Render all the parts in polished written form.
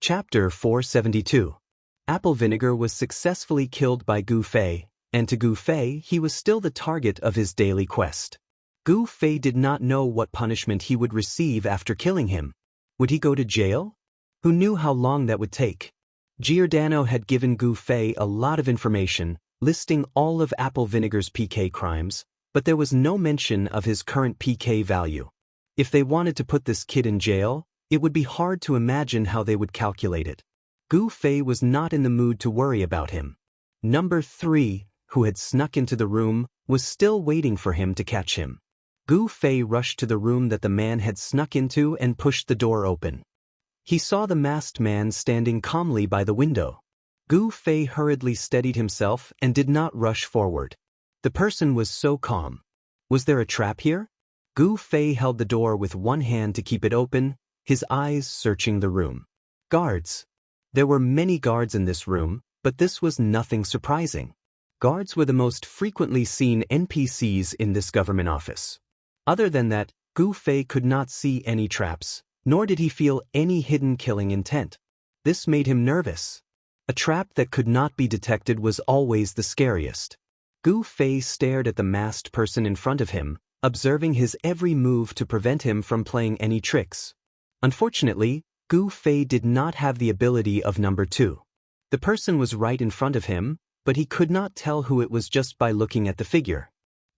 Chapter 472. Apple vinegar was successfully killed by Gu Fei, and to Gu Fei he was still the target of his daily quest. Gu Fei did not know what punishment he would receive after killing him. Would he go to jail? Who knew how long that would take? Giordano had given Gu Fei a lot of information, listing all of Apple Vinegar's PK crimes, but there was no mention of his current PK value. If they wanted to put this kid in jail, it would be hard to imagine how they would calculate it. Gu Fei was not in the mood to worry about him. Number 3, who had snuck into the room, was still waiting for him to catch him. Gu Fei rushed to the room that the man had snuck into and pushed the door open. He saw the masked man standing calmly by the window. Gu Fei hurriedly steadied himself and did not rush forward. The person was so calm. Was there a trap here? Gu Fei held the door with one hand to keep it open, his eyes searching the room. Guards. There were many guards in this room, but this was nothing surprising. Guards were the most frequently seen NPCs in this government office. Other than that, Gu Fei could not see any traps, nor did he feel any hidden killing intent. This made him nervous. A trap that could not be detected was always the scariest. Gu Fei stared at the masked person in front of him, observing his every move to prevent him from playing any tricks. Unfortunately, Gu Fei did not have the ability of number 2. The person was right in front of him, but he could not tell who it was just by looking at the figure.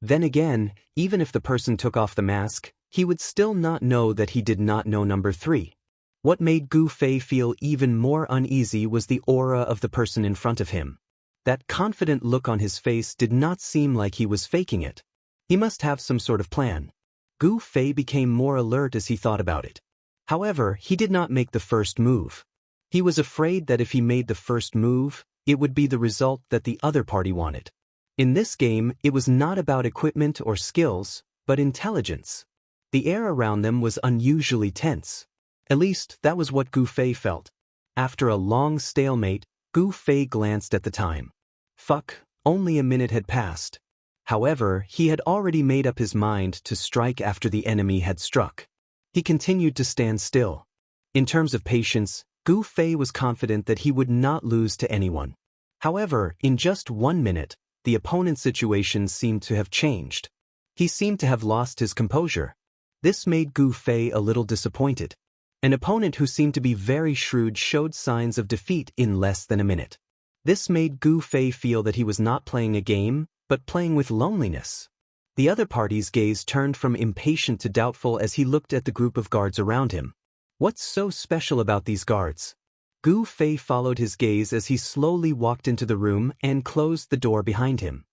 Then again, even if the person took off the mask, he would still not know that he did not know number 3. What made Gu Fei feel even more uneasy was the aura of the person in front of him. That confident look on his face did not seem like he was faking it. He must have some sort of plan. Gu Fei became more alert as he thought about it. However, he did not make the first move. He was afraid that if he made the first move, it would be the result that the other party wanted. In this game, it was not about equipment or skills, but intelligence. The air around them was unusually tense. At least, that was what Gu Fei felt. After a long stalemate, Gu Fei glanced at the time. Fuck, only a minute had passed. However, he had already made up his mind to strike after the enemy had struck. He continued to stand still. In terms of patience, Gu Fei was confident that he would not lose to anyone. However, in just 1 minute, the opponent's situation seemed to have changed. He seemed to have lost his composure. This made Gu Fei a little disappointed. An opponent who seemed to be very shrewd showed signs of defeat in less than a minute. This made Gu Fei feel that he was not playing a game, but playing with loneliness. The other party's gaze turned from impatient to doubtful as he looked at the group of guards around him. What's so special about these guards? Gu Fei followed his gaze as he slowly walked into the room and closed the door behind him.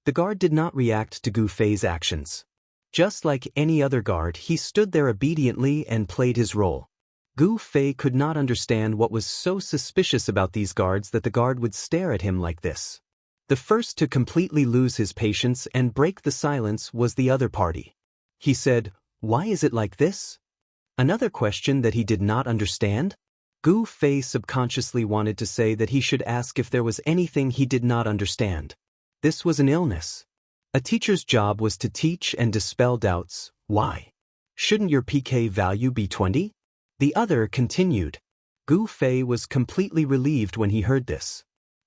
The guard did not react to Gu Fei's actions. Just like any other guard, he stood there obediently and played his role. Gu Fei could not understand what was so suspicious about these guards that the guard would stare at him like this. The first to completely lose his patience and break the silence was the other party. He said, "Why is it like this?" Another question that he did not understand? Gu Fei subconsciously wanted to say that he should ask if there was anything he did not understand. This was an illness. A teacher's job was to teach and dispel doubts. Why? Shouldn't your PK value be 20? The other continued. Gu Fei was completely relieved when he heard this.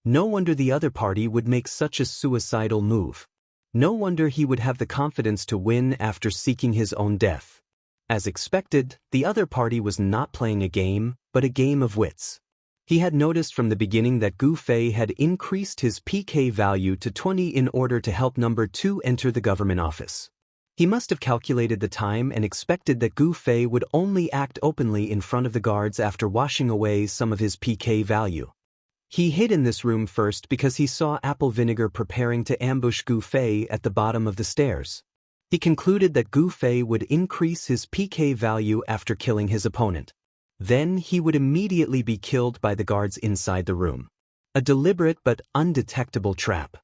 No wonder the other party would make such a suicidal move. No wonder he would have the confidence to win after seeking his own death. As expected, the other party was not playing a game, but a game of wits. He had noticed from the beginning that Gu Fei had increased his PK value to 20 in order to help number 2 enter the government office. He must have calculated the time and expected that Gu Fei would only act openly in front of the guards after washing away some of his PK value. He hid in this room first because he saw Apple Vinegar preparing to ambush Gu Fei at the bottom of the stairs. He concluded that Gu Fei would increase his PK value after killing his opponent. Then he would immediately be killed by the guards inside the room. A deliberate but undetectable trap.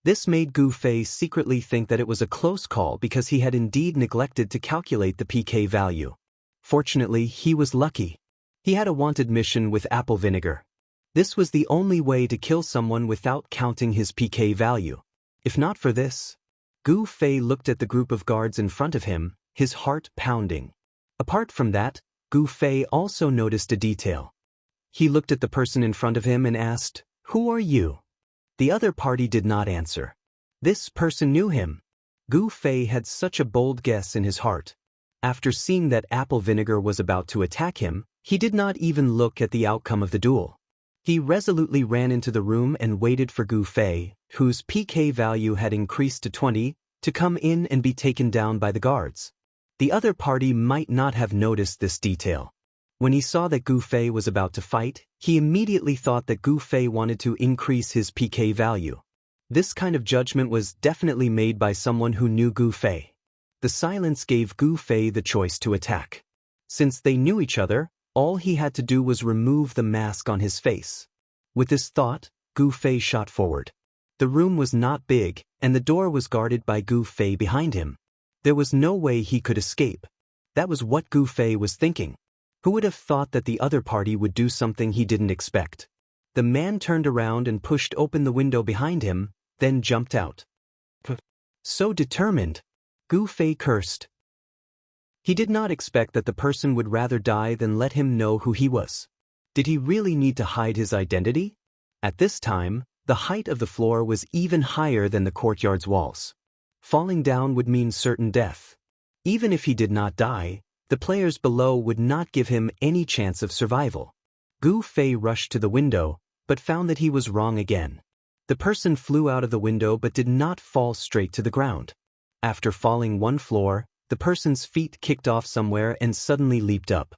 This made Gu Fei secretly think that it was a close call because he had indeed neglected to calculate the PK value. Fortunately, he was lucky. He had a wanted mission with Apple Vinegar. This was the only way to kill someone without counting his PK value. If not for this, Gu Fei looked at the group of guards in front of him, his heart pounding. Apart from that, Gu Fei also noticed a detail. He looked at the person in front of him and asked, "Who are you?" The other party did not answer. This person knew him. Gu Fei had such a bold guess in his heart. After seeing that apple vinegar was about to attack him, he did not even look at the outcome of the duel. He resolutely ran into the room and waited for Gu Fei, whose PK value had increased to 20, to come in and be taken down by the guards. The other party might not have noticed this detail. When he saw that Gu Fei was about to fight, he immediately thought that Gu Fei wanted to increase his PK value. This kind of judgment was definitely made by someone who knew Gu Fei. The silence gave Gu Fei the choice to attack. Since they knew each other, all he had to do was remove the mask on his face. With this thought, Gu Fei shot forward. The room was not big, and the door was guarded by Gu Fei behind him. There was no way he could escape. That was what Gu Fei was thinking. Who would have thought that the other party would do something he didn't expect? The man turned around and pushed open the window behind him, then jumped out. So determined. Gu Fei cursed. He did not expect that the person would rather die than let him know who he was. Did he really need to hide his identity? At this time, the height of the floor was even higher than the courtyard's walls. Falling down would mean certain death. Even if he did not die, the players below would not give him any chance of survival. Gu Fei rushed to the window, but found that he was wrong again. The person flew out of the window but did not fall straight to the ground. After falling one floor, the person's feet kicked off somewhere and suddenly leaped up.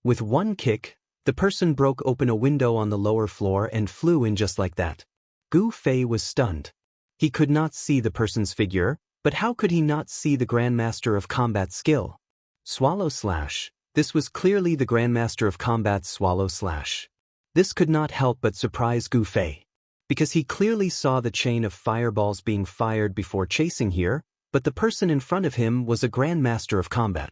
With one kick, the person broke open a window on the lower floor and flew in just like that. Gu Fei was stunned. He could not see the person's figure, but how could he not see the Grandmaster of Combat's skill? Swallow Slash. This was clearly the Grandmaster of Combat's Swallow Slash. This could not help but surprise Gu Fei. Because he clearly saw the chain of fireballs being fired before chasing here, but the person in front of him was a Grandmaster of Combat.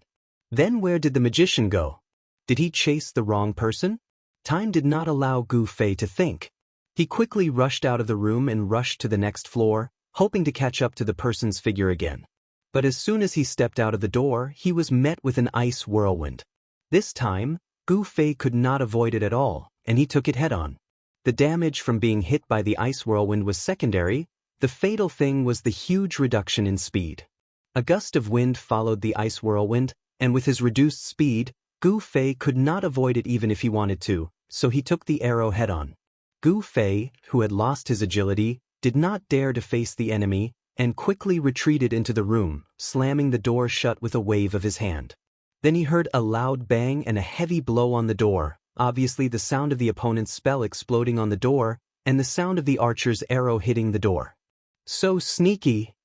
Then where did the magician go? Did he chase the wrong person? Time did not allow Gu Fei to think. He quickly rushed out of the room and rushed to the next floor, hoping to catch up to the person's figure again. But as soon as he stepped out of the door, he was met with an ice whirlwind. This time, Gu Fei could not avoid it at all, and he took it head-on. The damage from being hit by the ice whirlwind was secondary. The fatal thing was the huge reduction in speed. A gust of wind followed the ice whirlwind, and with his reduced speed, Gu Fei could not avoid it even if he wanted to, so he took the arrow head-on. Gu Fei, who had lost his agility, did not dare to face the enemy, and quickly retreated into the room, slamming the door shut with a wave of his hand. Then he heard a loud bang and a heavy blow on the door, obviously the sound of the opponent's spell exploding on the door, and the sound of the archer's arrow hitting the door. So sneaky,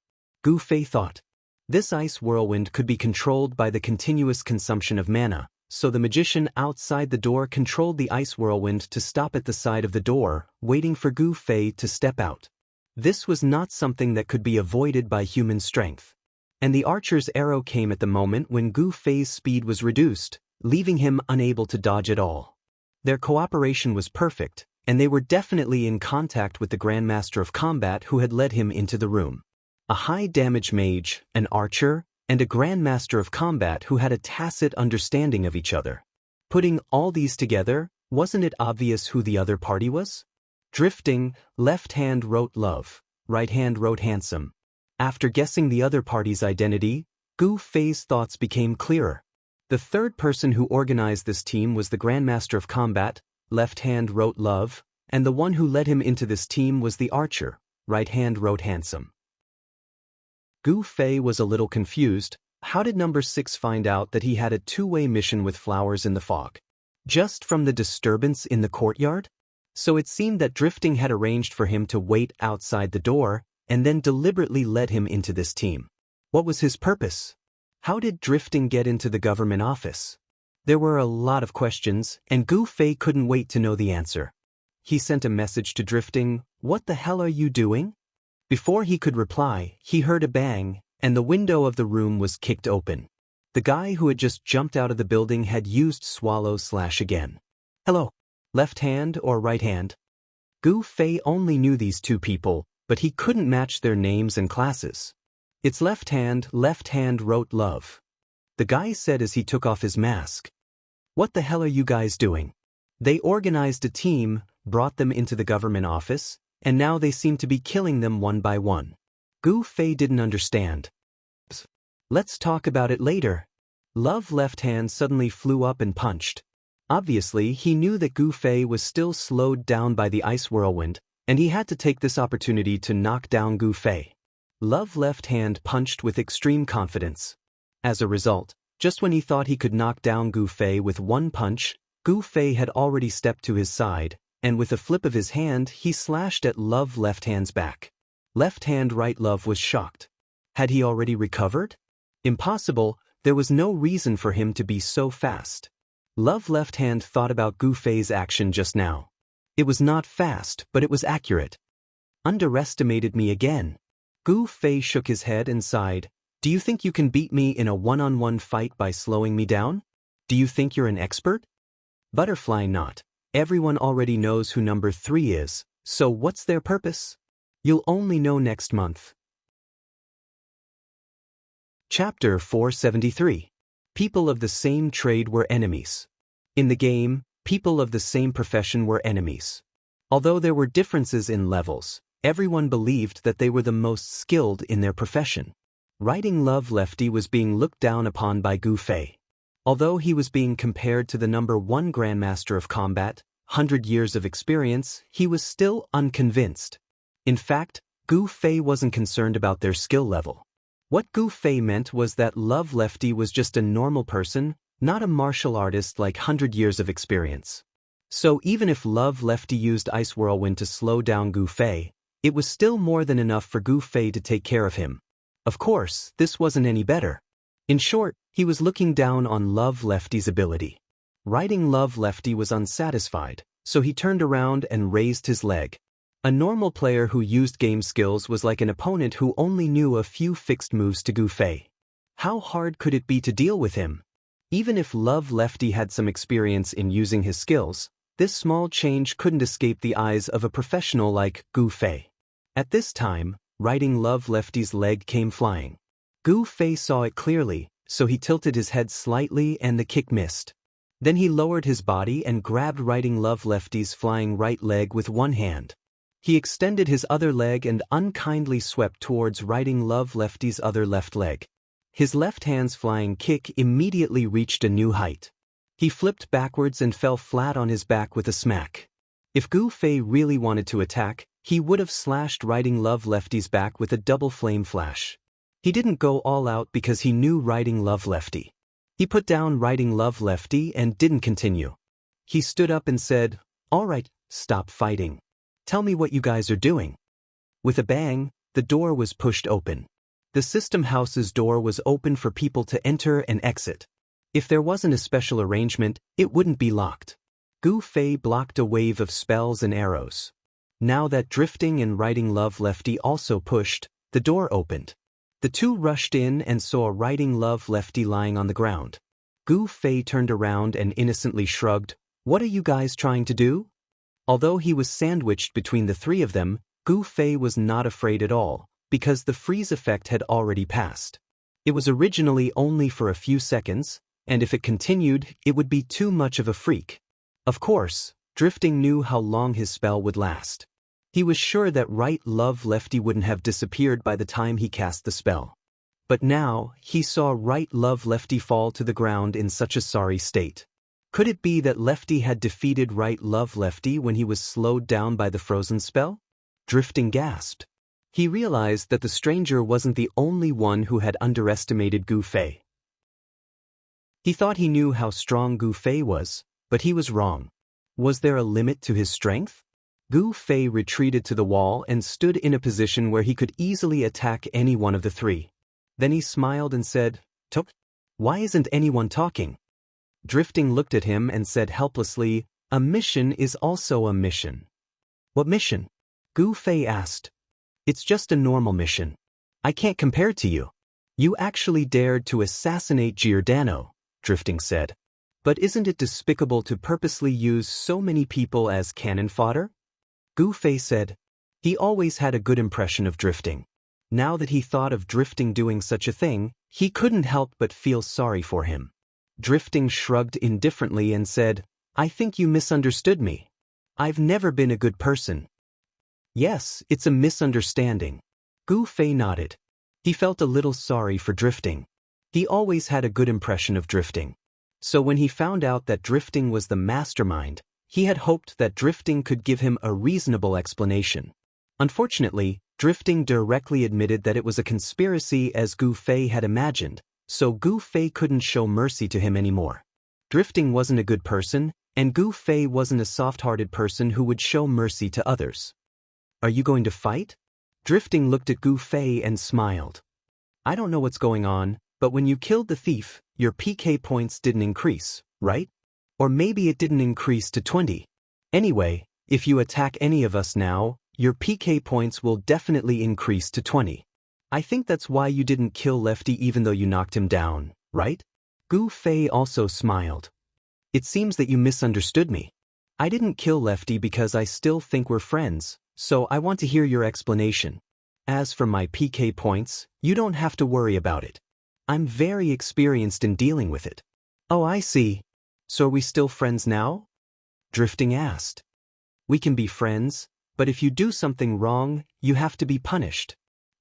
Gu Fei thought. This ice whirlwind could be controlled by the continuous consumption of mana, so the magician outside the door controlled the ice whirlwind to stop at the side of the door, waiting for Gu Fei to step out. This was not something that could be avoided by human strength. And the archer's arrow came at the moment when Gu Fei's speed was reduced, leaving him unable to dodge at all. Their cooperation was perfect, and they were definitely in contact with the Grandmaster of Combat who had led him into the room. A high-damage mage, an archer, and a Grandmaster of Combat who had a tacit understanding of each other. Putting all these together, wasn't it obvious who the other party was? Drifting, left hand wrote love, right hand wrote handsome. After guessing the other party's identity, Gu Fei's thoughts became clearer. The third person who organized this team was the Grandmaster of Combat, left hand wrote love, and the one who led him into this team was the archer, right hand wrote handsome. Gu Fei was a little confused. How did number 6 find out that he had a two-way mission with flowers in the fog? Just from the disturbance in the courtyard? So it seemed that Drifting had arranged for him to wait outside the door, and then deliberately led him into this team. What was his purpose? How did Drifting get into the government office? There were a lot of questions, and Gu Fei couldn't wait to know the answer. He sent a message to Drifting, "What the hell are you doing?" Before he could reply, he heard a bang, and the window of the room was kicked open. The guy who had just jumped out of the building had used Swallow Slash again. Hello. Left hand or right hand? Gu Fei only knew these two people, but he couldn't match their names and classes. It's left hand wrote love. The guy said as he took off his mask. What the hell are you guys doing? They organized a team, brought them into the government office, and now they seem to be killing them one by one. Gu Fei didn't understand. Let's talk about it later. Love Left Hand suddenly flew up and punched. Obviously, he knew that Gu Fei was still slowed down by the ice whirlwind, and he had to take this opportunity to knock down Gu Fei. Love Left Hand punched with extreme confidence. As a result, just when he thought he could knock down Gu Fei with one punch, Gu Fei had already stepped to his side, and with a flip of his hand he slashed at Love Left Hand's back. Left Hand Right Love was shocked. Had he already recovered? Impossible, there was no reason for him to be so fast. Love Left Hand thought about Gu Fei's action just now. It was not fast, but it was accurate. Underestimated me again. Gu Fei shook his head and sighed. Do you think you can beat me in a one-on-one fight by slowing me down? Do you think you're an expert? Butterfly Knot. Everyone already knows who number 3 is, so what's their purpose? You'll only know next month. Chapter 473. People of the same trade were enemies. In the game, people of the same profession were enemies. Although there were differences in levels, everyone believed that they were the most skilled in their profession. Writing Love Lefty was being looked down upon by Gu Fei. Although he was being compared to the number 1 Grandmaster of Combat, 100 years of experience, he was still unconvinced. In fact, Gu Fei wasn't concerned about their skill level. What Gu Fei meant was that Love Lefty was just a normal person, not a martial artist like 100 years of experience. So even if Love Lefty used Ice Whirlwind to slow down Gu Fei, it was still more than enough for Gu Fei to take care of him. Of course, this wasn't any better. In short, he was looking down on Love Lefty's ability. Writing Love Lefty was unsatisfied, so he turned around and raised his leg. A normal player who used game skills was like an opponent who only knew a few fixed moves to Gu Fei. How hard could it be to deal with him? Even if Love Lefty had some experience in using his skills, this small change couldn't escape the eyes of a professional like Gu Fei. At this time, Writing Love Lefty's leg came flying. Gu Fei saw it clearly, so he tilted his head slightly and the kick missed. Then he lowered his body and grabbed Writing Love Lefty's flying right leg with one hand. He extended his other leg and unkindly swept towards Writing Love Lefty's other left leg. His left hand's flying kick immediately reached a new height. He flipped backwards and fell flat on his back with a smack. If Gu Fei really wanted to attack, he would have slashed Writing Love Lefty's back with a double flame flash. He didn't go all out because he knew Writing Love Lefty. He put down Writing Love Lefty and didn't continue. He stood up and said, "All right, stop fighting. Tell me what you guys are doing." With a bang, the door was pushed open. The system house's door was open for people to enter and exit. If there wasn't a special arrangement, it wouldn't be locked. Gu Fei blocked a wave of spells and arrows. Now that Drifting and Writing Love Lefty also pushed, the door opened. The two rushed in and saw Writing Love Lefty lying on the ground. Gu Fei turned around and innocently shrugged. "What are you guys trying to do?" Although he was sandwiched between the three of them, Gu Fei was not afraid at all, because the freeze effect had already passed. It was originally only for a few seconds, and if it continued, it would be too much of a freak. Of course, Drifting knew how long his spell would last. He was sure that Right Love Lefty wouldn't have disappeared by the time he cast the spell. But now, he saw Right Love Lefty fall to the ground in such a sorry state. Could it be that Lefty had defeated Right Love Lefty when he was slowed down by the frozen spell? Drifting gasped. He realized that the stranger wasn't the only one who had underestimated Gu Fei. He thought he knew how strong Gu Fei was, but he was wrong. Was there a limit to his strength? Gu Fei retreated to the wall and stood in a position where he could easily attack any one of the three. Then he smiled and said, "Tuk? Why isn't anyone talking?" Drifting looked at him and said helplessly, "A mission is also a mission." "What mission?" Gu Fei asked. "It's just a normal mission. I can't compare to you. You actually dared to assassinate Giordano," Drifting said. "But isn't it despicable to purposely use so many people as cannon fodder?" Gu Fei said. He always had a good impression of Drifting. Now that he thought of Drifting doing such a thing, he couldn't help but feel sorry for him. Drifting shrugged indifferently and said, I think you misunderstood me. I've never been a good person. Yes, it's a misunderstanding. Gu Fei nodded. He felt a little sorry for Drifting. He always had a good impression of Drifting. So when he found out that Drifting was the mastermind, he had hoped that Drifting could give him a reasonable explanation. Unfortunately, Drifting directly admitted that it was a conspiracy as Gu Fei had imagined, so Gu Fei couldn't show mercy to him anymore. Drifting wasn't a good person, and Gu Fei wasn't a soft-hearted person who would show mercy to others. Are you going to fight? Drifting looked at Gu Fei and smiled. I don't know what's going on, but when you killed the thief, your PK points didn't increase, right? Or maybe it didn't increase to 20. Anyway, if you attack any of us now, your PK points will definitely increase to 20. I think that's why you didn't kill Lefty even though you knocked him down, right? Gu Fei also smiled. It seems that you misunderstood me. I didn't kill Lefty because I still think we're friends, so I want to hear your explanation. As for my PK points, you don't have to worry about it. I'm very experienced in dealing with it. Oh, I see. So are we still friends now? Drifting asked. We can be friends, but if you do something wrong, you have to be punished.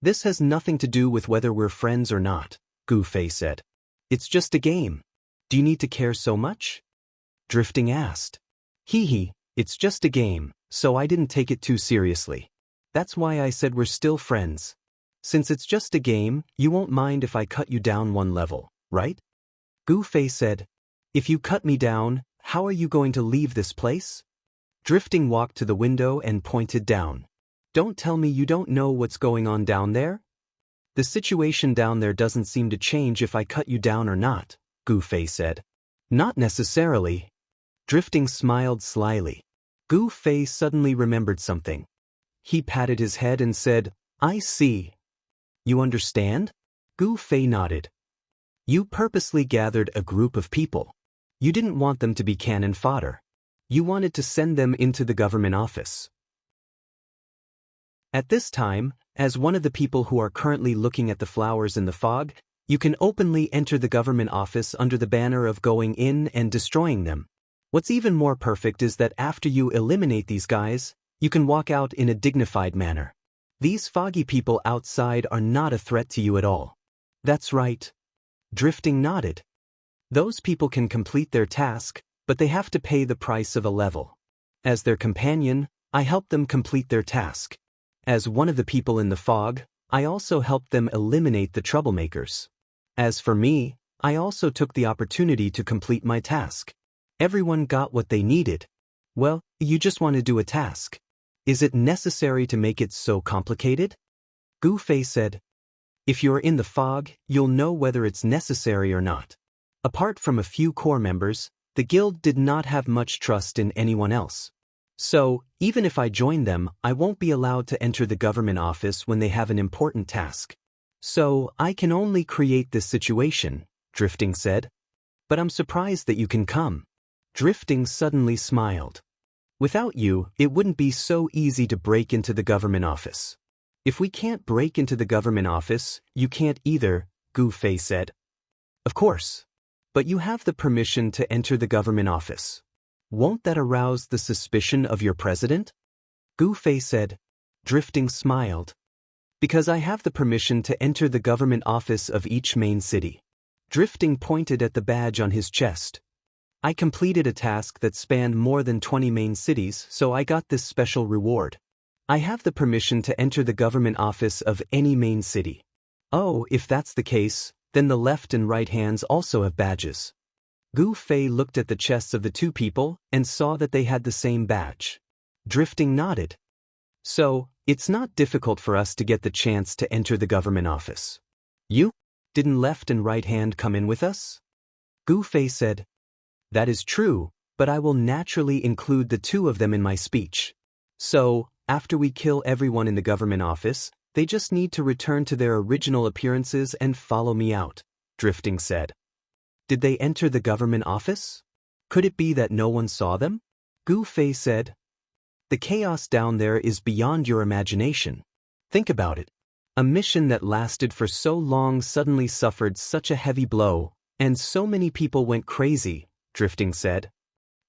This has nothing to do with whether we're friends or not, Gu Fei said. It's just a game. Do you need to care so much? Drifting asked. Hee, it's just a game, so I didn't take it too seriously. That's why I said we're still friends. Since it's just a game, you won't mind if I cut you down one level, right? Gu Fei said. If you cut me down, how are you going to leave this place? Drifting walked to the window and pointed down. Don't tell me you don't know what's going on down there? The situation down there doesn't seem to change if I cut you down or not, Gu Fei said. Not necessarily. Drifting smiled slyly. Gu Fei suddenly remembered something. He patted his head and said, I see. You understand? Gu Fei nodded. You purposely gathered a group of people. You didn't want them to be cannon fodder. You wanted to send them into the government office. At this time, as one of the people who are currently looking at the flowers in the fog, you can openly enter the government office under the banner of going in and destroying them. What's even more perfect is that after you eliminate these guys, you can walk out in a dignified manner. These foggy people outside are not a threat to you at all. That's right. Drifting nodded. Those people can complete their task, but they have to pay the price of a level. As their companion, I help them complete their task. As one of the people in the fog, I also helped them eliminate the troublemakers. As for me, I also took the opportunity to complete my task. Everyone got what they needed. Well, you just want to do a task. Is it necessary to make it so complicated? Gu Fei said. If you're in the fog, you'll know whether it's necessary or not. Apart from a few core members, the guild did not have much trust in anyone else. So, even if I join them, I won't be allowed to enter the government office when they have an important task. So, I can only create this situation, Drifting said. But I'm surprised that you can come. Drifting suddenly smiled. Without you, it wouldn't be so easy to break into the government office. If we can't break into the government office, you can't either, Gu Fei said. Of course. But you have the permission to enter the government office. Won't that arouse the suspicion of your president? Gu Fei said. Drifting smiled. Because I have the permission to enter the government office of each main city. Drifting pointed at the badge on his chest. I completed a task that spanned more than 20 main cities, so I got this special reward. I have the permission to enter the government office of any main city. Oh, if that's the case, then the left and right hands also have badges. Gu Fei looked at the chests of the two people and saw that they had the same badge. Drifting nodded. So, it's not difficult for us to get the chance to enter the government office. You? Didn't left and right hand come in with us? Gu Fei said. That is true, but I will naturally include the two of them in my speech. So, after we kill everyone in the government office, they just need to return to their original appearances and follow me out, Drifting said. Did they enter the government office? Could it be that no one saw them? Gu Fei said. The chaos down there is beyond your imagination. Think about it. A mission that lasted for so long suddenly suffered such a heavy blow, And so many people went crazy, Drifting said.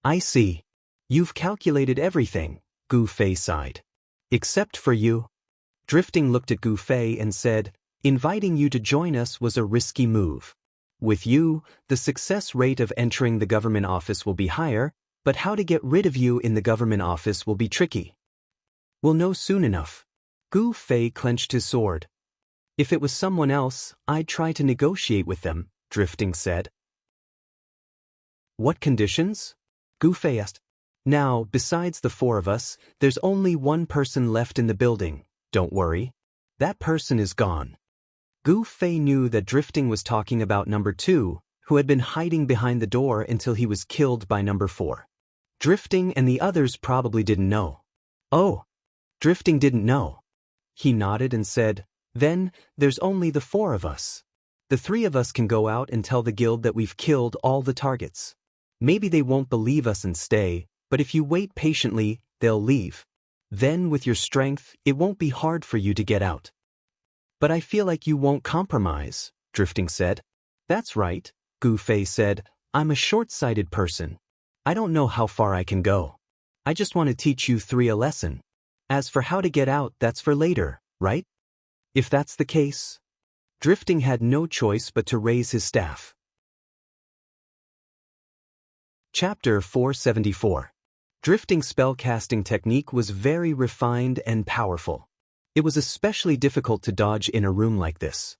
I see. You've calculated everything, Gu Fei sighed. Except for you. Drifting looked at Gu Fei and said, inviting you to join us was a risky move. With you, the success rate of entering the government office will be higher, but how to get rid of you in the government office will be tricky. We'll know soon enough. Gu Fei clenched his sword. If it was someone else, I'd try to negotiate with them, Drifting said. What conditions? Gu Fei asked. Now, besides the four of us, there's only one person left in the building. Don't worry. That person is gone. Gu Fei knew that Drifting was talking about number 2, who had been hiding behind the door until he was killed by number 4. Drifting and the others probably didn't know. Oh. Drifting didn't know. He nodded and said, then, there's only the 4 of us. The 3 of us can go out and tell the guild that we've killed all the targets. Maybe they won't believe us and stay, but if you wait patiently, they'll leave. Then, with your strength, it won't be hard for you to get out. But I feel like you won't compromise, Drifting said. That's right, Gu Fei said. I'm a short-sighted person. I don't know how far I can go. I just want to teach you 3 a lesson. As for how to get out, that's for later, right? If that's the case. Drifting had no choice but to raise his staff. Chapter 474. Drifting's spellcasting technique was very refined and powerful. It was especially difficult to dodge in a room like this.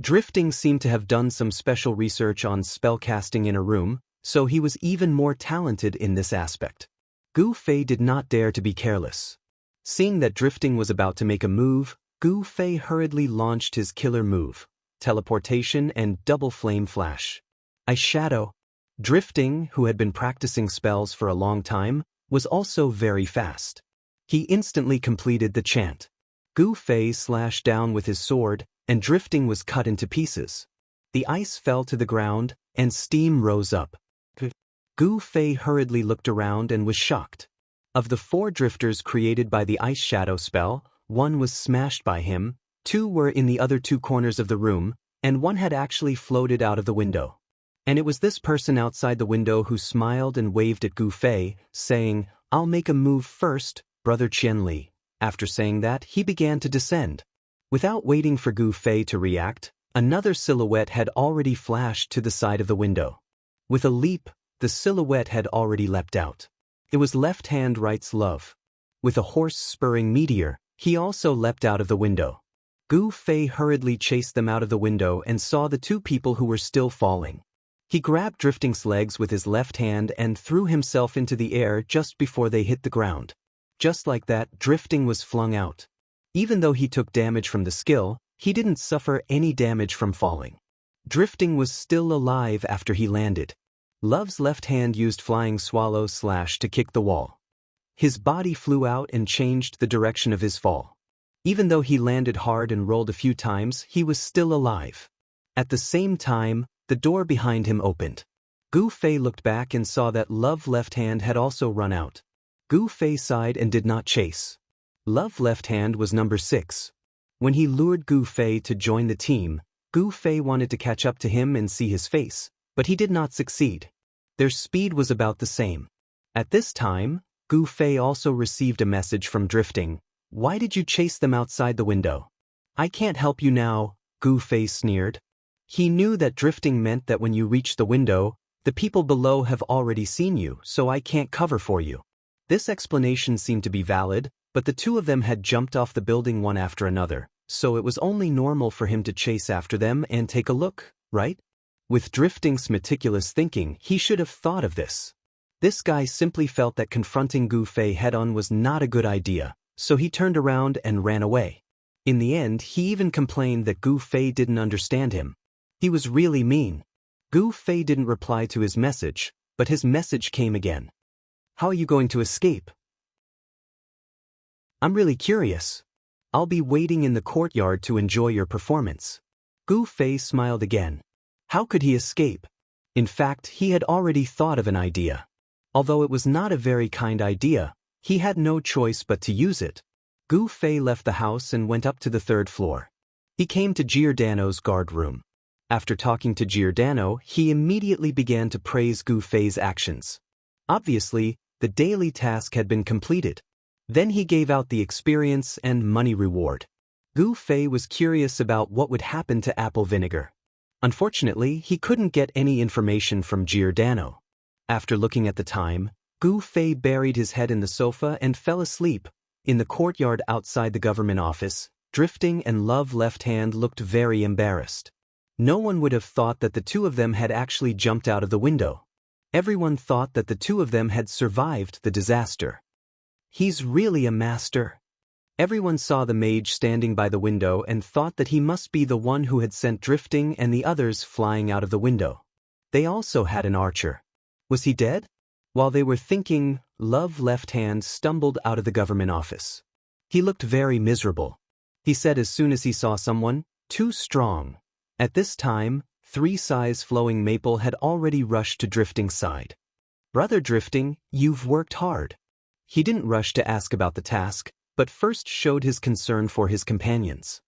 Drifting seemed to have done some special research on spellcasting in a room, so he was even more talented in this aspect. Gu Fei did not dare to be careless. Seeing that Drifting was about to make a move, Gu Fei hurriedly launched his killer move, teleportation and double flame flash. Ice Shadow. Drifting, who had been practicing spells for a long time, was also very fast. He instantly completed the chant. Gu Fei slashed down with his sword, and Drifting was cut into pieces. The ice fell to the ground, and steam rose up. Gu Fei hurriedly looked around and was shocked. Of the 4 drifters created by the Ice Shadow spell, 1 was smashed by him, 2 were in the other 2 corners of the room, and 1 had actually floated out of the window. And it was this person outside the window who smiled and waved at Gu Fei, saying, I'll make a move first, Brother Qianli. After saying that, he began to descend. Without waiting for Gu Fei to react, another silhouette had already flashed to the side of the window. With a leap, the silhouette had already leapt out. It was Left Hand Right's Love. With a horse-spurring meteor, he also leapt out of the window. Gu Fei hurriedly chased them out of the window and saw the 2 people who were still falling. He grabbed Drifting's legs with his left hand and threw himself into the air just before they hit the ground. Just like that, Drifting was flung out. Even though he took damage from the skill, he didn't suffer any damage from falling. Drifting was still alive after he landed. Love's left hand used Flying Swallow Slash to kick the wall. His body flew out and changed the direction of his fall. Even though he landed hard and rolled a few times, he was still alive. At the same time, the door behind him opened. Gu Fei looked back and saw that Love Left Hand had also run out. Gu Fei sighed and did not chase. Love Left Hand was number 6. When he lured Gu Fei to join the team, Gu Fei wanted to catch up to him and see his face, but he did not succeed. Their speed was about the same. At this time, Gu Fei also received a message from Drifting. Why did you chase them outside the window? I can't help you now, Gu Fei sneered. He knew that Drifting meant that when you reach the window, the people below have already seen you, so I can't cover for you. This explanation seemed to be valid, but the 2 of them had jumped off the building one after another, so it was only normal for him to chase after them and take a look, right? With Drifting's meticulous thinking, he should have thought of this. This guy simply felt that confronting Gu Fei head-on was not a good idea, so he turned around and ran away. In the end, he even complained that Gu Fei didn't understand him. He was really mean. Gu Fei didn't reply to his message, but his message came again. How are you going to escape? I'm really curious. I'll be waiting in the courtyard to enjoy your performance. Gu Fei smiled again. How could he escape? In fact, he had already thought of an idea. Although it was not a very kind idea, he had no choice but to use it. Gu Fei left the house and went up to the 3rd floor. He came to Giordano's guard room. After talking to Giordano, he immediately began to praise Gu Fei's actions. Obviously, the daily task had been completed. Then he gave out the experience and money reward. Gu Fei was curious about what would happen to apple vinegar. Unfortunately, he couldn't get any information from Giordano. After looking at the time, Gu Fei buried his head in the sofa and fell asleep. In the courtyard outside the government office, Drifting and Love Left Hand looked very embarrassed. No one would have thought that the two of them had actually jumped out of the window. Everyone thought that the two of them had survived the disaster. He's really a master. Everyone saw the mage standing by the window and thought that he must be the one who had sent Drifting and the others flying out of the window. They also had an archer. Was he dead? While they were thinking, Love Left Hand stumbled out of the government office. He looked very miserable. He said as soon as he saw someone, "Too strong." At this time, 3 size Flowing Maple had already rushed to Drifting's side. "Brother Drifting, you've worked hard." He didn't rush to ask about the task, but first showed his concern for his companions.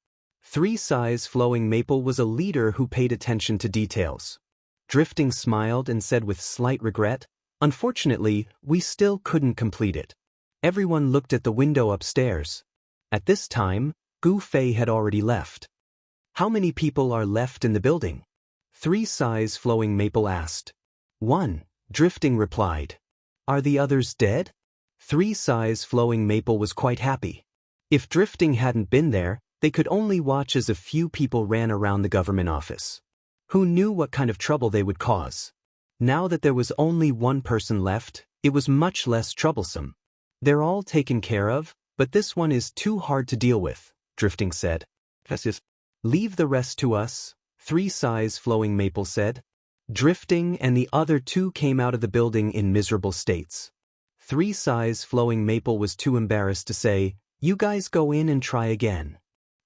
3 size Flowing Maple was a leader who paid attention to details. Drifting smiled and said with slight regret, "Unfortunately, we still couldn't complete it." Everyone looked at the window upstairs. At this time, Gu Fei had already left. "How many people are left in the building?" 3 size Flowing Maple asked. "1, Drifting replied. "Are the others dead?" 3 size Flowing Maple was quite happy. If Drifting hadn't been there, they could only watch as a few people ran around the government office. Who knew what kind of trouble they would cause? Now that there was only 1 person left, it was much less troublesome. "They're all taken care of, but this one is too hard to deal with," Drifting said. "Leave the rest to us," 3 size Flowing Maple said. Drifting and the other 2 came out of the building in miserable states. 3 size Flowing Maple was too embarrassed to say, "You guys go in and try again."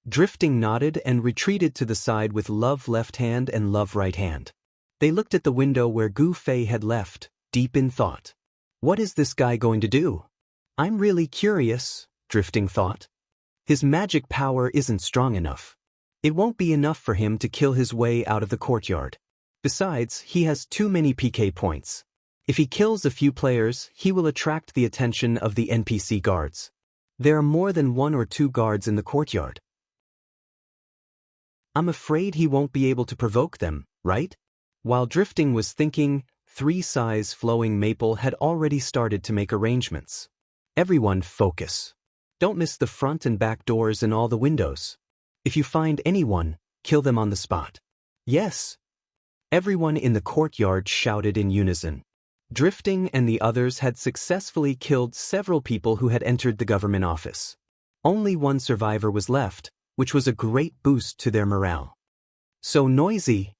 Drifting nodded and retreated to the side with Love Left Hand and Love Right Hand. They looked at the window where Gu Fei had left, deep in thought. "What is this guy going to do? I'm really curious," Drifting thought. "His magic power isn't strong enough. It won't be enough for him to kill his way out of the courtyard. Besides, he has too many PK points. If he kills a few players, he will attract the attention of the NPC guards. There are more than 1 or 2 guards in the courtyard. I'm afraid he won't be able to provoke them, right?" While Drifting was thinking, 3 size Flowing Maple had already started to make arrangements. "Everyone focus. Don't miss the front and back doors and all the windows. If you find anyone, kill them on the spot." "Yes." Everyone in the courtyard shouted in unison. Drifting and the others had successfully killed several people who had entered the government office. Only 1 survivor was left, which was a great boost to their morale. "So noisy."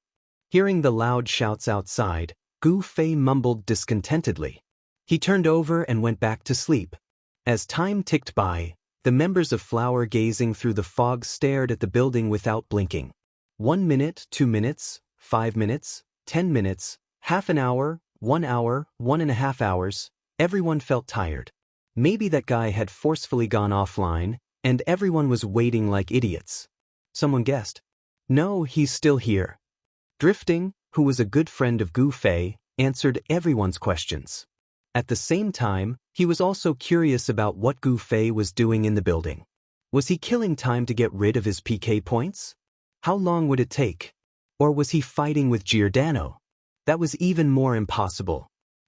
Hearing the loud shouts outside, Gu Fei mumbled discontentedly. He turned over and went back to sleep. As time ticked by, the members of Flower Gazing Through the Fog stared at the building without blinking. 1 minute, 2 minutes, 5 minutes, 10 minutes, half an hour, 1 hour, 1.5 hours, everyone felt tired. Maybe that guy had forcefully gone offline, and everyone was waiting like idiots. Someone guessed. "No, he's still here." Drifting, who was a good friend of Gu Fei, answered everyone's questions. At the same time, he was also curious about what Gu Fei was doing in the building. Was he killing time to get rid of his PK points? How long would it take? Or was he fighting with Giordano? That was even more impossible.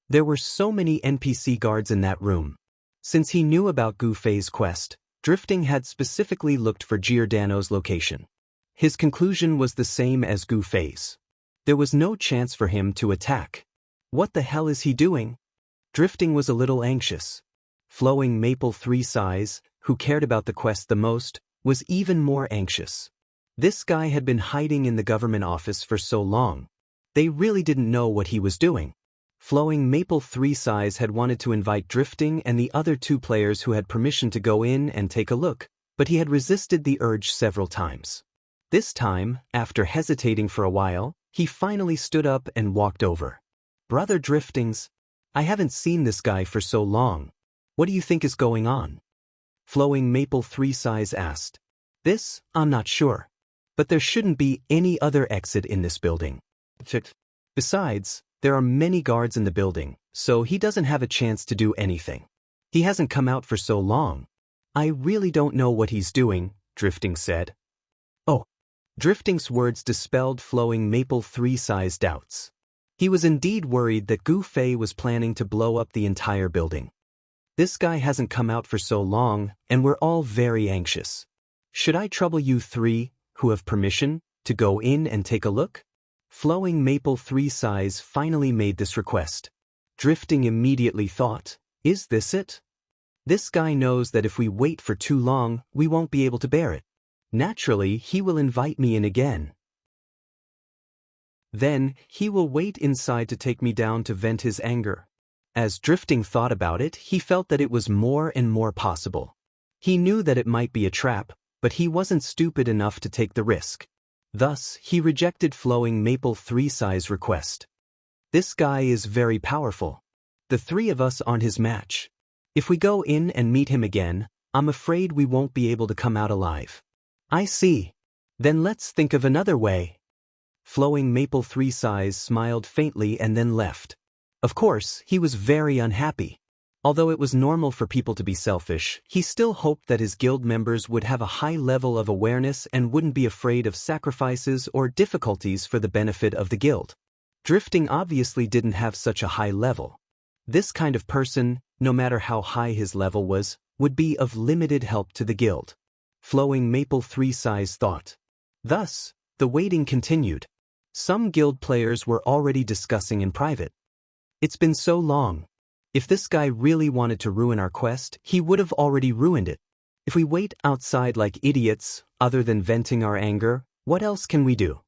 There were so many NPC guards in that room. Since he knew about Gu Fei's quest, Drifting had specifically looked for Giordano's location. His conclusion was the same as Gu Fei's. There was no chance for him to attack. What the hell is he doing? Drifting was a little anxious. Flowing Maple 3 size, who cared about the quest the most, was even more anxious. This guy had been hiding in the government office for so long. They really didn't know what he was doing. Flowing Maple 3 size had wanted to invite Drifting and the other 2 players who had permission to go in and take a look, but he had resisted the urge several times. This time, after hesitating for a while, he finally stood up and walked over. "Brother Driftings, I haven't seen this guy for so long. What do you think is going on?" Flowing Maple 3 size asked. "This, I'm not sure. But there shouldn't be any other exit in this building. Besides, there are many guards in the building, so he doesn't have a chance to do anything. He hasn't come out for so long. I really don't know what he's doing, Drifting said. Oh. Drifting's words dispelled Flowing Maple 3's doubts. He was indeed worried that Gu Fei was planning to blow up the entire building. This guy hasn't come out for so long, and we're all very anxious. Should I trouble you three, who have permission, to go in and take a look? Flowing Maple 3's finally made this request. Drifting immediately thought, is this it? This guy knows that if we wait for too long, we won't be able to bear it. Naturally, he will invite me in again. Then, he will wait inside to take me down to vent his anger. As Drifting thought about it, he felt that it was more and more possible. He knew that it might be a trap, but he wasn't stupid enough to take the risk. Thus, he rejected Flowing Maple 3's request. This guy is very powerful. The three of us aren't his match. If we go in and meet him again, I'm afraid we won't be able to come out alive. I see. Then let's think of another way. Flowing Maple 3's smiled faintly and then left. Of course, he was very unhappy. Although it was normal for people to be selfish, he still hoped that his guild members would have a high level of awareness and wouldn't be afraid of sacrifices or difficulties for the benefit of the guild. Drifting obviously didn't have such a high level. This kind of person, no matter how high his level was, would be of limited help to the guild. Flowing Maple 3's thought. Thus, the waiting continued. Some guild players were already discussing in private. It's been so long. If this guy really wanted to ruin our quest, he would have already ruined it. If we wait outside like idiots, other than venting our anger, what else can we do?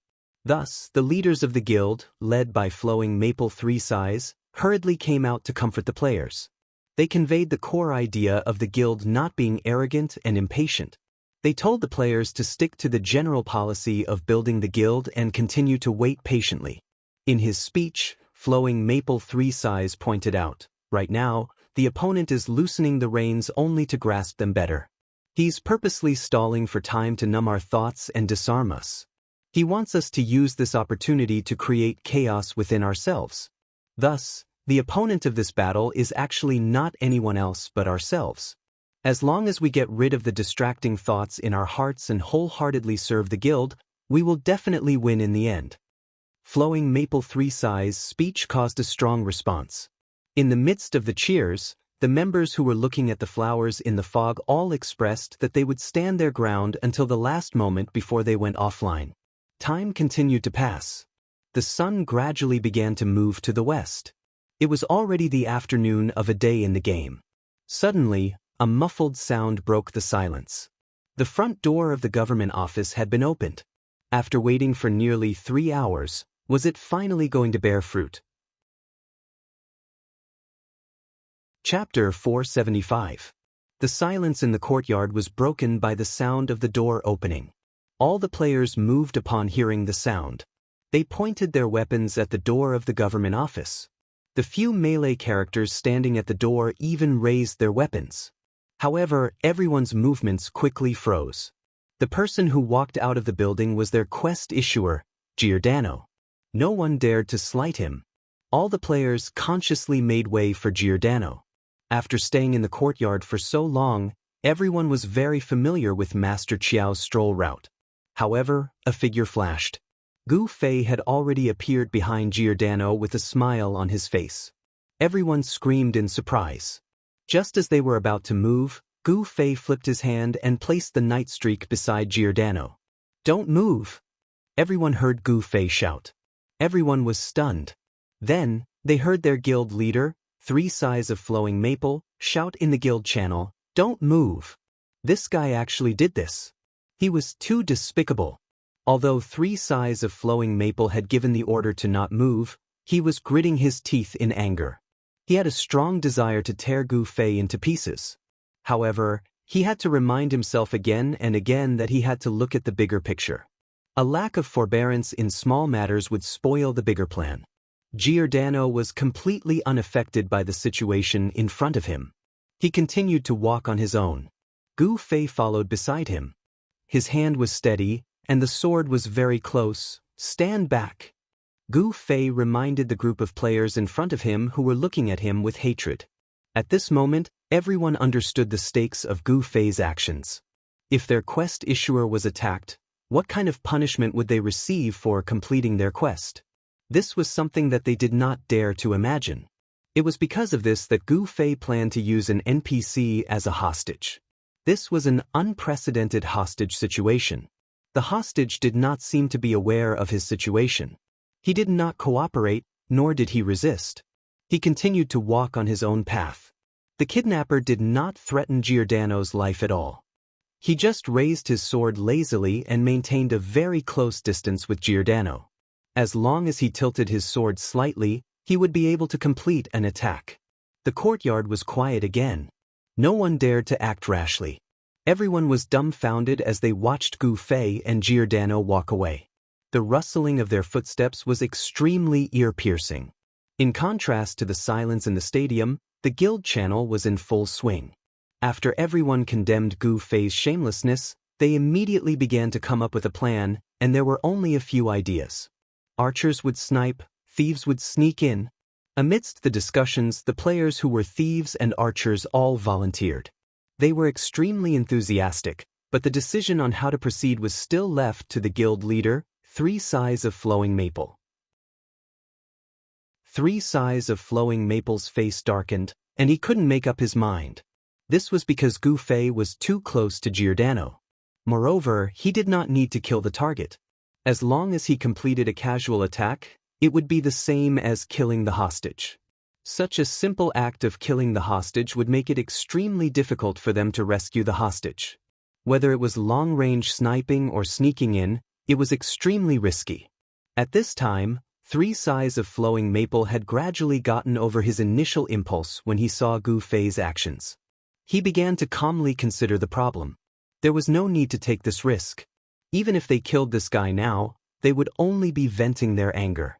Thus, the leaders of the guild, led by Flowing Maple 3's, hurriedly came out to comfort the players. They conveyed the core idea of the guild not being arrogant and impatient. They told the players to stick to the general policy of building the guild and continue to wait patiently. In his speech, Flowing Maple 3's pointed out, right now, the opponent is loosening the reins only to grasp them better. He's purposely stalling for time to numb our thoughts and disarm us. He wants us to use this opportunity to create chaos within ourselves. Thus, the opponent of this battle is actually not anyone else but ourselves. As long as we get rid of the distracting thoughts in our hearts and wholeheartedly serve the guild, we will definitely win in the end. Flowing Maple 3's speech caused a strong response. In the midst of the cheers, the members who were looking at the flowers in the fog all expressed that they would stand their ground until the last moment before they went offline. Time continued to pass. The sun gradually began to move to the west. It was already the afternoon of a day in the game. Suddenly, a muffled sound broke the silence. The front door of the government office had been opened. After waiting for nearly 3 hours, was it finally going to bear fruit? Chapter 475. The silence in the courtyard was broken by the sound of the door opening. All the players moved upon hearing the sound. They pointed their weapons at the door of the government office. The few melee characters standing at the door even raised their weapons. However, everyone's movements quickly froze. The person who walked out of the building was their quest issuer, Giordano. No one dared to slight him. All the players consciously made way for Giordano. After staying in the courtyard for so long, everyone was very familiar with Master Qiao's stroll route. However, a figure flashed. Gu Fei had already appeared behind Giordano with a smile on his face. Everyone screamed in surprise. Just as they were about to move, Gu Fei flipped his hand and placed the night streak beside Giordano. "Don't move!" Everyone heard Gu Fei shout. Everyone was stunned. Then, they heard their guild leader, 3's of Flowing Maple, shout in the guild channel, "Don't move!" This guy actually did this. He was too despicable. Although 3's of Flowing Maple had given the order to not move, he was gritting his teeth in anger. He had a strong desire to tear Gu Fei into pieces. However, he had to remind himself again and again that he had to look at the bigger picture. A lack of forbearance in small matters would spoil the bigger plan. Giordano was completely unaffected by the situation in front of him. He continued to walk on his own. Gu Fei followed beside him. His hand was steady, and the sword was very close. Stand back. Gu Fei reminded the group of players in front of him who were looking at him with hatred. At this moment, everyone understood the stakes of Gu Fei's actions. If their quest issuer was attacked, what kind of punishment would they receive for completing their quest? This was something that they did not dare to imagine. It was because of this that Gu Fei planned to use an NPC as a hostage. This was an unprecedented hostage situation. The hostage did not seem to be aware of his situation. He did not cooperate, nor did he resist. He continued to walk on his own path. The kidnapper did not threaten Giordano's life at all. He just raised his sword lazily and maintained a very close distance with Giordano. As long as he tilted his sword slightly, he would be able to complete an attack. The courtyard was quiet again. No one dared to act rashly. Everyone was dumbfounded as they watched Gu Fei and Giordano walk away. The rustling of their footsteps was extremely ear-piercing. In contrast to the silence in the stadium, the guild channel was in full swing. After everyone condemned Gu Fei's shamelessness, they immediately began to come up with a plan, and there were only a few ideas. Archers would snipe, thieves would sneak in. Amidst the discussions, the players who were thieves and archers all volunteered. They were extremely enthusiastic, but the decision on how to proceed was still left to the guild leader, 3 Sighs of Flowing Maple. 3 Sighs of Flowing Maple's face darkened, and he couldn't make up his mind. This was because Gu Fei was too close to Giordano. Moreover, he did not need to kill the target. As long as he completed a casual attack, it would be the same as killing the hostage. Such a simple act of killing the hostage would make it extremely difficult for them to rescue the hostage. Whether it was long-range sniping or sneaking in, it was extremely risky. At this time, 3 Sighs of Flowing Maple had gradually gotten over his initial impulse when he saw Gu Fei's actions. He began to calmly consider the problem. There was no need to take this risk. Even if they killed this guy now, they would only be venting their anger.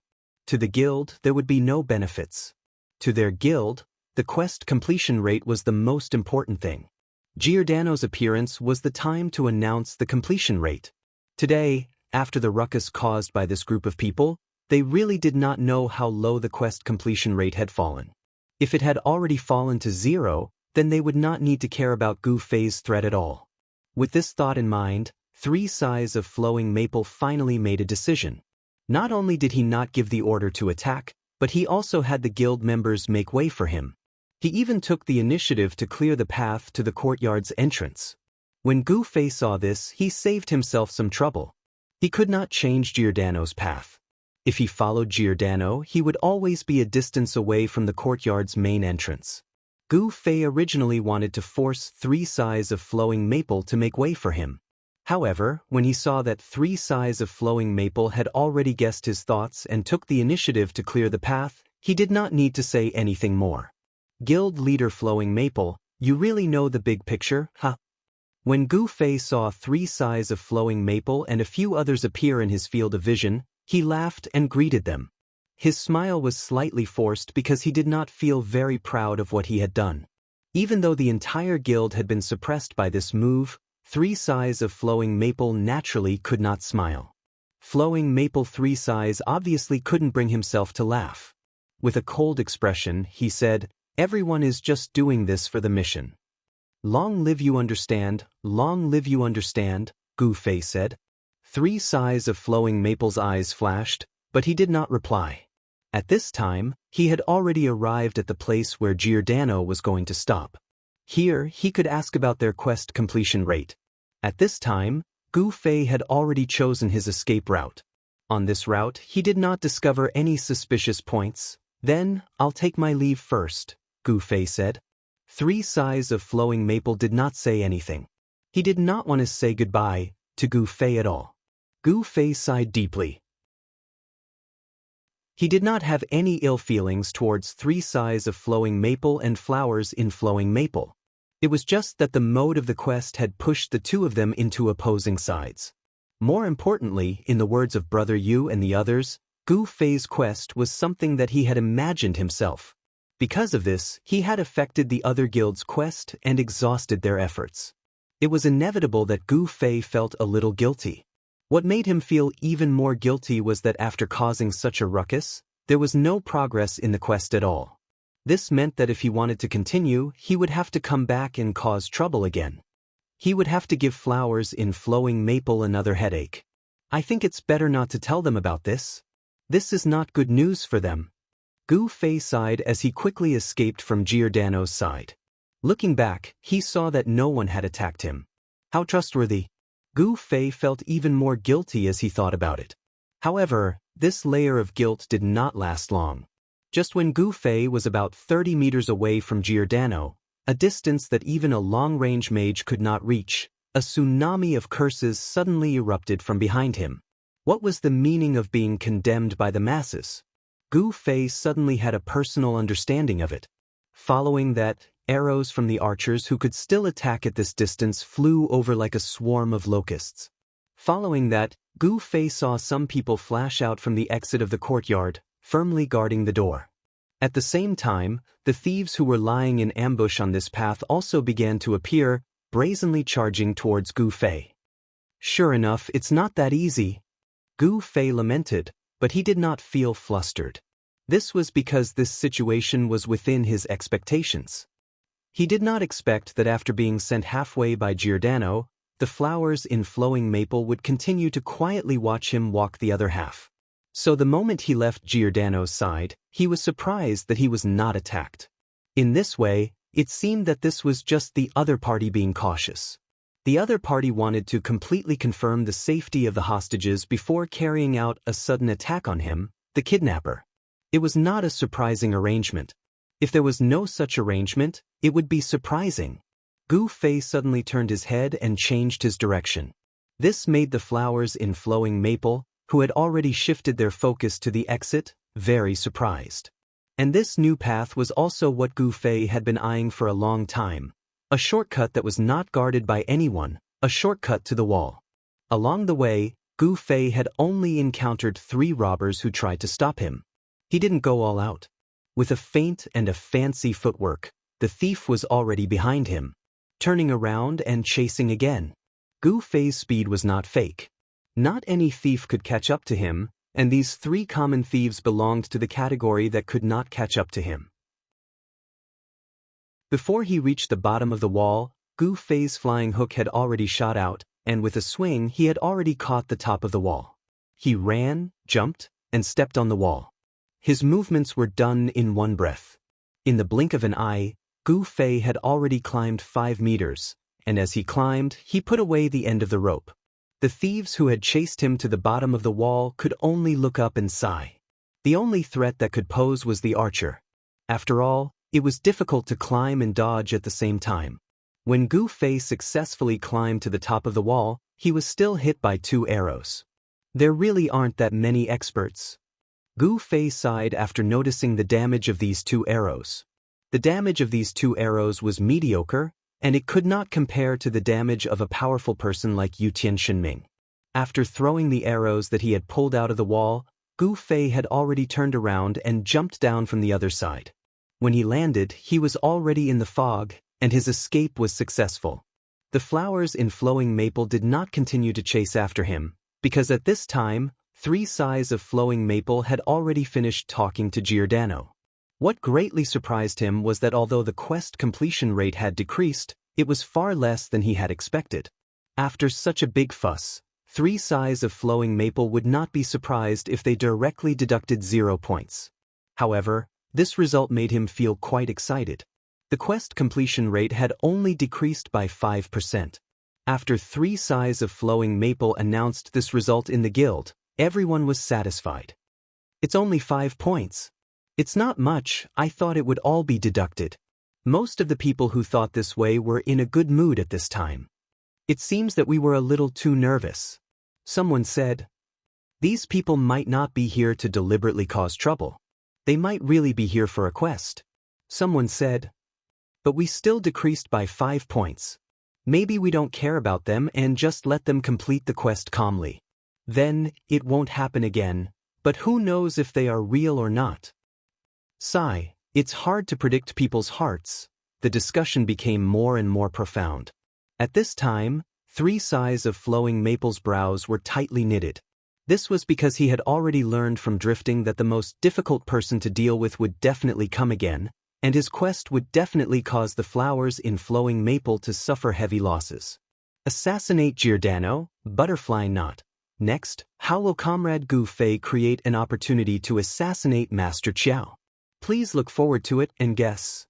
To the guild, there would be no benefits. To their guild, the quest completion rate was the most important thing. Giordano's appearance was the time to announce the completion rate. Today, after the ruckus caused by this group of people, they really did not know how low the quest completion rate had fallen. If it had already fallen to 0, then they would not need to care about Gu Fei's threat at all. With this thought in mind, 3 Sighs of Flowing Maple finally made a decision. Not only did he not give the order to attack, but he also had the guild members make way for him. He even took the initiative to clear the path to the courtyard's entrance. When Gu Fei saw this, he saved himself some trouble. He could not change Giordano's path. If he followed Giordano, he would always be a distance away from the courtyard's main entrance. Gu Fei originally wanted to force 3 Sighs of Flowing Maple to make way for him. However, when he saw that 3 Sighs of Flowing Maple had already guessed his thoughts and took the initiative to clear the path, he did not need to say anything more. Guild leader Flowing Maple, you really know the big picture, huh? When Gu Fei saw 3 Sighs of Flowing Maple and a few others appear in his field of vision, he laughed and greeted them. His smile was slightly forced because he did not feel very proud of what he had done. Even though the entire guild had been suppressed by this move, 3 Sighs of Flowing Maple naturally could not smile. Flowing Maple 3 Sighs obviously couldn't bring himself to laugh. With a cold expression, he said, "Everyone is just doing this for the mission." "Long live you understand, long live you understand," Gu Fei said. 3 Sighs of Flowing Maple's eyes flashed, but he did not reply. At this time, he had already arrived at the place where Giordano was going to stop. Here, he could ask about their quest completion rate. At this time, Gu Fei had already chosen his escape route. On this route, he did not discover any suspicious points. "Then, I'll take my leave first," Gu Fei said. 3 Sighs of Flowing Maple did not say anything. He did not want to say goodbye to Gu Fei at all. Gu Fei sighed deeply. He did not have any ill feelings towards 3 Sighs of Flowing Maple and flowers in Flowing Maple. It was just that the mode of the quest had pushed the two of them into opposing sides. More importantly, in the words of Brother Yu and the others, Gu Fei's quest was something that he had imagined himself. Because of this, he had affected the other guild's quest and exhausted their efforts. It was inevitable that Gu Fei felt a little guilty. What made him feel even more guilty was that after causing such a ruckus, there was no progress in the quest at all. This meant that if he wanted to continue, he would have to come back and cause trouble again. He would have to give flowers in flowing maple another headache. I think it's better not to tell them about this. This is not good news for them. Gu Fei sighed as he quickly escaped from Giordano's side. Looking back, he saw that no one had attacked him. How trustworthy. Gu Fei felt even more guilty as he thought about it. However, this layer of guilt did not last long. Just when Gu Fei was about 30 meters away from Giordano, a distance that even a long-range mage could not reach, a tsunami of curses suddenly erupted from behind him. What was the meaning of being condemned by the masses? Gu Fei suddenly had a personal understanding of it. Following that, arrows from the archers who could still attack at this distance flew over like a swarm of locusts. Following that, Gu Fei saw some people flash out from the exit of the courtyard, firmly guarding the door. At the same time, the thieves who were lying in ambush on this path also began to appear, brazenly charging towards Gu Fei. Sure enough, it's not that easy. Gu Fei lamented, but he did not feel flustered. This was because this situation was within his expectations. He did not expect that after being sent halfway by Giordano, the flowers in flowing maple would continue to quietly watch him walk the other half. So the moment he left Giordano's side, he was surprised that he was not attacked. In this way, it seemed that this was just the other party being cautious. The other party wanted to completely confirm the safety of the hostages before carrying out a sudden attack on him, the kidnapper. It was not a surprising arrangement. If there was no such arrangement, it would be surprising. Gu Fei suddenly turned his head and changed his direction. This made the flowers in flowing maple, who had already shifted their focus to the exit, very surprised. And this new path was also what Gu Fei had been eyeing for a long time. A shortcut that was not guarded by anyone, a shortcut to the wall. Along the way, Gu Fei had only encountered 3 robbers who tried to stop him. He didn't go all out. With a feint and a fancy footwork, the thief was already behind him, turning around and chasing again. Gu Fei's speed was not fake. Not any thief could catch up to him, and these 3 common thieves belonged to the category that could not catch up to him. Before he reached the bottom of the wall, Gu Fei's flying hook had already shot out, and with a swing he had already caught the top of the wall. He ran, jumped, and stepped on the wall. His movements were done in one breath. In the blink of an eye, Gu Fei had already climbed 5 meters, and as he climbed, he put away the end of the rope. The thieves who had chased him to the bottom of the wall could only look up and sigh. The only threat that could pose was the archer. After all, it was difficult to climb and dodge at the same time. When Gu Fei successfully climbed to the top of the wall, he was still hit by 2 arrows. There really aren't that many experts. Gu Fei sighed after noticing the damage of these 2 arrows. The damage of these 2 arrows was mediocre, and it could not compare to the damage of a powerful person like Yu Tianxinming. After throwing the arrows that he had pulled out of the wall, Gu Fei had already turned around and jumped down from the other side. When he landed, he was already in the fog, and his escape was successful. The flowers in flowing maple did not continue to chase after him, because at this time, 3 sighs of flowing maple had already finished talking to Giordano. What greatly surprised him was that although the quest completion rate had decreased, it was far less than he had expected. After such a big fuss, 3 sighs of flowing maple would not be surprised if they directly deducted 0 points. However, this result made him feel quite excited. The quest completion rate had only decreased by 5%. After 3 sighs of flowing maple announced this result in the guild, everyone was satisfied. It's only 5 points. It's not much, I thought it would all be deducted. Most of the people who thought this way were in a good mood at this time. It seems that we were a little too nervous. Someone said, "These people might not be here to deliberately cause trouble. They might really be here for a quest." Someone said, "But we still decreased by 5 points. Maybe we don't care about them and just let them complete the quest calmly. Then, it won't happen again, but who knows if they are real or not." Sigh, it's hard to predict people's hearts. The discussion became more and more profound. At this time, Three sides of Flowing Maple's brows were tightly knitted. This was because he had already learned from drifting that the most difficult person to deal with would definitely come again, and his quest would definitely cause the flowers in Flowing Maple to suffer heavy losses. Assassinate Giordano, Butterfly Knot. Next, how will Comrade Gu Fei create an opportunity to assassinate Master Qiao? Please look forward to it and guess.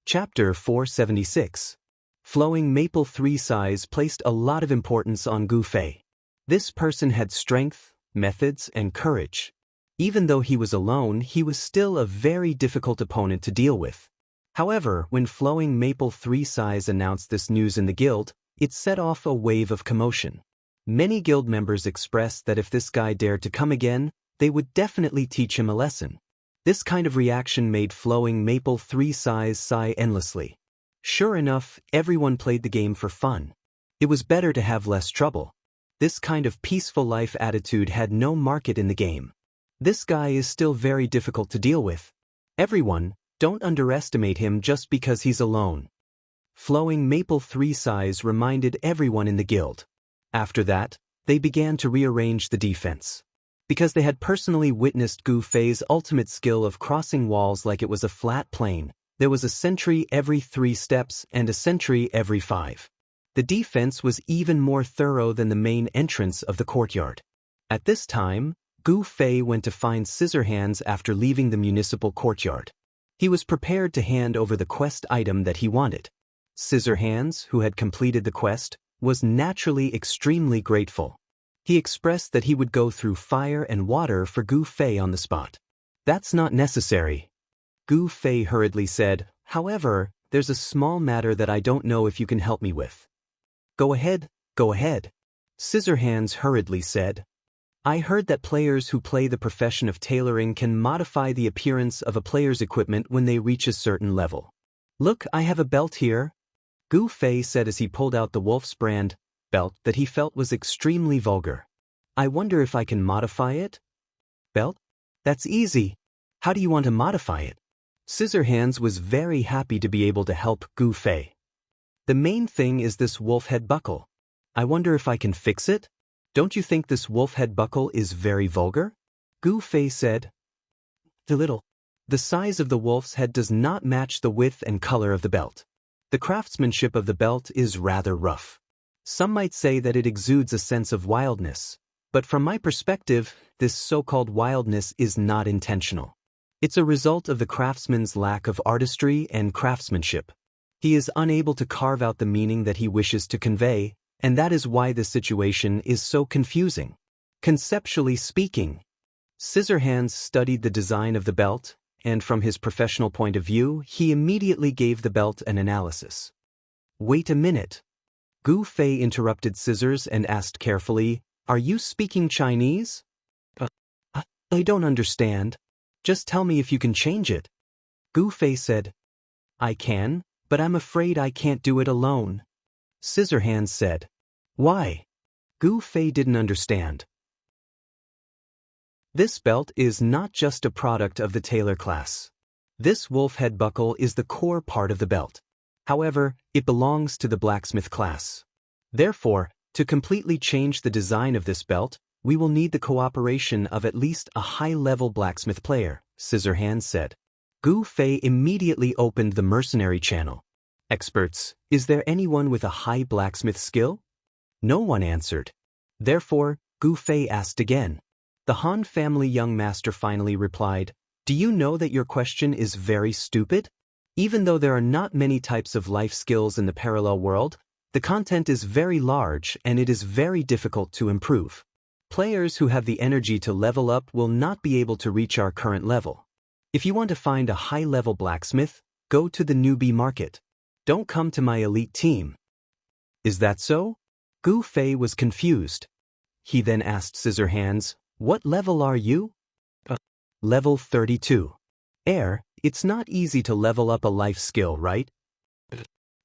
Chapter 476. Flowing Maple 3 size placed a lot of importance on Gu Fei. This person had strength, methods, and courage. Even though he was alone, he was still a very difficult opponent to deal with. However, when Flowing Maple 3 size announced this news in the guild, it set off a wave of commotion. Many guild members expressed that if this guy dared to come again, they would definitely teach him a lesson. This kind of reaction made Flowing Maple 3 size sigh endlessly. Sure enough, everyone played the game for fun. It was better to have less trouble. This kind of peaceful life attitude had no market in the game. This guy is still very difficult to deal with. Everyone, don't underestimate him just because he's alone. Flowing Maple 3 size reminded everyone in the guild. After that, they began to rearrange the defense. Because they had personally witnessed Gu Fei's ultimate skill of crossing walls like it was a flat plane, there was a sentry every 3 steps and a sentry every 5. The defense was even more thorough than the main entrance of the courtyard. At this time, Gu Fei went to find Scissorhands after leaving the municipal courtyard. He was prepared to hand over the quest item that he wanted. Scissorhands, who had completed the quest, was naturally extremely grateful. He expressed that he would go through fire and water for Gu Fei on the spot. That's not necessary. Gu Fei hurriedly said, however, there's a small matter that I don't know if you can help me with. Go ahead, go ahead. Scissorhands hurriedly said. I heard that players who play the profession of tailoring can modify the appearance of a player's equipment when they reach a certain level. Look, I have a belt here. Gu Fei said as he pulled out the Wolf's brand belt that he felt was extremely vulgar. I wonder if I can modify it? Belt? That's easy. How do you want to modify it? Scissorhands was very happy to be able to help Gu Fei. The main thing is this wolf head buckle. I wonder if I can fix it? Don't you think this wolf head buckle is very vulgar? Gu Fei said. A little. The size of the wolf's head does not match the width and color of the belt. The craftsmanship of the belt is rather rough. Some might say that it exudes a sense of wildness, but from my perspective, this so-called wildness is not intentional. It's a result of the craftsman's lack of artistry and craftsmanship. He is unable to carve out the meaning that he wishes to convey, and that is why this situation is so confusing. Conceptually speaking, Scissorhands studied the design of the belt, and from his professional point of view, he immediately gave the belt an analysis. Wait a minute. Gu Fei interrupted Scissors and asked carefully, are you speaking Chinese? I don't understand. Just tell me if you can change it. Gu Fei said, I can, but I'm afraid I can't do it alone. Scissorhands said, why? Gu Fei didn't understand. This belt is not just a product of the tailor class. This wolf head buckle is the core part of the belt. However, it belongs to the blacksmith class. Therefore, to completely change the design of this belt, we will need the cooperation of at least a high-level blacksmith player, Scissorhands said. Gu Fei immediately opened the mercenary channel. Experts, is there anyone with a high blacksmith skill? No one answered. Therefore, Gu Fei asked again. The Han family young master finally replied, do you know that your question is very stupid? Even though there are not many types of life skills in the parallel world, the content is very large and it is very difficult to improve. Players who have the energy to level up will not be able to reach our current level. If you want to find a high-level blacksmith, go to the newbie market. Don't come to my elite team. Is that so? Gu Fei was confused. He then asked Scissorhands, what level are you? Level 32. It's not easy to level up a life skill, right?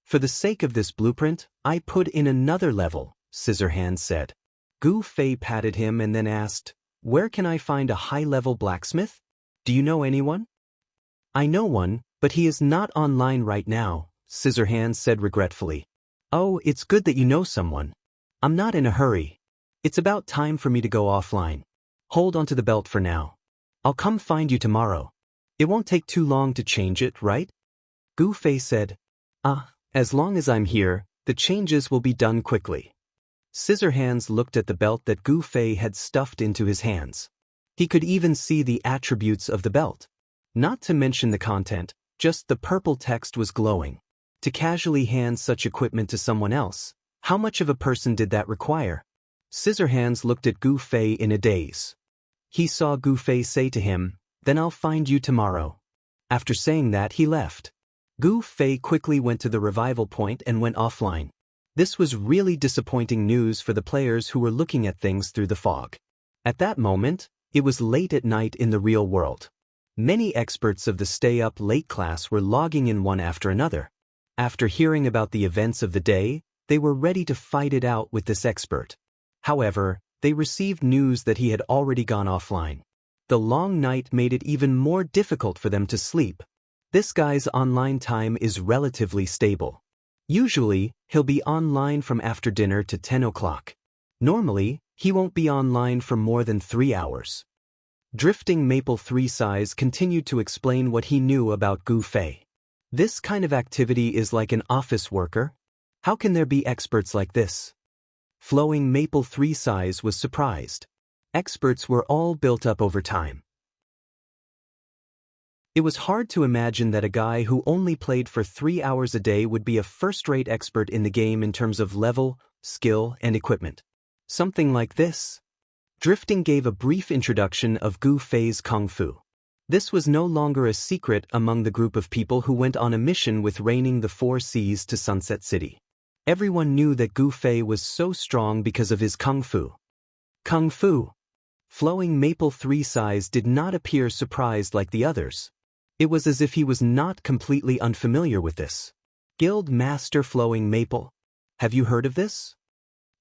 For the sake of this blueprint, I put in another level, Scissorhands said. Gu Fei patted him and then asked, where can I find a high-level blacksmith? Do you know anyone? I know one, but he is not online right now, Scissorhands said regretfully. Oh, it's good that you know someone. I'm not in a hurry. It's about time for me to go offline. Hold onto the belt for now. I'll come find you tomorrow. It won't take too long to change it, right? Gu Fei said. As long as I'm here, the changes will be done quickly. Scissorhands looked at the belt that Gu Fei had stuffed into his hands. He could even see the attributes of the belt. Not to mention the content, just the purple text was glowing. To casually hand such equipment to someone else, how much of a person did that require? Scissorhands looked at Gu Fei in a daze. He saw Gu Fei say to him, "Then I'll find you tomorrow." After saying that, he left. Gu Fei quickly went to the revival point and went offline. This was really disappointing news for the players who were looking at things through the fog. At that moment, it was late at night in the real world. Many experts of the stay-up-late class were logging in one after another. After hearing about the events of the day, they were ready to fight it out with this expert. However, they received news that he had already gone offline. The long night made it even more difficult for them to sleep. This guy's online time is relatively stable. Usually, he'll be online from after dinner to 10 o'clock. Normally, he won't be online for more than 3 hours. Drifting Maple 3 Size continued to explain what he knew about Gu Fei. This kind of activity is like an office worker. How can there be experts like this? Flowing Maple 3 Size was surprised. Experts were all built up over time. It was hard to imagine that a guy who only played for 3 hours a day would be a first-rate expert in the game in terms of level, skill, and equipment. Something like this. Drifting gave a brief introduction of Gu Fei's Kung Fu. This was no longer a secret among the group of people who went on a mission with reigning the 4 seas to Sunset City. Everyone knew that Gu Fei was so strong because of his Kung Fu. Kung Fu. Flowing Maple 3 Size did not appear surprised like the others. It was as if he was not completely unfamiliar with this. Guild Master Flowing Maple. Have you heard of this?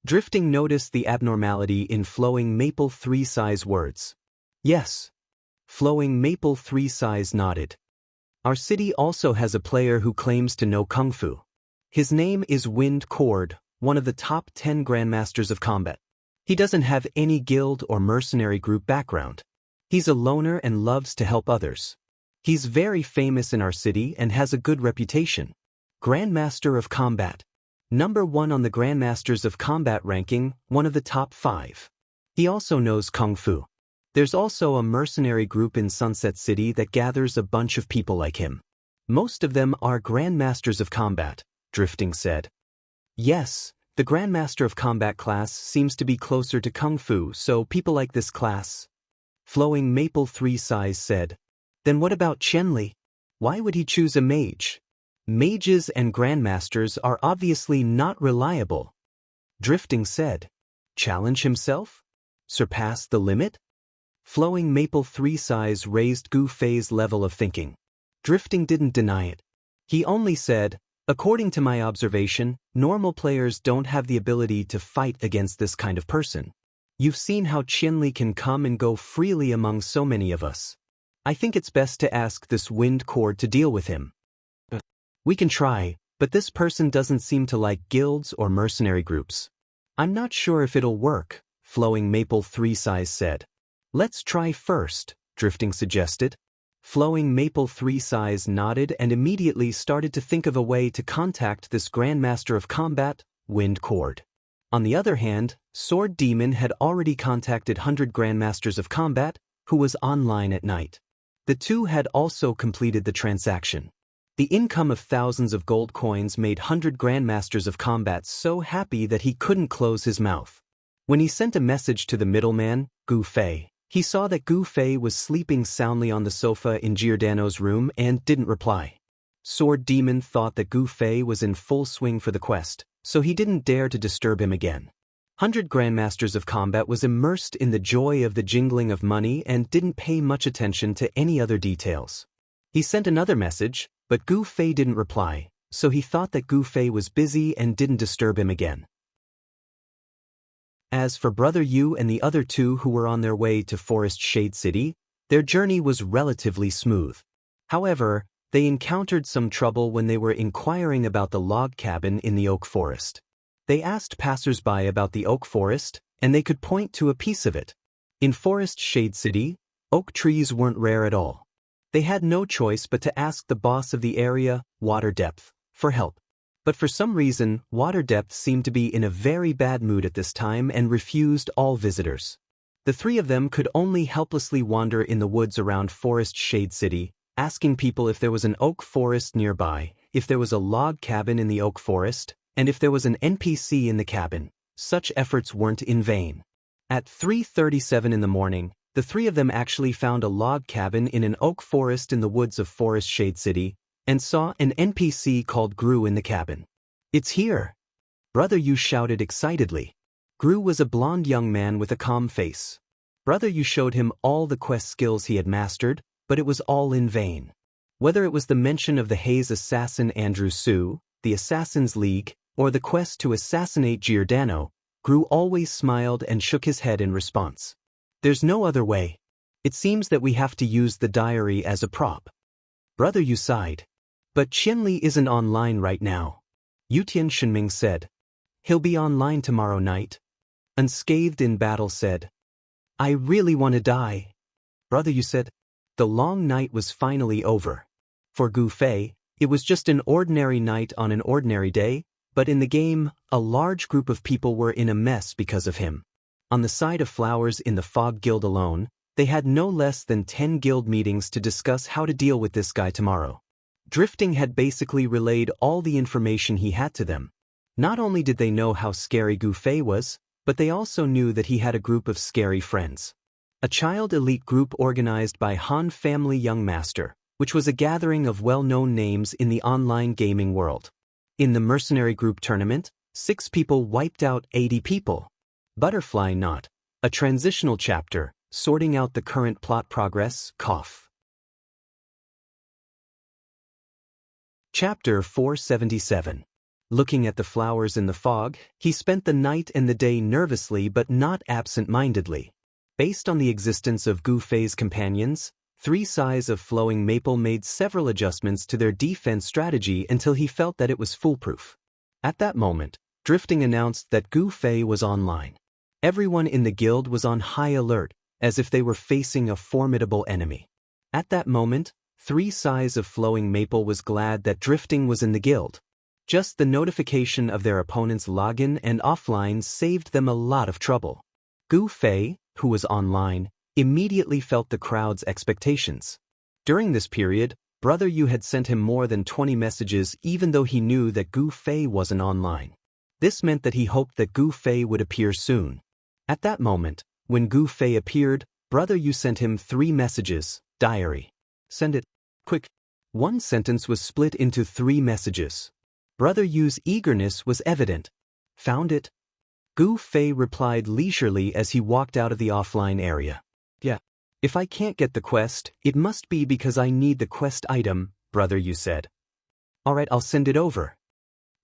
Drifting noticed the abnormality in Flowing Maple 3 Size words. Yes. Flowing Maple 3 Size nodded. Our city also has a player who claims to know Kung Fu. His name is Wind Cord, one of the top 10 Grandmasters of Combat. He doesn't have any guild or mercenary group background. He's a loner and loves to help others. He's very famous in our city and has a good reputation. Grandmaster of Combat. Number 1 on the Grandmasters of Combat ranking, one of the top 5. He also knows Kung Fu. There's also a mercenary group in Sunset City that gathers a bunch of people like him. Most of them are Grandmasters of Combat, Drifting said. Yes, the Grandmaster of Combat class seems to be closer to Kung Fu, so people like this class. Flowing Maple 3 Size said. Then what about Chenli? Why would he choose a mage? Mages and Grandmasters are obviously not reliable. Drifting said. Challenge himself? Surpass the limit? Flowing Maple 3 Size raised Gu Fei's level of thinking. Drifting didn't deny it. He only said, according to my observation, normal players don't have the ability to fight against this kind of person. You've seen how Chenli can come and go freely among so many of us. I think it's best to ask this Wind Cord to deal with him. We can try, but this person doesn't seem to like guilds or mercenary groups. I'm not sure if it'll work, Flowing Maple 3 Size said. Let's try first, Drifting suggested. Flowing Maple 3 Size nodded and immediately started to think of a way to contact this Grandmaster of Combat, Wind Cord. On the other hand, Sword Demon had already contacted 100 Grandmasters of Combat, who was online at night. The two had also completed the transaction. The income of thousands of gold coins made 100 Grandmasters of Combat so happy that he couldn't close his mouth. When he sent a message to the middleman, Gu Fei, he saw that Gu Fei was sleeping soundly on the sofa in Giordano's room and didn't reply. Sword Demon thought that Gu Fei was in full swing for the quest, so he didn't dare to disturb him again. 100 Grandmasters of Combat was immersed in the joy of the jingling of money and didn't pay much attention to any other details. He sent another message, but Gu Fei didn't reply, so he thought that Gu Fei was busy and didn't disturb him again. As for Brother Yu and the other two who were on their way to Forest Shade City, their journey was relatively smooth. However, they encountered some trouble when they were inquiring about the log cabin in the oak forest. They asked passers-by about the oak forest, and they could point to a piece of it. In Forest Shade City, oak trees weren't rare at all. They had no choice but to ask the boss of the area, Water Depth, for help. But for some reason, Water Depth seemed to be in a very bad mood at this time and refused all visitors. The three of them could only helplessly wander in the woods around Forest Shade City, asking people if there was an oak forest nearby, if there was a log cabin in the oak forest, and if there was an NPC in the cabin. Such efforts weren't in vain. At 3:37 in the morning, the three of them actually found a log cabin in an oak forest in the woods of Forest Shade City, and saw an NPC called Gru in the cabin. "It's here!" Brother Yu shouted excitedly. Gru was a blonde young man with a calm face. Brother Yu showed him all the quest skills he had mastered, but it was all in vain. Whether it was the mention of the Hayes assassin Andrew Su, the Assassin's League, or the quest to assassinate Giordano, Gru always smiled and shook his head in response. "There's no other way. It seems that we have to use the diary as a prop." Brother Yu sighed. "But Qianli isn't online right now," Yutian Shenming said. "He'll be online tomorrow night." Unscathed in Battle said. "I really want to die." Brother Yu said. The long night was finally over. For Gu Fei, it was just an ordinary night on an ordinary day, but in the game, a large group of people were in a mess because of him. On the side of Flowers in the Fog Guild alone, they had no less than 10 guild meetings to discuss how to deal with this guy tomorrow. Drifting had basically relayed all the information he had to them. Not only did they know how scary Gu Fei was, but they also knew that he had a group of scary friends. A child elite group organized by Han Family Young Master, which was a gathering of well-known names in the online gaming world. In the mercenary group tournament, 6 people wiped out 80 people. Butterfly Knot, a transitional chapter, sorting out the current plot progress, cough. Chapter 477. Looking at the flowers in the fog, he spent the night and the day nervously but not absent-mindedly. Based on the existence of Gu Fei's companions, 3 Sighs of Flowing Maple made several adjustments to their defense strategy until he felt that it was foolproof. At that moment, Drifting announced that Gu Fei was online. Everyone in the guild was on high alert, as if they were facing a formidable enemy. At that moment, 3 Sighs of Flowing Maple was glad that Drifting was in the guild. Just the notification of their opponent's login and offline saved them a lot of trouble. Gu Fei, who was online, immediately felt the crowd's expectations. During this period, Brother Yu had sent him more than 20 messages even though he knew that Gu Fei wasn't online. This meant that he hoped that Gu Fei would appear soon. At that moment, when Gu Fei appeared, Brother Yu sent him 3 messages. Diary. Send it. Quick. 1 sentence was split into 3 messages. Brother Yu's eagerness was evident. Found it? Gu Fei replied leisurely as he walked out of the offline area. "Yeah. If I can't get the quest, it must be because I need the quest item," Brother Yu said. "Alright, I'll send it over."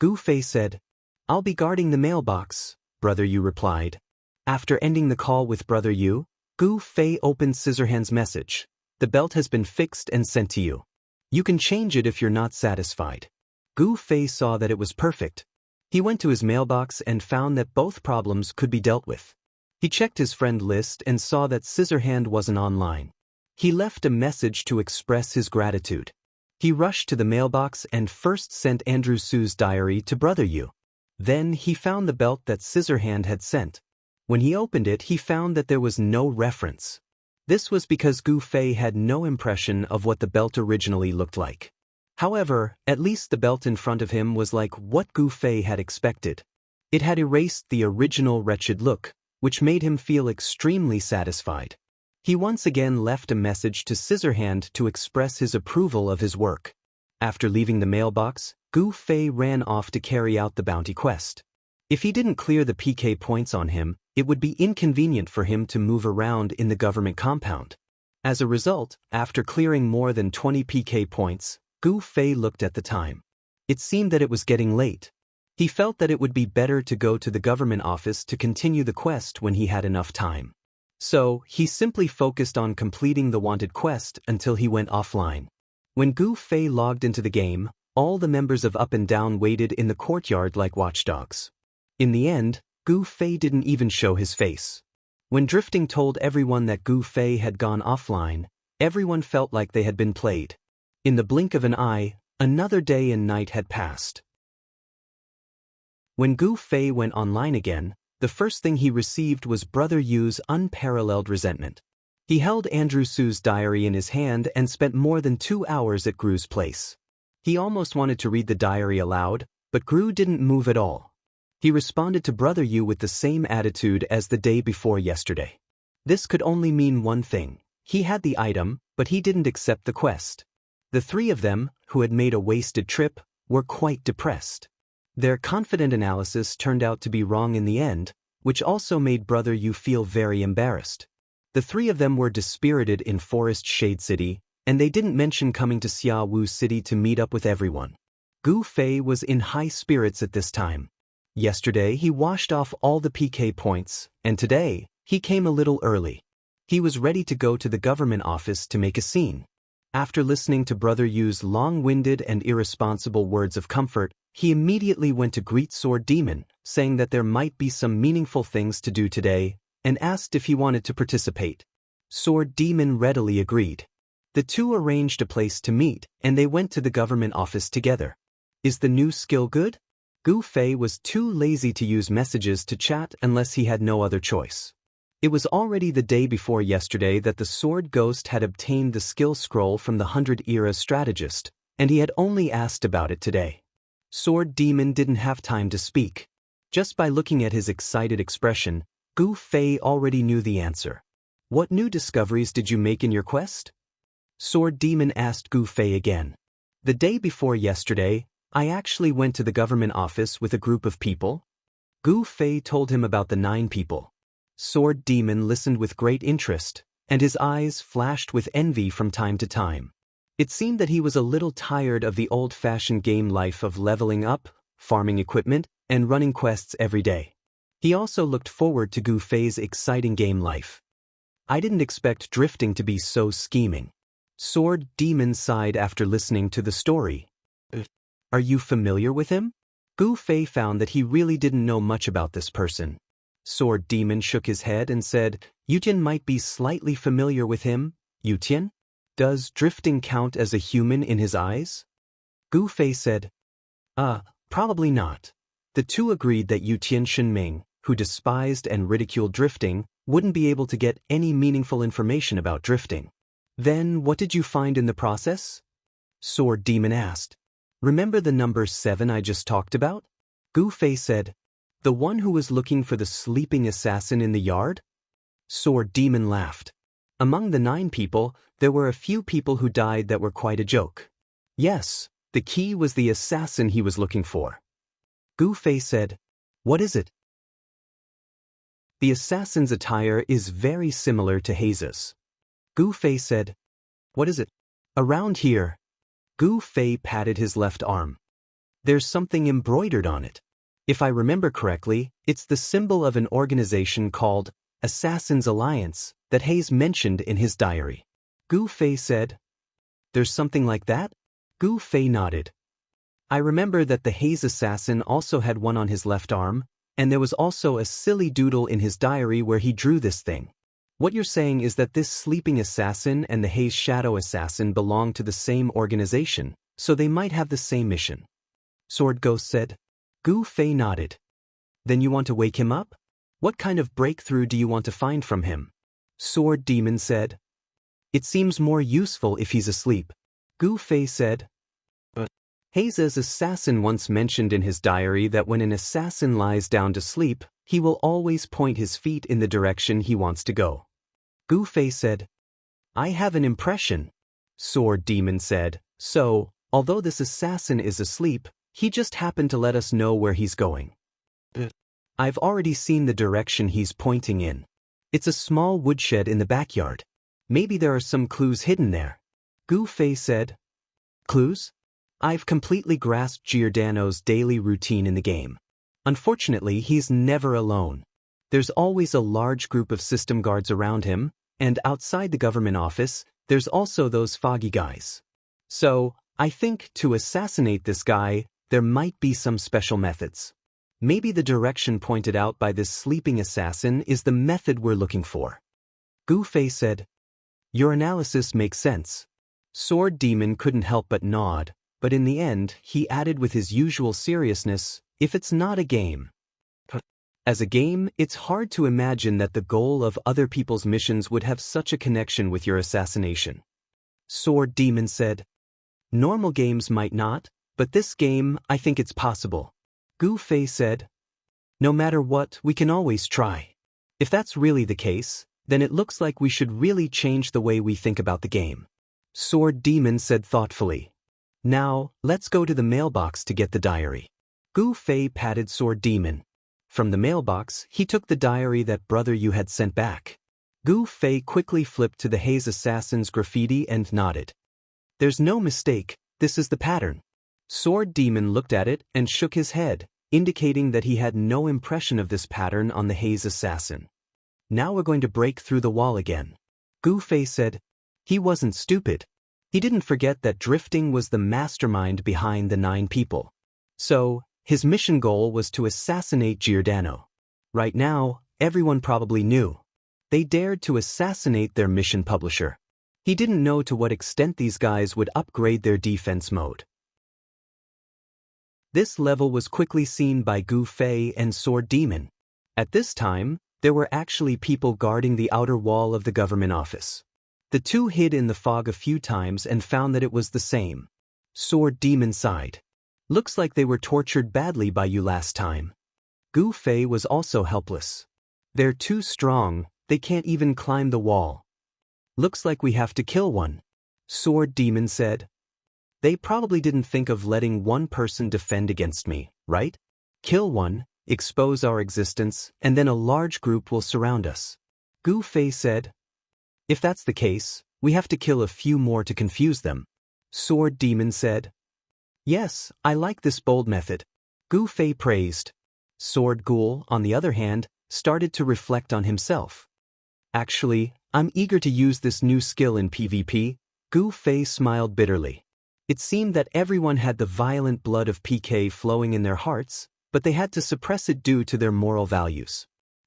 Gu Fei said. "I'll be guarding the mailbox," Brother Yu replied. After ending the call with Brother Yu, Gu Fei opened Scissorhand's message. "The belt has been fixed and sent to you. You can change it if you're not satisfied." Gu Fei saw that it was perfect. He went to his mailbox and found that both problems could be dealt with. He checked his friend list and saw that Scissorhand wasn't online. He left a message to express his gratitude. He rushed to the mailbox and first sent Andrew Su's diary to Brother Yu. Then he found the belt that Scissorhand had sent. When he opened it, he found that there was no reference. This was because Gu Fei had no impression of what the belt originally looked like. However, at least the belt in front of him was like what Gu Fei had expected. It had erased the original wretched look, which made him feel extremely satisfied. He once again left a message to Scissorhand to express his approval of his work. After leaving the mailbox, Gu Fei ran off to carry out the bounty quest. If he didn't clear the PK points on him, it would be inconvenient for him to move around in the government compound. As a result, after clearing more than 20 PK points, Gu Fei looked at the time. It seemed that it was getting late. He felt that it would be better to go to the government office to continue the quest when he had enough time. So, he simply focused on completing the wanted quest until he went offline. When Gu Fei logged into the game, all the members of Up and Down waited in the courtyard like watchdogs. In the end, Gu Fei didn't even show his face. When Drifting told everyone that Gu Fei had gone offline, everyone felt like they had been played. In the blink of an eye, another day and night had passed. When Gu Fei went online again, the first thing he received was Brother Yu's unparalleled resentment. He held Andrew Su's diary in his hand and spent more than 2 hours at Gru's place. He almost wanted to read the diary aloud, but Gru didn't move at all. He responded to Brother Yu with the same attitude as the day before yesterday. This could only mean one thing. He had the item, but he didn't accept the quest. The three of them, who had made a wasted trip, were quite depressed. Their confident analysis turned out to be wrong in the end, which also made Brother Yu feel very embarrassed. The three of them were dispirited in Forest Shade City, and they didn't mention coming to Xia Wu City to meet up with everyone. Gu Fei was in high spirits at this time. Yesterday he washed off all the PK points, and today, he came a little early. He was ready to go to the government office to make a scene. After listening to Brother Yu's long-winded and irresponsible words of comfort, he immediately went to greet Sword Demon, saying that there might be some meaningful things to do today, and asked if he wanted to participate. Sword Demon readily agreed. The two arranged a place to meet, and they went to the government office together. Is the new skill good? Gu Fei was too lazy to use messages to chat unless he had no other choice. It was already the day before yesterday that the Sword Ghost had obtained the skill scroll from the 100-era strategist, and he had only asked about it today. Sword Demon didn't have time to speak. Just by looking at his excited expression, Gu Fei already knew the answer. What new discoveries did you make in your quest? Sword Demon asked Gu Fei again. The day before yesterday, I actually went to the government office with a group of people. Gu Fei told him about the 9 people. Sword Demon listened with great interest, and his eyes flashed with envy from time to time. It seemed that he was a little tired of the old-fashioned game life of leveling up, farming equipment, and running quests every day. He also looked forward to Gu Fei's exciting game life. I didn't expect Drifting to be so scheming. Sword Demon sighed after listening to the story. Are you familiar with him? Gu Fei found that he really didn't know much about this person. Sword Demon shook his head and said, Yutian might be slightly familiar with him. Yutian? Does Drifting count as a human in his eyes? Gu Fei said, probably not. The two agreed that Yutian Shenming, who despised and ridiculed Drifting, wouldn't be able to get any meaningful information about Drifting. Then what did you find in the process? Sword Demon asked. Remember the number 7 I just talked about? Gu Fei said, the one who was looking for the sleeping assassin in the yard? Sword Demon laughed. Among the 9 people, there were a few people who died that were quite a joke. Yes, the key was the assassin he was looking for. Gu Fei said, what is it? The assassin's attire is very similar to Haze's. Gu Fei said, what is it? Around here. Gu Fei patted his left arm. There's something embroidered on it. If I remember correctly, it's the symbol of an organization called Assassin's Alliance that Haze mentioned in his diary. Gu Fei said, there's something like that? Gu Fei nodded. I remember that the Haze assassin also had one on his left arm, and there was also a silly doodle in his diary where he drew this thing. What you're saying is that this sleeping assassin and the Haze shadow assassin belong to the same organization, so they might have the same mission. Sword Ghost said. Gu Fei nodded. Then you want to wake him up? What kind of breakthrough do you want to find from him? Sword Demon said. It seems more useful if he's asleep. Gu Fei said. Haze's assassin once mentioned in his diary that when an assassin lies down to sleep, he will always point his feet in the direction he wants to go. Gu Fei said, I have an impression. Sword Demon said, so, although this assassin is asleep, he just happened to let us know where he's going. I've already seen the direction he's pointing in. It's a small woodshed in the backyard. Maybe there are some clues hidden there. Gu Fei said, clues? I've completely grasped Giordano's daily routine in the game. Unfortunately, he's never alone. There's always a large group of system guards around him, and outside the government office, there's also those foggy guys. So, I think to assassinate this guy, there might be some special methods. Maybe the direction pointed out by this sleeping assassin is the method we're looking for. Gu Fei said, "Your analysis makes sense." Sword Demon couldn't help but nod, but in the end, he added with his usual seriousness, "If it's not a game." As a game, it's hard to imagine that the goal of other people's missions would have such a connection with your assassination. Sword Demon said, "Normal games might not, but this game, I think it's possible." Gu Fei said, "No matter what, we can always try. If that's really the case, then it looks like we should really change the way we think about the game." Sword Demon said thoughtfully, "Now, let's go to the mailbox to get the diary." Gu Fei patted Sword Demon. From the mailbox, he took the diary that brother you had sent back. Gu Fei quickly flipped to the Haze Assassin's graffiti and nodded. "There's no mistake, this is the pattern." Sword Demon looked at it and shook his head, indicating that he had no impression of this pattern on the Haze Assassin. "Now we're going to break through the wall again." Gu Fei said, "He wasn't stupid. He didn't forget that Drifting was the mastermind behind the 9 people. So, his mission goal was to assassinate Giordano. Right now, everyone probably knew. They dared to assassinate their mission publisher. He didn't know to what extent these guys would upgrade their defense mode." This level was quickly seen by Gu Fei and Sword Demon. At this time, there were actually people guarding the outer wall of the government office. The two hid in the fog a few times and found that it was the same. Sword Demon sighed. "Looks like they were tortured badly by you last time." Gu Fei was also helpless. "They're too strong, they can't even climb the wall." "Looks like we have to kill one," Sword Demon said. "They probably didn't think of letting one person defend against me, right? Kill one, expose our existence, and then a large group will surround us." Gu Fei said, "If that's the case, we have to kill a few more to confuse them." Sword Demon said, "Yes, I like this bold method." Gu Fei praised. Sword Ghoul, on the other hand, started to reflect on himself. "Actually, I'm eager to use this new skill in PvP." Gu Fei smiled bitterly. It seemed that everyone had the violent blood of PK flowing in their hearts, but they had to suppress it due to their moral values.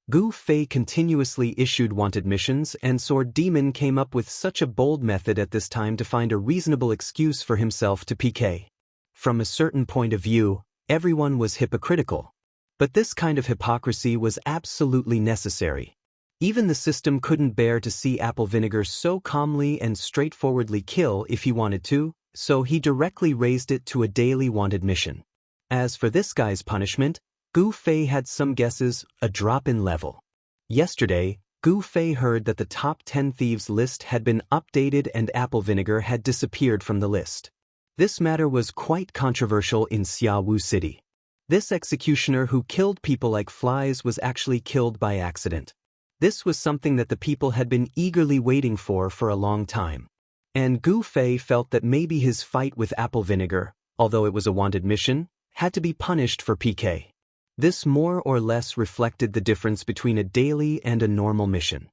Gu Fei continuously issued wanted missions, and Sword Demon came up with such a bold method at this time to find a reasonable excuse for himself to PK. From a certain point of view, everyone was hypocritical. But this kind of hypocrisy was absolutely necessary. Even the system couldn't bear to see Apple Vinegar so calmly and straightforwardly kill if he wanted to, so he directly raised it to a daily wanted mission. As for this guy's punishment, Gu Fei had some guesses, a drop in level. Yesterday, Gu Fei heard that the top 10 thieves list had been updated and Apple Vinegar had disappeared from the list. This matter was quite controversial in Xiaowu City. This executioner who killed people like flies was actually killed by accident. This was something that the people had been eagerly waiting for a long time. And Gu Fei felt that maybe his fight with Apple Vinegar, although it was a wanted mission, had to be punished for PK. This more or less reflected the difference between a daily and a normal mission.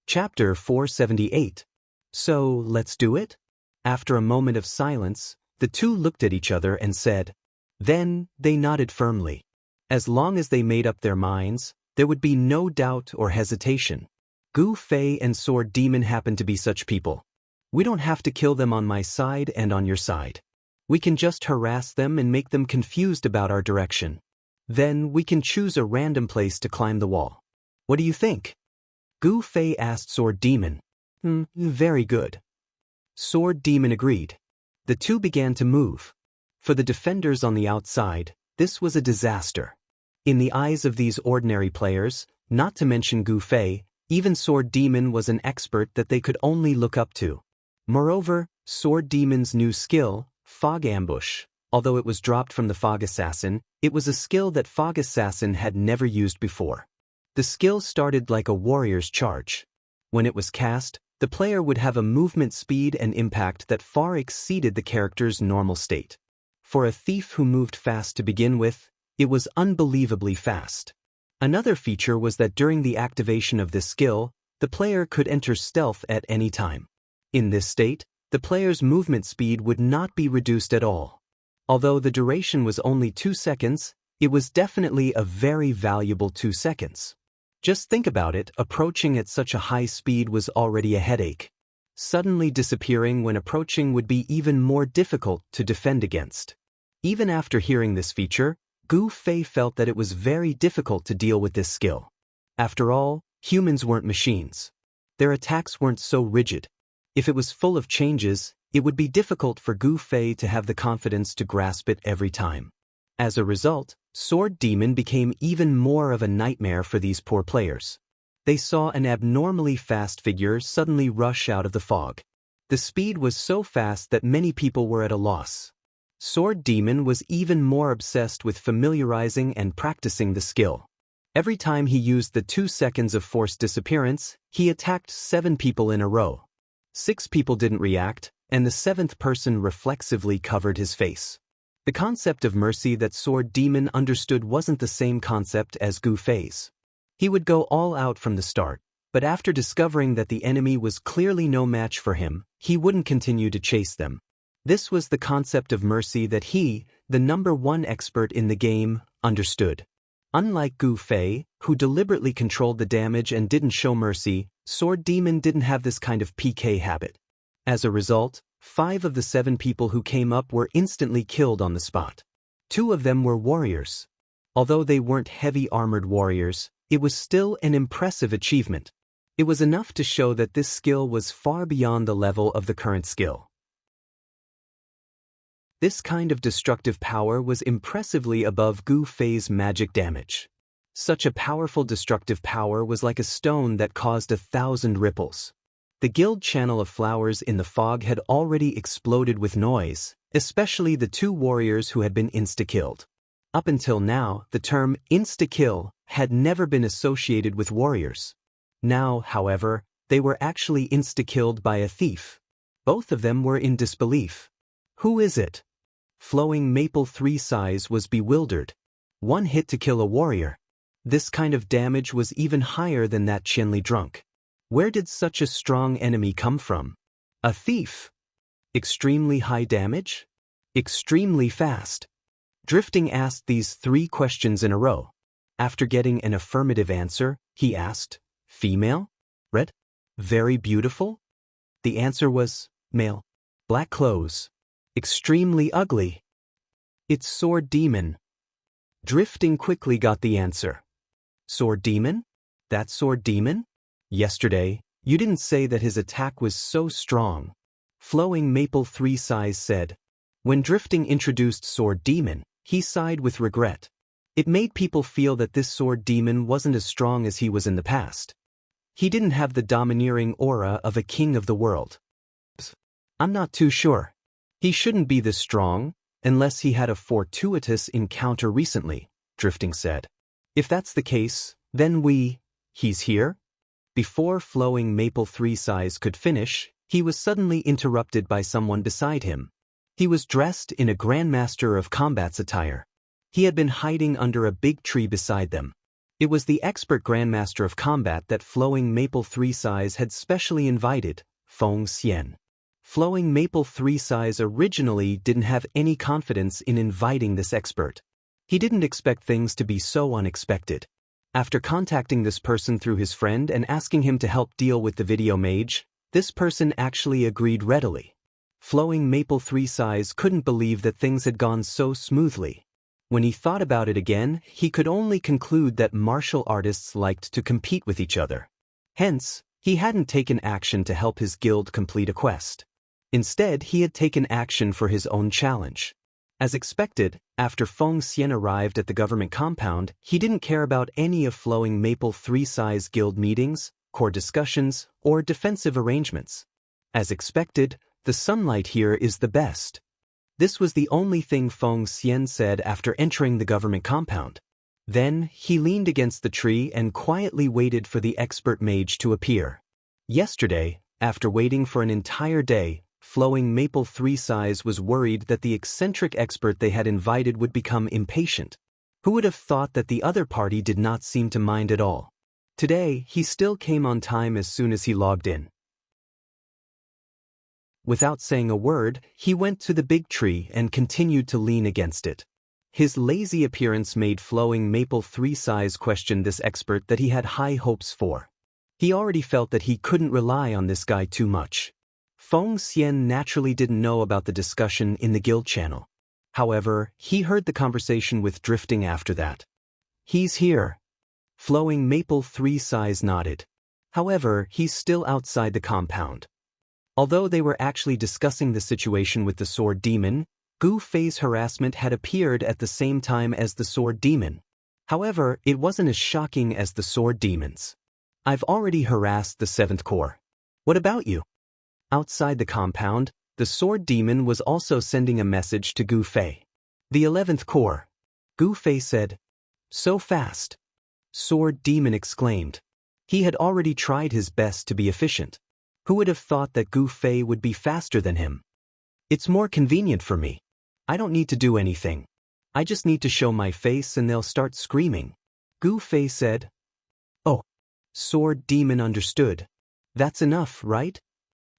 Chapter 478. So, let's do it? After a moment of silence, the two looked at each other and said. Then, they nodded firmly. As long as they made up their minds, there would be no doubt or hesitation. Gu Fei and Sword Demon happen to be such people. We don't have to kill them on my side and on your side. We can just harass them and make them confused about our direction. Then we can choose a random place to climb the wall. What do you think? Gu Fei asked Sword Demon. Very good. Sword Demon agreed. The two began to move. For the defenders on the outside, this was a disaster. In the eyes of these ordinary players, not to mention Gu Fei, even Sword Demon was an expert that they could only look up to. Moreover, Sword Demon's new skill, Fog Ambush, although it was dropped from the Fog Assassin, it was a skill that Fog Assassin had never used before. The skill started like a warrior's charge. When it was cast, the player would have a movement speed and impact that far exceeded the character's normal state. For a thief who moved fast to begin with, it was unbelievably fast. Another feature was that during the activation of this skill, the player could enter stealth at any time. In this state, the player's movement speed would not be reduced at all. Although the duration was only 2 seconds, it was definitely a very valuable 2 seconds. Just think about it, approaching at such a high speed was already a headache. Suddenly disappearing when approaching would be even more difficult to defend against. Even after hearing this feature, Gu Fei felt that it was very difficult to deal with this skill. After all, humans weren't machines. Their attacks weren't so rigid. If it was full of changes, it would be difficult for Gu Fei to have the confidence to grasp it every time. As a result, Sword Demon became even more of a nightmare for these poor players. They saw an abnormally fast figure suddenly rush out of the fog. The speed was so fast that many people were at a loss. Sword Demon was even more obsessed with familiarizing and practicing the skill. Every time he used the 2 seconds of forced disappearance, he attacked 7 people in a row. 6 people didn't react, and the 7th person reflexively covered his face. The concept of mercy that Sword Demon understood wasn't the same concept as Gu Fei's. He would go all out from the start, but after discovering that the enemy was clearly no match for him, he wouldn't continue to chase them. This was the concept of mercy that he, the #1 expert in the game, understood. Unlike Gu Fei, who deliberately controlled the damage and didn't show mercy, Sword Demon didn't have this kind of PK habit. As a result, 5 of the 7 people who came up were instantly killed on the spot. 2 of them were warriors. Although they weren't heavy-armored warriors, it was still an impressive achievement. It was enough to show that this skill was far beyond the level of the current skill. This kind of destructive power was impressively above Gu Fei's magic damage. Such a powerful destructive power was like a stone that caused 1,000 ripples. The guild channel of flowers in the fog had already exploded with noise, especially the 2 warriors who had been insta-killed. Up until now, the term insta-kill had never been associated with warriors. Now, however, they were actually insta-killed by a thief. Both of them were in disbelief. Who is it? Flowing Maple 3 Size was bewildered. 1 hit to kill a warrior. This kind of damage was even higher than that Qianli drunk. Where did such a strong enemy come from? A thief. Extremely high damage? Extremely fast. Drifting asked these 3 questions in a row. After getting an affirmative answer, he asked, "Female? Red? Very beautiful?" The answer was, "Male. Black clothes. Extremely ugly." "It's Sword Demon." Drifting quickly got the answer. "Sword Demon? That Sword Demon? Yesterday, you didn't say that his attack was so strong." Flowing Maple 3 Size said. When Drifting introduced Sword Demon, he sighed with regret. It made people feel that this Sword Demon wasn't as strong as he was in the past. He didn't have the domineering aura of a king of the world. "I'm not too sure. He shouldn't be this strong, unless he had a fortuitous encounter recently," Drifting said. "If that's the case, then he's here?" Before Flowing Maple 3 Size could finish, he was suddenly interrupted by someone beside him. He was dressed in a Grandmaster of Combat's attire. He had been hiding under a big tree beside them. It was the expert Grandmaster of Combat that Flowing Maple 3 Size had specially invited, Feng Xian. Flowing Maple 3 Size originally didn't have any confidence in inviting this expert. He didn't expect things to be so unexpected. After contacting this person through his friend and asking him to help deal with the video Mage, this person actually agreed readily. Flowing Maple 3 Size couldn't believe that things had gone so smoothly. When he thought about it again, he could only conclude that martial artists liked to compete with each other. Hence, he hadn't taken action to help his guild complete a quest. Instead, he had taken action for his own challenge. As expected, after Feng Xian arrived at the government compound, he didn't care about any of Flowing Maple 3 Size guild meetings, core discussions, or defensive arrangements. As expected, the sunlight here is the best. This was the only thing Feng Xian said after entering the government compound. Then, he leaned against the tree and quietly waited for the expert mage to appear. Yesterday, after waiting for an entire day, Flowing Maple 3 Size was worried that the eccentric expert they had invited would become impatient. Who would have thought that the other party did not seem to mind at all? Today, he still came on time as soon as he logged in. Without saying a word, he went to the big tree and continued to lean against it. His lazy appearance made Flowing Maple 3 Size question this expert that he had high hopes for. He already felt that he couldn't rely on this guy too much. Feng Xian naturally didn't know about the discussion in the guild channel. However, he heard the conversation with Drifting after that. He's here. Flowing Maple 3 Size nodded. However, he's still outside the compound. Although they were actually discussing the situation with the Sword Demon, Gu Fei's harassment had appeared at the same time as the Sword Demon. However, it wasn't as shocking as the Sword Demon's. I've already harassed the 7th Corps. What about you? Outside the compound, the Sword Demon was also sending a message to Gu Fei. The 11th Corps. Gu Fei said. So fast. Sword Demon exclaimed. He had already tried his best to be efficient. Who would have thought that Gu Fei would be faster than him? It's more convenient for me. I don't need to do anything. I just need to show my face and they'll start screaming. Gu Fei said. Oh. Sword Demon understood. That's enough, right?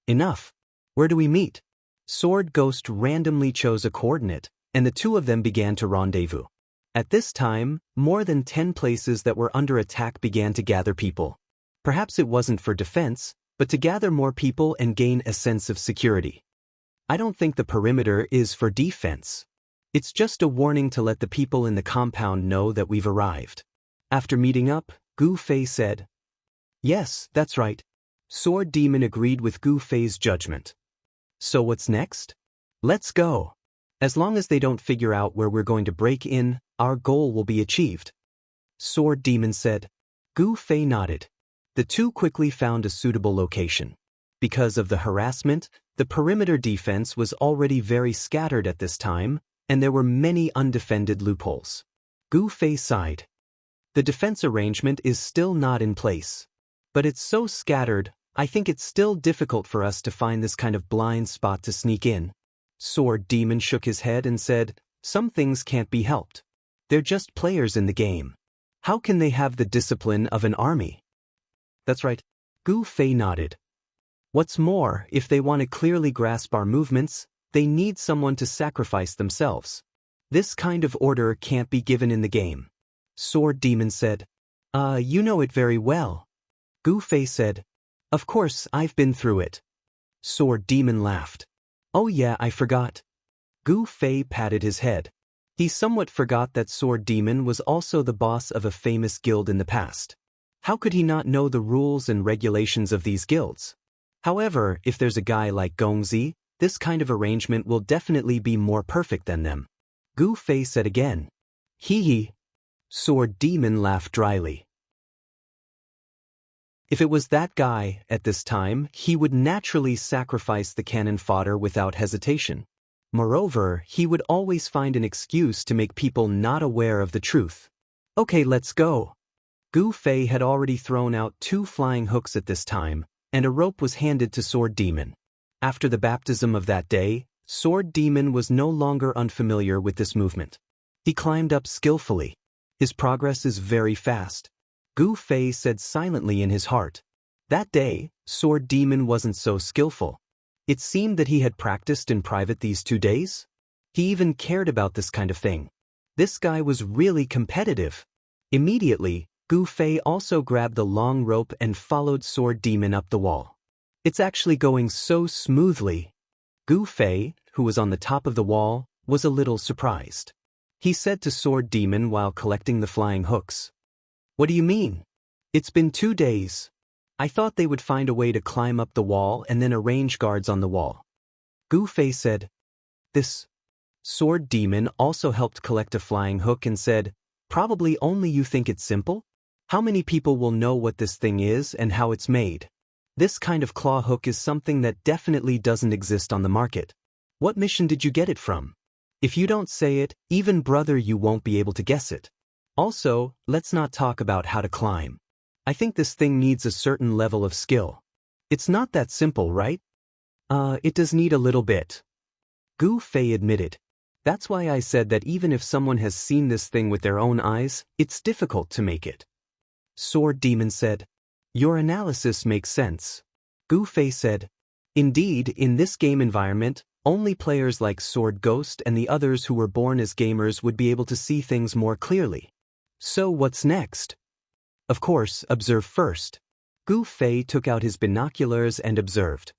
Enough. Where do we meet? Sword Ghost randomly chose a coordinate, and the two of them began to rendezvous. At this time, more than 10 places that were under attack began to gather people. Perhaps it wasn't for defense, but to gather more people and gain a sense of security. I don't think the perimeter is for defense. It's just a warning to let the people in the compound know that we've arrived. After meeting up, Gu Fei said. Yes, that's right. Sword Demon agreed with Gu Fei's judgment. So what's next? Let's go. As long as they don't figure out where we're going to break in, our goal will be achieved. Sword Demon said. Gu Fei nodded. The two quickly found a suitable location. Because of the harassment, the perimeter defense was already very scattered at this time, and there were many undefended loopholes. Gu Fei sighed. The defense arrangement is still not in place. But it's so scattered, I think it's still difficult for us to find this kind of blind spot to sneak in. Sword Demon shook his head and said, some things can't be helped. They're just players in the game. How can they have the discipline of an army? That's right. Gu Fei nodded. What's more, if they want to clearly grasp our movements, they need someone to sacrifice themselves. This kind of order can't be given in the game. Sword Demon said. You know it very well. Gu Fei said. Of course, I've been through it. Sword Demon laughed. Oh yeah, I forgot. Gu Fei patted his head. He somewhat forgot that Sword Demon was also the boss of a famous guild in the past. How could he not know the rules and regulations of these guilds? However, if there's a guy like Gongzi, this kind of arrangement will definitely be more perfect than them. Gu Fei said again. Hee hee. Sword Demon laughed dryly. If it was that guy, at this time, he would naturally sacrifice the cannon fodder without hesitation. Moreover, he would always find an excuse to make people not aware of the truth. Okay, let's go. Gu Fei had already thrown out 2 flying hooks at this time, and a rope was handed to Sword Demon. After the baptism of that day, Sword Demon was no longer unfamiliar with this movement. He climbed up skillfully. His progress is very fast. Gu Fei said silently in his heart. That day, Sword Demon wasn't so skillful. It seemed that he had practiced in private these 2 days. He even cared about this kind of thing. This guy was really competitive. Immediately, Gu Fei also grabbed the long rope and followed Sword Demon up the wall. It's actually going so smoothly. Gu Fei, who was on the top of the wall, was a little surprised. He said to Sword Demon while collecting the flying hooks. What do you mean? It's been 2 days. I thought they would find a way to climb up the wall and then arrange guards on the wall. Gu Fei said. This. Sword Demon also helped collect a flying hook and said, probably only you think it's simple? How many people will know what this thing is and how it's made? This kind of claw hook is something that definitely doesn't exist on the market. What mission did you get it from? If you don't say it, even brother you won't be able to guess it. Also, let's not talk about how to climb. I think this thing needs a certain level of skill. It's not that simple, right? It does need a little bit. Gu Fei admitted. That's why I said that even if someone has seen this thing with their own eyes, it's difficult to make it. Sword Demon said. Your analysis makes sense. Gu Fei said. Indeed, in this game environment, only players like Sword Ghost and the others who were born as gamers would be able to see things more clearly. So what's next? Of course, observe first. Gu Fei took out his binoculars and observed.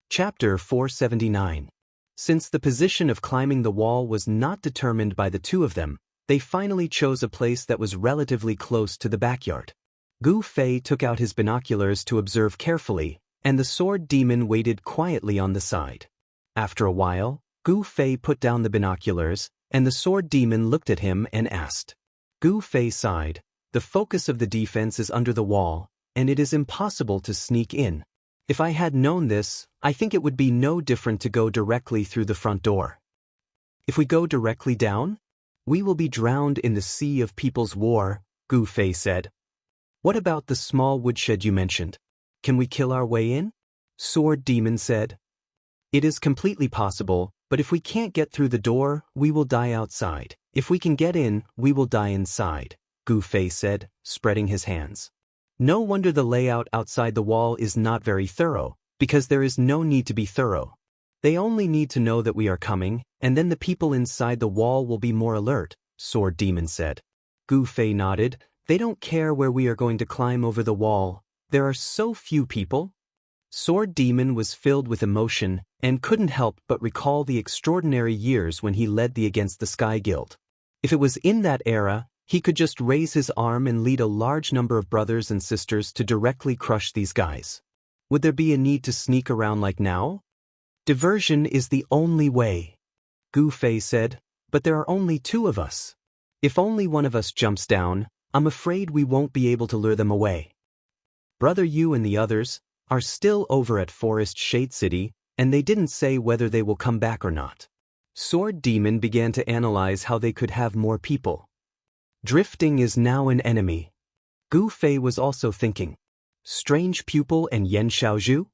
Chapter 479. Since the position of climbing the wall was not determined by the two of them, they finally chose a place that was relatively close to the backyard. Gu Fei took out his binoculars to observe carefully, and the Sword Demon waited quietly on the side. After a while, Gu Fei put down the binoculars, and the Sword Demon looked at him and asked. Gu Fei sighed. The focus of the defense is under the wall, and it is impossible to sneak in. If I had known this, I think it would be no different to go directly through the front door. If we go directly down, we will be drowned in the sea of people's war, Gu Fei said. What about the small woodshed you mentioned? Can we kill our way in? Sword Demon said. It is completely possible, but if we can't get through the door, we will die outside. If we can get in, we will die inside, Gu Fei said, spreading his hands. No wonder the layout outside the wall is not very thorough, because there is no need to be thorough. They only need to know that we are coming, and then the people inside the wall will be more alert, Sword Demon said. Gu Fei nodded. They don't care where we are going to climb over the wall. There are so few people. Sword Demon was filled with emotion and couldn't help but recall the extraordinary years when he led the Against the Sky Guild. If it was in that era, he could just raise his arm and lead a large number of brothers and sisters to directly crush these guys. Would there be a need to sneak around like now? Diversion is the only way, Gu Fei said, but there are only two of us. If only one of us jumps down, I'm afraid we won't be able to lure them away. Brother Yu and the others are still over at Forest Shade City, and they didn't say whether they will come back or not. Sword Demon began to analyze how they could have more people. Drifting is now an enemy. Gu Fei was also thinking. Strange Pupil and Yen Xiaozhu?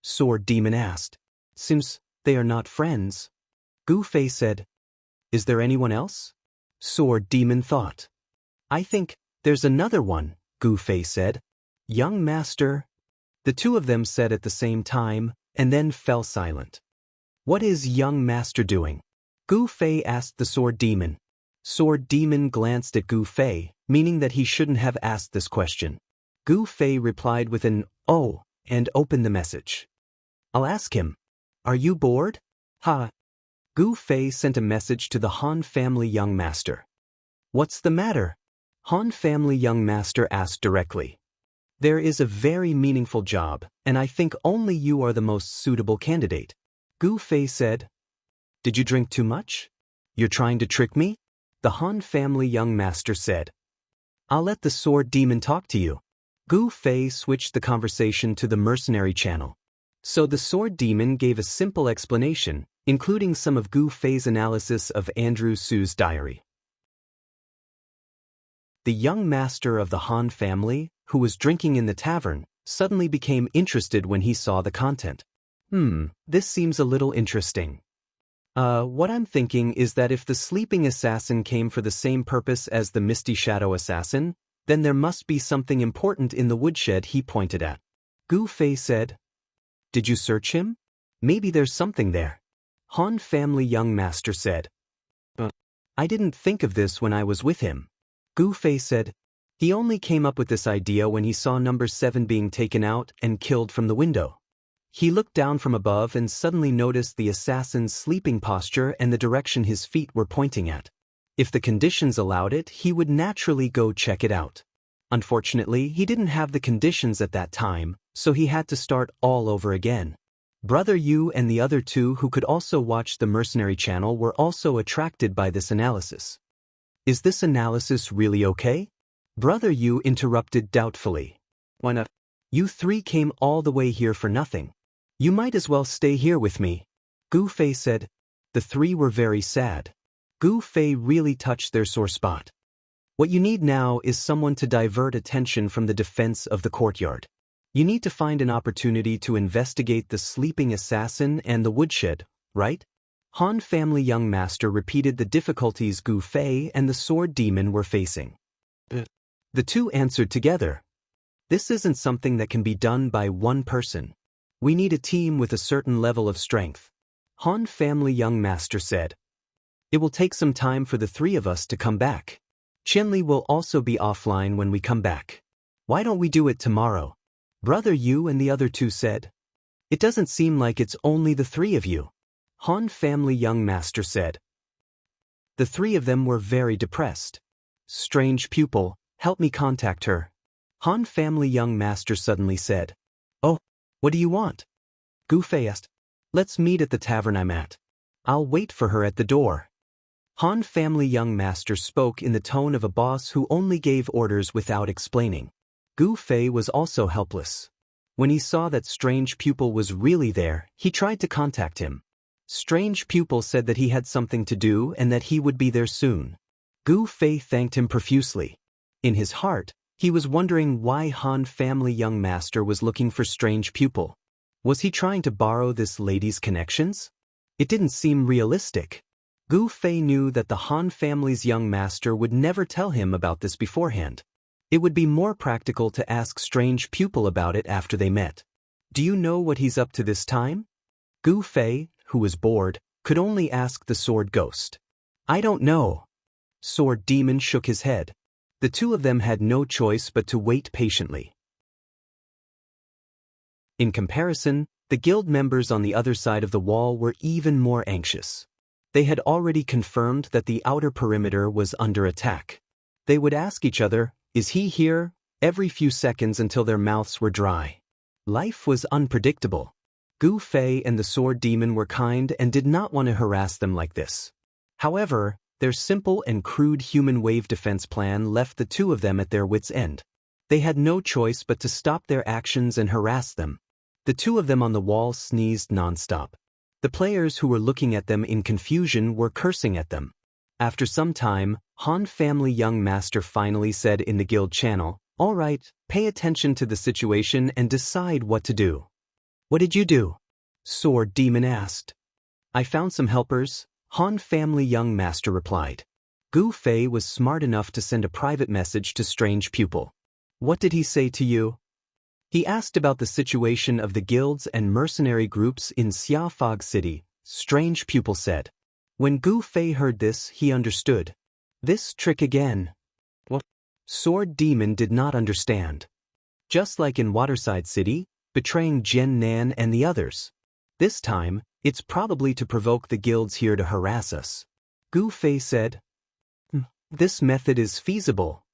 Sword Demon asked. Since they are not friends. Gu Fei said. Is there anyone else? Sword Demon thought. I think there's another one, Gu Fei said. Young Master. The two of them said at the same time, and then fell silent. What is Young Master doing? Gu Fei asked the Sword Demon. Sword Demon glanced at Gu Fei, meaning that he shouldn't have asked this question. Gu Fei replied with an "oh" and opened the message. I'll ask him. Are you bored? Ha. Gu Fei sent a message to the Han family Young Master. What's the matter? Han family Young Master asked directly. There is a very meaningful job, and I think only you are the most suitable candidate. Gu Fei said. Did you drink too much? You're trying to trick me? The Han family Young Master said. I'll let the Sword Demon talk to you. Gu Fei switched the conversation to the mercenary channel. So the Sword Demon gave a simple explanation, including some of Gu Fei's analysis of Andrew Su's diary. The young master of the Han family, who was drinking in the tavern, suddenly became interested when he saw the content. This seems a little interesting. What I'm thinking is that if the sleeping assassin came for the same purpose as the Misty Shadow assassin, then there must be something important in the woodshed he pointed at. Gu Fei said. Did you search him? Maybe there's something there. Han family Young Master said. I didn't think of this when I was with him. Gu Fei said. He only came up with this idea when he saw number 7 being taken out and killed from the window. He looked down from above and suddenly noticed the assassin's sleeping posture and the direction his feet were pointing at. If the conditions allowed it, he would naturally go check it out. Unfortunately, he didn't have the conditions at that time, so he had to start all over again. Brother Yu and the other two who could also watch the mercenary channel were also attracted by this analysis. Is this analysis really okay? Brother Yu interrupted doubtfully. Why not? You three came all the way here for nothing. You might as well stay here with me. Gu Fei said. The three were very sad. Gu Fei really touched their sore spot. What you need now is someone to divert attention from the defense of the courtyard. You need to find an opportunity to investigate the sleeping assassin and the woodshed, right? Han family young master repeated the difficulties Gu Fei and the sword demon were facing. The two answered together. This isn't something that can be done by one person. We need a team with a certain level of strength. Han family young master said. It will take some time for the three of us to come back. Qianli will also be offline when we come back. Why don't we do it tomorrow? Brother Yu and the other two said. It doesn't seem like it's only the three of you. Han family young master said. The three of them were very depressed. Strange pupil, help me contact her. Han family young master suddenly said. Oh, what do you want? Gu Fei asked. Let's meet at the tavern I'm at. I'll wait for her at the door. Han family young master spoke in the tone of a boss who only gave orders without explaining. Gu Fei was also helpless. When he saw that Strange Pupil was really there, he tried to contact him. Strange Pupil said that he had something to do and that he would be there soon. Gu Fei thanked him profusely. In his heart, he was wondering why Han family young master was looking for Strange Pupil. Was he trying to borrow this lady's connections? It didn't seem realistic. Gu Fei knew that the Han family's young master would never tell him about this beforehand. It would be more practical to ask Strange Pupil about it after they met. Do you know what he's up to this time? Gu Fei, who was bored, could only ask the sword ghost. I don't know. Sword demon shook his head. The two of them had no choice but to wait patiently. In comparison, the guild members on the other side of the wall were even more anxious. They had already confirmed that the outer perimeter was under attack. They would ask each other, "Is he here?" every few seconds until their mouths were dry. Life was unpredictable. Gu Fei and the sword demon were kind and did not want to harass them like this. However, their simple and crude human wave defense plan left the two of them at their wits' end. They had no choice but to stop their actions and harass them. The two of them on the wall sneezed nonstop. The players who were looking at them in confusion were cursing at them. After some time, Han family young master finally said in the guild channel, "All right, pay attention to the situation and decide what to do." What did you do? Sword demon asked. I found some helpers, Han family young master replied. Gu Fei was smart enough to send a private message to Strange Pupil. What did he say to you? He asked about the situation of the guilds and mercenary groups in Xiafog City. Strange Pupil said. When Gu Fei heard this, he understood. This trick again. What? Sword demon did not understand. Just like in Waterside City, betraying Jian Nan and the others. This time, it's probably to provoke the guilds here to harass us. Gu Fei said. This method is feasible.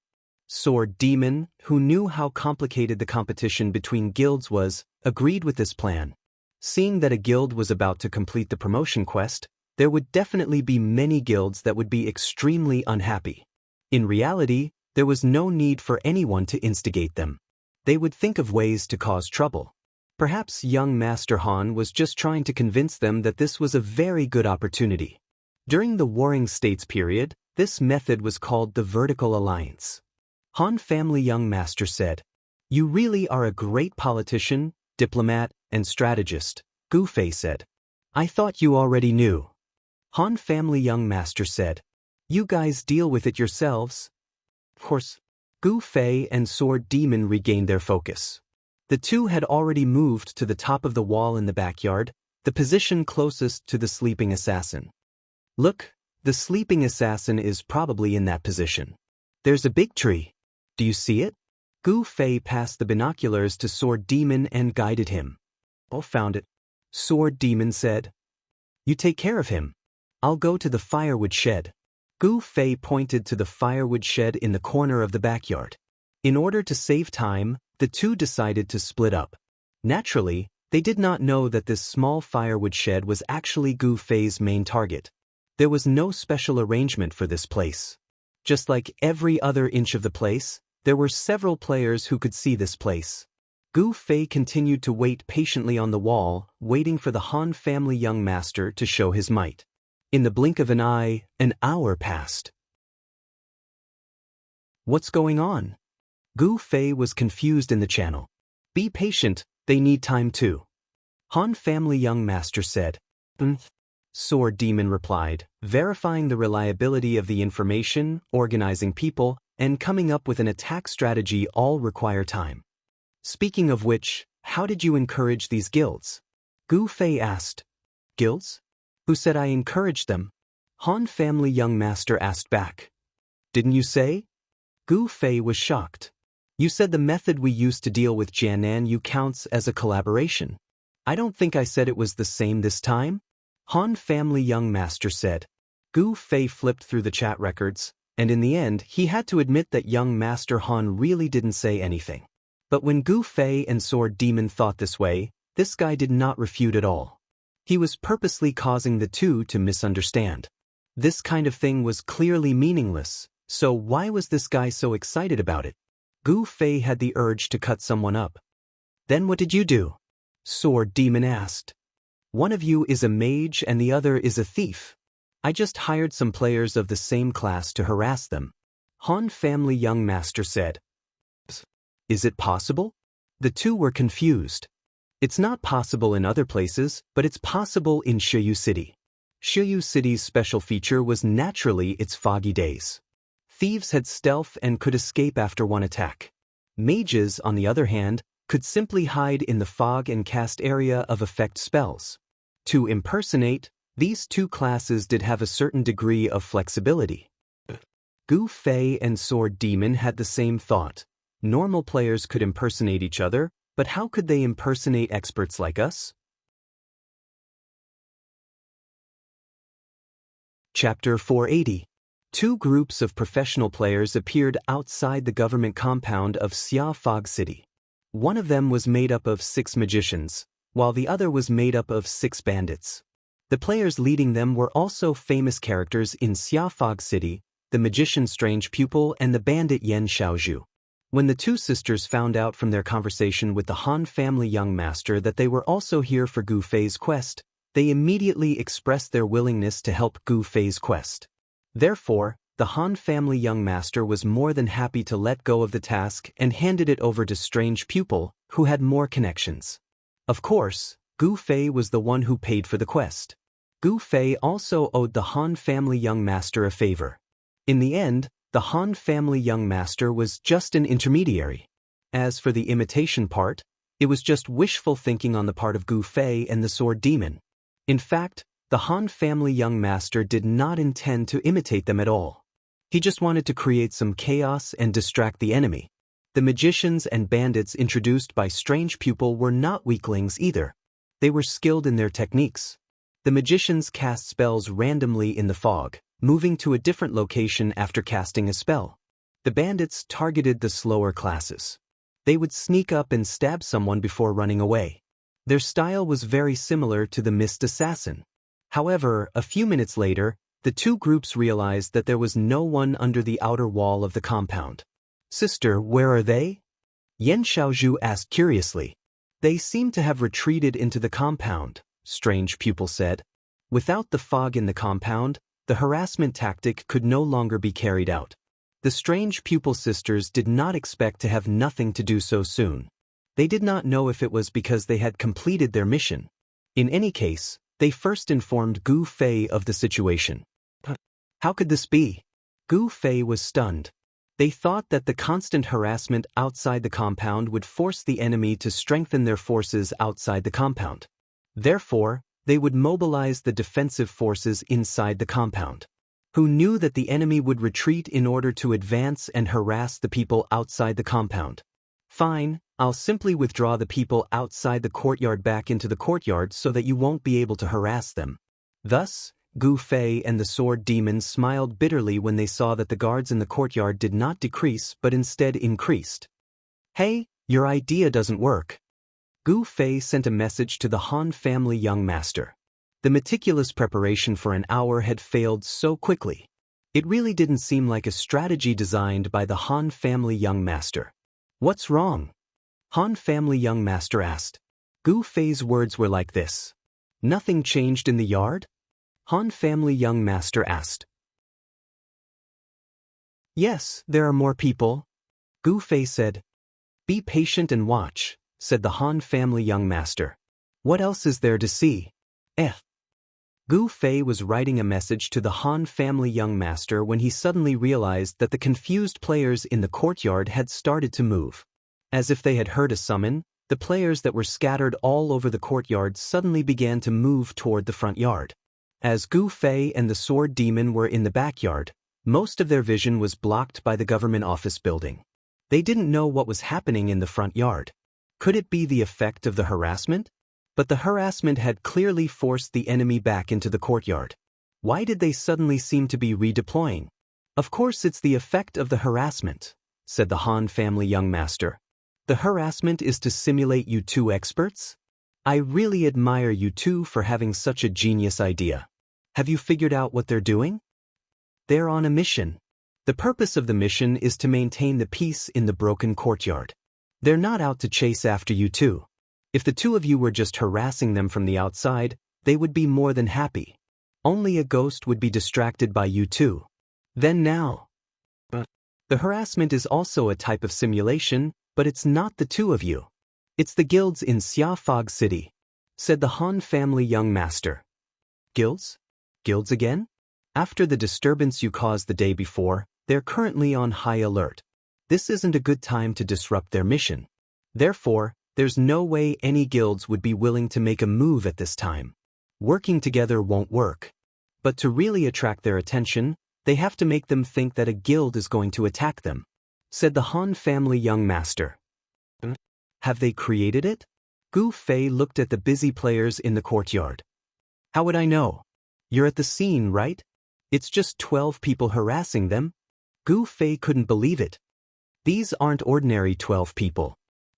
Sword demon, who knew how complicated the competition between guilds was, agreed with this plan. Seeing that a guild was about to complete the promotion quest, there would definitely be many guilds that would be extremely unhappy. In reality, there was no need for anyone to instigate them. They would think of ways to cause trouble. Perhaps young Master Han was just trying to convince them that this was a very good opportunity. During the Warring States period, this method was called the Vertical Alliance. Han family young master said, "You really are a great politician, diplomat, and strategist," Gu Fei said. "I thought you already knew." Han family young master said, "You guys deal with it yourselves." Of course, Gu Fei and Sword Demon regained their focus. The two had already moved to the top of the wall in the backyard, the position closest to the sleeping assassin. Look, the sleeping assassin is probably in that position. There's a big tree. Do you see it? Gu Fei passed the binoculars to Sword Demon and guided him. "Oh, found it," Sword Demon said. "You take care of him. I'll go to the firewood shed." Gu Fei pointed to the firewood shed in the corner of the backyard. In order to save time, the two decided to split up. Naturally, they did not know that this small firewood shed was actually Gu Fei's main target. There was no special arrangement for this place. Just like every other inch of the place, there were several players who could see this place. Gu Fei continued to wait patiently on the wall, waiting for the Han family young master to show his might. In the blink of an eye, an hour passed. What's going on? Gu Fei was confused in the channel. Be patient, they need time too. Han family young master said. Sword Demon replied, verifying the reliability of the information, organizing people, and coming up with an attack strategy all require time. Speaking of which, how did you encourage these guilds? Gu Fei asked. Guilds? Who said I encouraged them? Han family young master asked back. Didn't you say? Gu Fei was shocked. You said the method we used to deal with Jianan Yu counts as a collaboration. I don't think I said it was the same this time. Han family young master said. Gu Fei flipped through the chat records, and in the end he had to admit that young master Han really didn't say anything. But when Gu Fei and Sword Demon thought this way, this guy did not refute at all. He was purposely causing the two to misunderstand. This kind of thing was clearly meaningless, so why was this guy so excited about it? Gu Fei had the urge to cut someone up. Then what did you do? Sword Demon asked. One of you is a mage and the other is a thief. I just hired some players of the same class to harass them. Han family young master said. Is it possible? The two were confused. It's not possible in other places, but it's possible in Shiyu City. Shiyu City's special feature was naturally its foggy days. Thieves had stealth and could escape after one attack. Mages, on the other hand, could simply hide in the fog and cast area of effect spells. To impersonate, these two classes did have a certain degree of flexibility. Gu Fei and Sword Demon had the same thought. Normal players could impersonate each other, but how could they impersonate experts like us? Chapter 480. Two groups of professional players appeared outside the government compound of Xia Fog City. One of them was made up of 6 magicians, while the other was made up of 6 bandits. The players leading them were also famous characters in Xia Fog City, the magician Strange Pupil and the bandit Yen Xiaozhu. When the two sisters found out from their conversation with the Han family young master that they were also here for Gu Fei's quest, they immediately expressed their willingness to help Gu Fei's quest. Therefore, the Han family young master was more than happy to let go of the task and handed it over to Strange Pupil, who had more connections. Of course, Gu Fei was the one who paid for the quest. Gu Fei also owed the Han family young master a favor. In the end, the Han family young master was just an intermediary. As for the imitation part, it was just wishful thinking on the part of Gu Fei and the Sword Demon. In fact, the Han family young master did not intend to imitate them at all. He just wanted to create some chaos and distract the enemy. The magicians and bandits introduced by Strange Pupil were not weaklings either. They were skilled in their techniques. The magicians cast spells randomly in the fog, moving to a different location after casting a spell. The bandits targeted the slower classes. They would sneak up and stab someone before running away. Their style was very similar to the Mist Assassin. However, a few minutes later, the two groups realized that there was no one under the outer wall of the compound. Sister, where are they? Yen Xiaozhu asked curiously. They seem to have retreated into the compound, Strange Pupil said. Without the fog in the compound, the harassment tactic could no longer be carried out. The Strange Pupil sisters did not expect to have nothing to do so soon. They did not know if it was because they had completed their mission. In any case, they first informed Gu Fei of the situation. How could this be? Gu Fei was stunned. They thought that the constant harassment outside the compound would force the enemy to strengthen their forces outside the compound. Therefore, they would mobilize the defensive forces inside the compound. Who knew that the enemy would retreat in order to advance and harass the people outside the compound? Fine, I'll simply withdraw the people outside the courtyard back into the courtyard so that you won't be able to harass them. Thus, Gu Fei and the Sword Demon smiled bitterly when they saw that the guards in the courtyard did not decrease but instead increased. Hey, your idea doesn't work. Gu Fei sent a message to the Han family young master. The meticulous preparation for an hour had failed so quickly. It really didn't seem like a strategy designed by the Han family young master. What's wrong? Han family young master asked. Gu Fei's words were like this. Nothing changed in the yard? Han family young master asked. Yes, there are more people. Gu Fei said. Be patient and watch, said the Han family young master. What else is there to see? Gu Fei was writing a message to the Han family young master when he suddenly realized that the confused players in the courtyard had started to move. As if they had heard a summon, the players that were scattered all over the courtyard suddenly began to move toward the front yard. As Gu Fei and the sword demon were in the backyard, most of their vision was blocked by the government office building. They didn't know what was happening in the front yard. Could it be the effect of the harassment? But the harassment had clearly forced the enemy back into the courtyard. Why did they suddenly seem to be redeploying? Of course it's the effect of the harassment, said the Han family young master. The harassment is to simulate you two experts? I really admire you two for having such a genius idea. Have you figured out what they're doing? They're on a mission. The purpose of the mission is to maintain the peace in the broken courtyard. They're not out to chase after you two. If the two of you were just harassing them from the outside, they would be more than happy. Only a ghost would be distracted by you two. Then now. But the harassment is also a type of simulation, but it's not the two of you. It's the guilds in Fog City, said the Han family young master. Guilds? Guilds again? After the disturbance you caused the day before, they're currently on high alert. This isn't a good time to disrupt their mission. Therefore, there's no way any guilds would be willing to make a move at this time. Working together won't work. But to really attract their attention, they have to make them think that a guild is going to attack them, said the Han family young master. Have they created it? Gu Fei looked at the busy players in the courtyard. How would I know? You're at the scene, right? It's just 12 people harassing them. Gu Fei couldn't believe it. These aren't ordinary 12 people.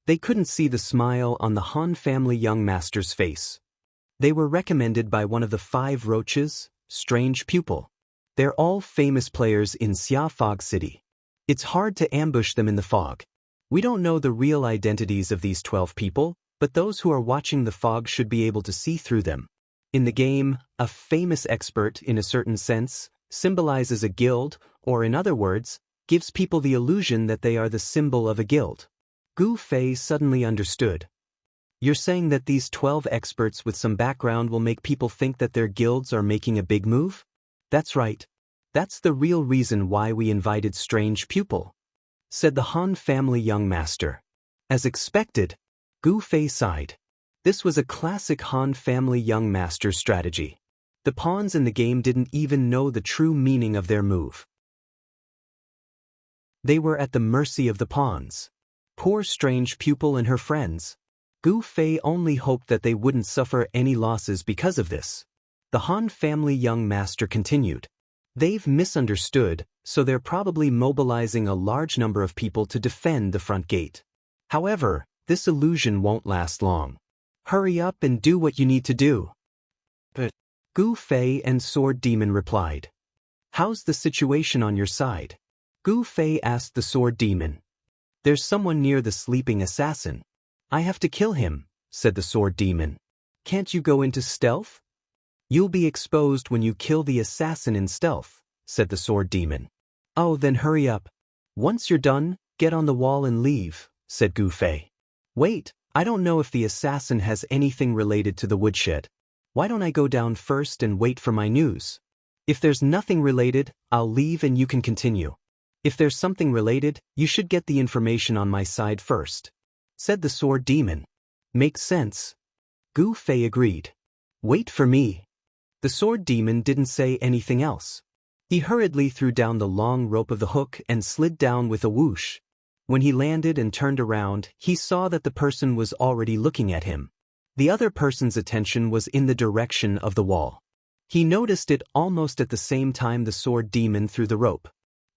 They couldn't see the smile on the Han family young master's face. They were recommended by one of the 5 roaches, strange pupil. They're all famous players in Fog City. It's hard to ambush them in the fog. We don't know the real identities of these 12 people, but those who are watching the fog should be able to see through them. In the game, a famous expert, in a certain sense, symbolizes a guild, or in other words, gives people the illusion that they are the symbol of a guild. Gu Fei suddenly understood. You're saying that these 12 experts with some background will make people think that their guilds are making a big move? That's right. That's the real reason why we invited Strange Pupil, said the Han family young master. As expected, Gu Fei sighed. This was a classic Han family young master strategy. The pawns in the game didn't even know the true meaning of their move. They were at the mercy of the pawns. Poor Strange Pupil and her friends. Gu Fei only hoped that they wouldn't suffer any losses because of this. The Han family young master continued. They've misunderstood, so they're probably mobilizing a large number of people to defend the front gate. However, this illusion won't last long. Hurry up and do what you need to do. But Gu Fei and Sword Demon replied. How's the situation on your side? Gu Fei asked the Sword Demon. There's someone near the sleeping assassin. I have to kill him, said the Sword Demon. Can't you go into stealth? You'll be exposed when you kill the assassin in stealth, said the Sword Demon. Oh, then hurry up. Once you're done, get on the wall and leave, said Gu Fei. Wait, I don't know if the assassin has anything related to the woodshed. Why don't I go down first and wait for my news? If there's nothing related, I'll leave and you can continue. If there's something related, you should get the information on my side first, said the Sword Demon. Makes sense. Gu Fei agreed. Wait for me. The Sword Demon didn't say anything else. He hurriedly threw down the long rope of the hook and slid down with a whoosh. When he landed and turned around, he saw that the person was already looking at him. The other person's attention was in the direction of the wall. He noticed it almost at the same time the Sword Demon threw the rope.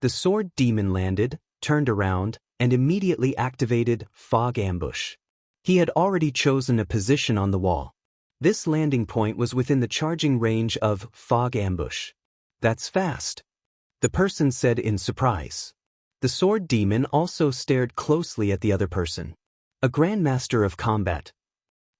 The Sword Demon landed, turned around, and immediately activated Fog Ambush. He had already chosen a position on the wall. This landing point was within the charging range of Fog Ambush. That's fast, the person said in surprise. The Sword Demon also stared closely at the other person. A Grandmaster of Combat.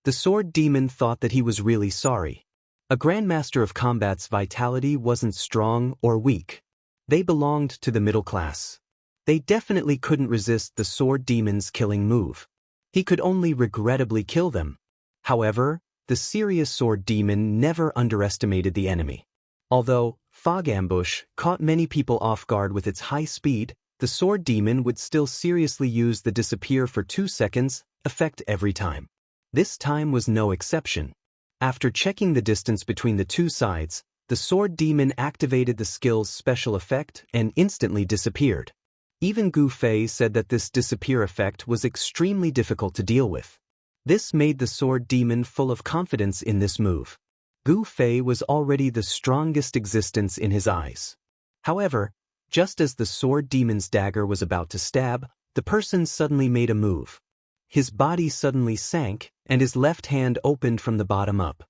The Sword Demon thought that he was really sorry. A Grandmaster of Combat's vitality wasn't strong or weak. They belonged to the middle class. They definitely couldn't resist the Sword Demon's killing move. He could only regrettably kill them. However, the serious sword demon never underestimated the enemy. Although fog ambush caught many people off guard with its high speed, the sword demon would still seriously use the disappear for 2 seconds effect every time. This time was no exception. After checking the distance between the two sides, the sword demon activated the skill's special effect and instantly disappeared. Even Gu Fei said that this disappear effect was extremely difficult to deal with. This made the sword demon full of confidence in this move. Gu Fei was already the strongest existence in his eyes. However, just as the sword demon's dagger was about to stab, the person suddenly made a move. His body suddenly sank, and his left hand opened from the bottom up.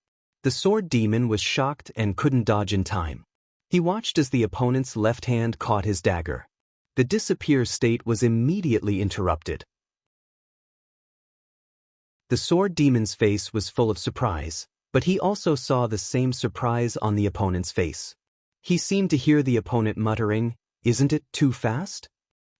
The sword demon was shocked and couldn't dodge in time. He watched as the opponent's left hand caught his dagger. The disappear state was immediately interrupted. The sword demon's face was full of surprise, but he also saw the same surprise on the opponent's face. He seemed to hear the opponent muttering, "Isn't it too fast?"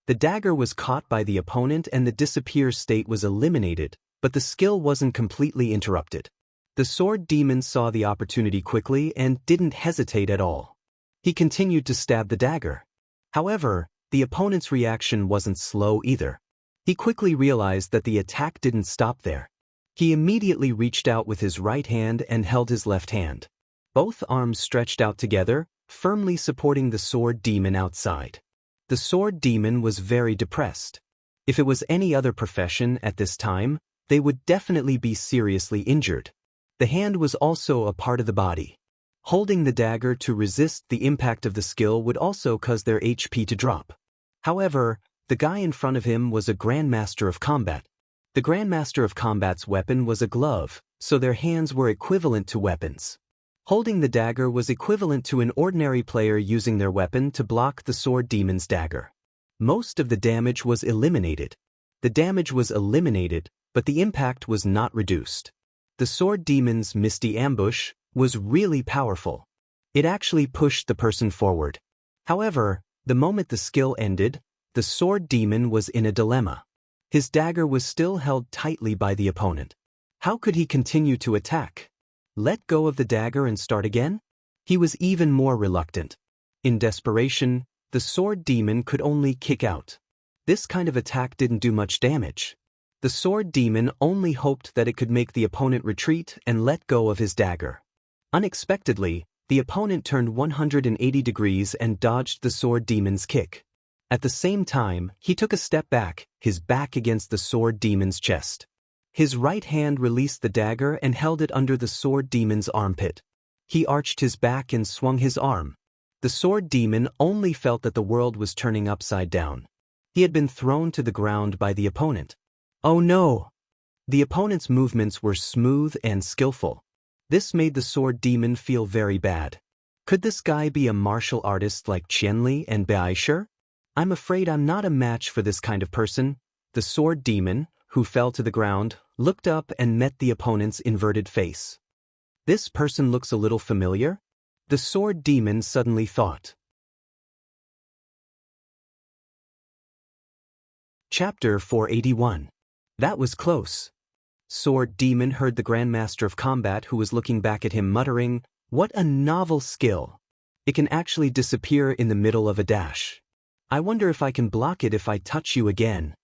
The dagger was caught by the opponent and the disappear state was eliminated, but the skill wasn't completely interrupted. The sword demon saw the opportunity quickly and didn't hesitate at all. He continued to stab the dagger. However, the opponent's reaction wasn't slow either. He quickly realized that the attack didn't stop there. He immediately reached out with his right hand and held his left hand. Both arms stretched out together, firmly supporting the sword demon outside. The sword demon was very depressed. If it was any other profession at this time, they would definitely be seriously injured. The hand was also a part of the body. Holding the dagger to resist the impact of the skill would also cause their HP to drop. However, the guy in front of him was a Grandmaster of Combat. The Grandmaster of Combat's weapon was a glove, so their hands were equivalent to weapons. Holding the dagger was equivalent to an ordinary player using their weapon to block the sword demon's dagger. Most of the damage was eliminated. The damage was eliminated, but the impact was not reduced. The sword demon's misty ambush was really powerful. It actually pushed the person forward. However, the moment the skill ended, the sword demon was in a dilemma. His dagger was still held tightly by the opponent. How could he continue to attack? Let go of the dagger and start again? He was even more reluctant. In desperation, the sword demon could only kick out. This kind of attack didn't do much damage. The sword demon only hoped that it could make the opponent retreat and let go of his dagger. Unexpectedly, the opponent turned 180 degrees and dodged the sword demon's kick. At the same time, he took a step back, his back against the sword demon's chest. His right hand released the dagger and held it under the sword demon's armpit. He arched his back and swung his arm. The sword demon only felt that the world was turning upside down. He had been thrown to the ground by the opponent. Oh no! The opponent's movements were smooth and skillful. This made the sword demon feel very bad. Could this guy be a martial artist like Qianli and Baisher? I'm afraid I'm not a match for this kind of person. The sword demon, who fell to the ground, looked up and met the opponent's inverted face. This person looks a little familiar? The sword demon suddenly thought. Chapter 481. That was close. Sword demon heard the Grandmaster of Combat who was looking back at him muttering, "What a novel skill. It can actually disappear in the middle of a dash. I wonder if I can block it if I touch you again."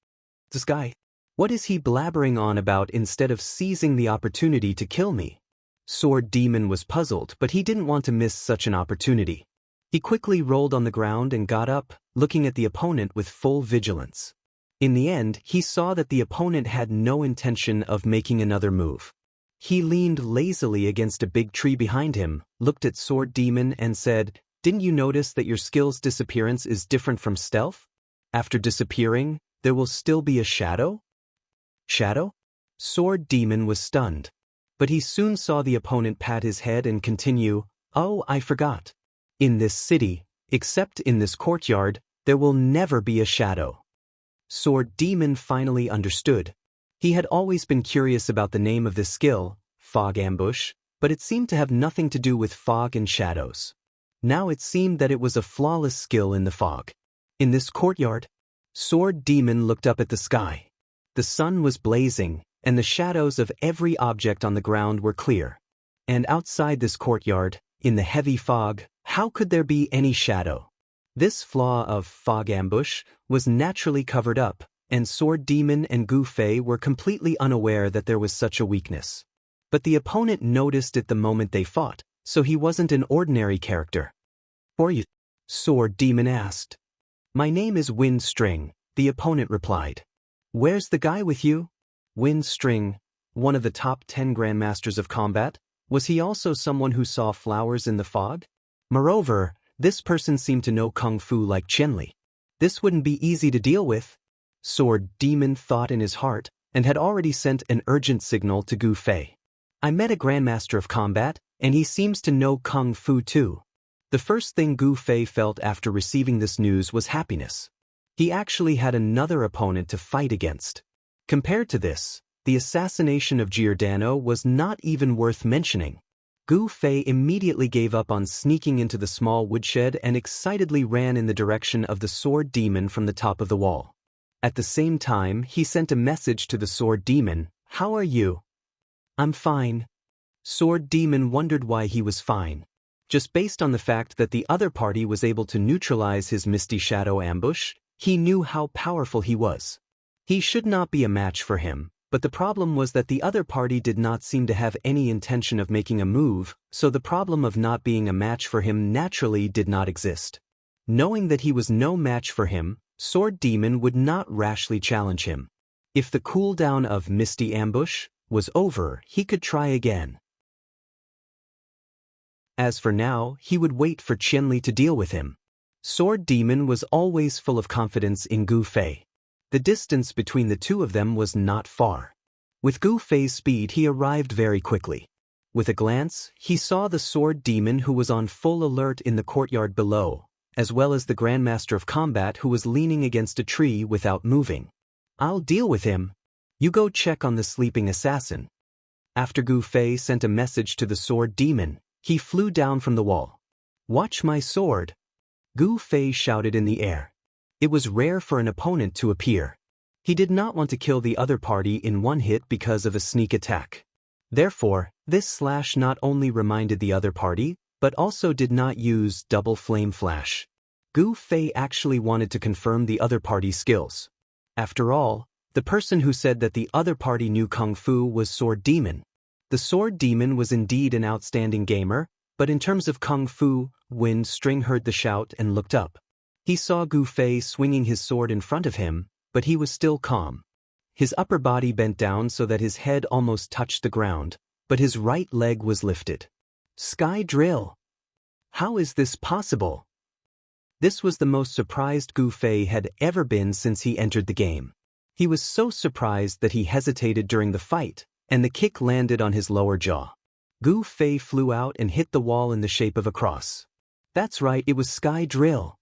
This guy, what is he blabbering on about instead of seizing the opportunity to kill me? Sword demon was puzzled, but he didn't want to miss such an opportunity. He quickly rolled on the ground and got up, looking at the opponent with full vigilance. In the end, he saw that the opponent had no intention of making another move. He leaned lazily against a big tree behind him, looked at Sword Demon and said, "Didn't you notice that your skill's disappearance is different from stealth? After disappearing, there will still be a shadow?" Shadow? Sword Demon was stunned. But he soon saw the opponent pat his head and continue, "Oh, I forgot. In this city, except in this courtyard, there will never be a shadow." Sword Demon finally understood. He had always been curious about the name of this skill, Fog Ambush, but it seemed to have nothing to do with fog and shadows. Now it seemed that it was a flawless skill in the fog. In this courtyard, Sword Demon looked up at the sky. The sun was blazing, and the shadows of every object on the ground were clear. And outside this courtyard, in the heavy fog, how could there be any shadow? This flaw of fog ambush was naturally covered up, and Sword Demon and Gu Fei were completely unaware that there was such a weakness. But the opponent noticed it the moment they fought, so he wasn't an ordinary character. "Who are you?" Sword Demon asked. "My name is Wind String," the opponent replied. "Where's the guy with you?" Wind String, one of the top 10 grandmasters of combat, was he also someone who saw flowers in the fog? Moreover, this person seemed to know Kung Fu like Qianli. This wouldn't be easy to deal with. Sword Demon thought in his heart, and had already sent an urgent signal to Gu Fei. "I met a grandmaster of combat, and he seems to know Kung Fu too." The first thing Gu Fei felt after receiving this news was happiness. He actually had another opponent to fight against. Compared to this, the assassination of Giordano was not even worth mentioning. Gu Fei immediately gave up on sneaking into the small woodshed and excitedly ran in the direction of the Sword Demon from the top of the wall. At the same time, he sent a message to the Sword Demon, "How are you?" "I'm fine." Sword Demon wondered why he was fine. Just based on the fact that the other party was able to neutralize his Misty Shadow ambush, he knew how powerful he was. He should not be a match for him, but the problem was that the other party did not seem to have any intention of making a move, so the problem of not being a match for him naturally did not exist. Knowing that he was no match for him, Sword Demon would not rashly challenge him. If the cooldown of Misty Ambush was over, he could try again. As for now, he would wait for Qianli to deal with him. Sword Demon was always full of confidence in Gu Fei. The distance between the two of them was not far. With Gu Fei's speed, he arrived very quickly. With a glance, he saw the Sword Demon who was on full alert in the courtyard below, as well as the Grandmaster of Combat who was leaning against a tree without moving. "I'll deal with him. You go check on the sleeping assassin." After Gu Fei sent a message to the Sword Demon, he flew down from the wall. "Watch my sword!" Gu Fei shouted in the air. It was rare for an opponent to appear. He did not want to kill the other party in one hit because of a sneak attack. Therefore, this slash not only reminded the other party, but also did not use double flame flash. Gu Fei actually wanted to confirm the other party's skills. After all, the person who said that the other party knew Kung Fu was Sword Demon. The Sword Demon was indeed an outstanding gamer, but in terms of Kung Fu, Wind String heard the shout and looked up. He saw Gu Fei swinging his sword in front of him, but he was still calm. His upper body bent down so that his head almost touched the ground, but his right leg was lifted. Sky Drill! How is this possible? This was the most surprised Gu Fei had ever been since he entered the game. He was so surprised that he hesitated during the fight, and the kick landed on his lower jaw. Gu Fei flew out and hit the wall in the shape of a cross. That's right, it was Sky Drill.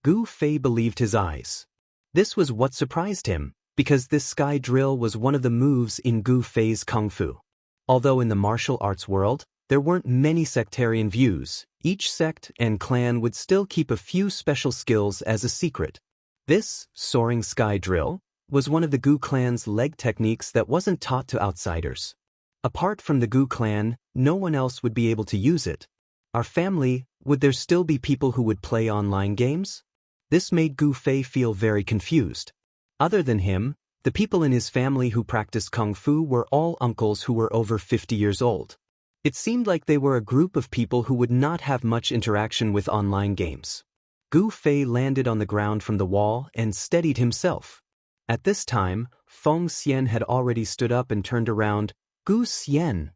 Gu Fei believed his eyes. This was what surprised him, because this Sky Drill was one of the moves in Gu Fei's Kung Fu. Although in the martial arts world, there weren't many sectarian views, each sect and clan would still keep a few special skills as a secret. This Soaring Sky Drill was one of the Gu clan's leg techniques that wasn't taught to outsiders. Apart from the Gu clan, no one else would be able to use it. Our family, would there still be people who would play online games? This made Gu Fei feel very confused. Other than him, the people in his family who practiced Kung Fu were all uncles who were over 50 years old. It seemed like they were a group of people who would not have much interaction with online games. Gu Fei landed on the ground from the wall and steadied himself. At this time, Feng Xian had already stood up and turned around. "Gu Xian."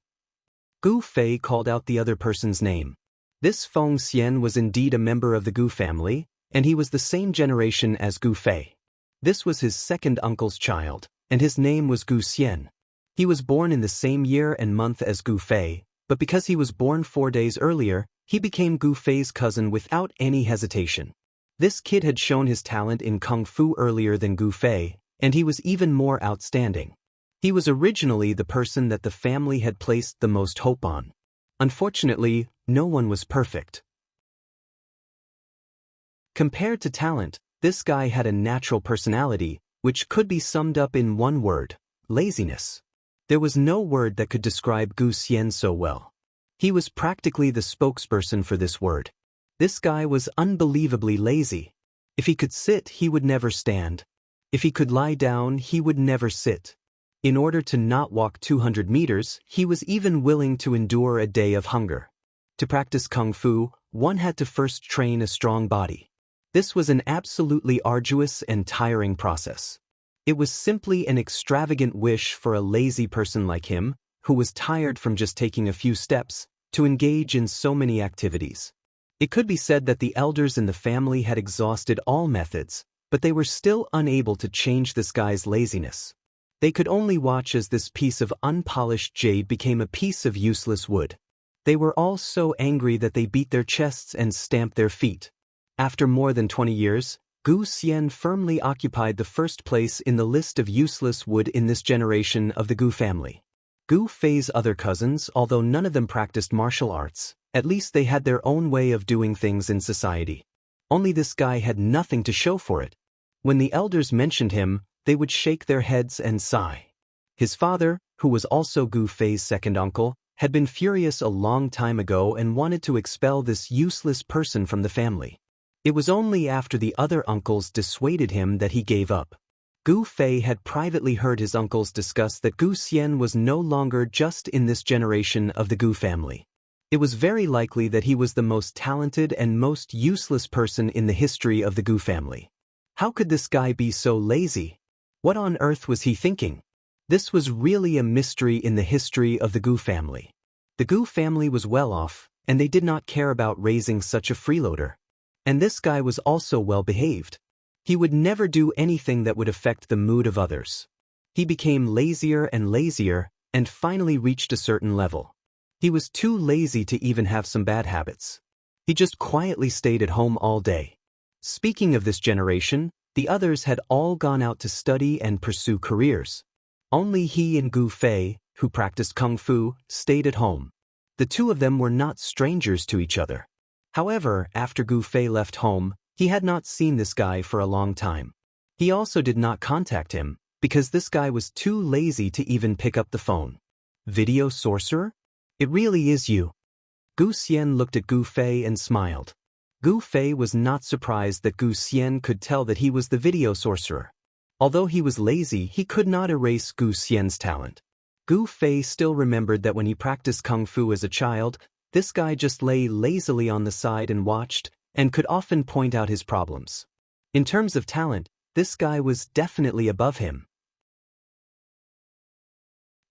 Gu Fei called out the other person's name. This Feng Xian was indeed a member of the Gu family, and he was the same generation as Gu Fei. This was his second uncle's child, and his name was Gu Xian. He was born in the same year and month as Gu Fei, but because he was born 4 days earlier, he became Gu Fei's cousin without any hesitation. This kid had shown his talent in Kung Fu earlier than Gu Fei, and he was even more outstanding. He was originally the person that the family had placed the most hope on. Unfortunately, no one was perfect. Compared to talent, this guy had a natural personality, which could be summed up in one word: laziness. There was no word that could describe Gu Xian so well. He was practically the spokesperson for this word. This guy was unbelievably lazy. If he could sit, he would never stand. If he could lie down, he would never sit. In order to not walk 200 meters, he was even willing to endure a day of hunger. To practice kung fu, one had to first train a strong body. This was an absolutely arduous and tiring process. It was simply an extravagant wish for a lazy person like him, who was tired from just taking a few steps, to engage in so many activities. It could be said that the elders in the family had exhausted all methods, but they were still unable to change this guy's laziness. They could only watch as this piece of unpolished jade became a piece of useless wood. They were all so angry that they beat their chests and stamped their feet. After more than 20 years, Gu Xian firmly occupied the first place in the list of useless wood in this generation of the Gu family. Gu Fei's other cousins, although none of them practiced martial arts, at least they had their own way of doing things in society. Only this guy had nothing to show for it. When the elders mentioned him, they would shake their heads and sigh. His father, who was also Gu Fei's second uncle, had been furious a long time ago and wanted to expel this useless person from the family. It was only after the other uncles dissuaded him that he gave up. Gu Fei had privately heard his uncles discuss that Gu Xian was no longer just in this generation of the Gu family. It was very likely that he was the most talented and most useless person in the history of the Gu family. How could this guy be so lazy? What on earth was he thinking? This was really a mystery in the history of the Gu family. The Gu family was well off, and they did not care about raising such a freeloader. And this guy was also well behaved. He would never do anything that would affect the mood of others. He became lazier and lazier, and finally reached a certain level. He was too lazy to even have some bad habits. He just quietly stayed at home all day. Speaking of this generation, the others had all gone out to study and pursue careers. Only he and Gu Fei, who practiced kung fu, stayed at home. The two of them were not strangers to each other. However, after Gu Fei left home, he had not seen this guy for a long time. He also did not contact him, because this guy was too lazy to even pick up the phone. Video sorcerer? It really is you. Gu Xian looked at Gu Fei and smiled. Gu Fei was not surprised that Gu Xian could tell that he was the video sorcerer. Although he was lazy, he could not erase Gu Xian's talent. Gu Fei still remembered that when he practiced kung fu as a child, this guy just lay lazily on the side and watched, and could often point out his problems. In terms of talent, this guy was definitely above him.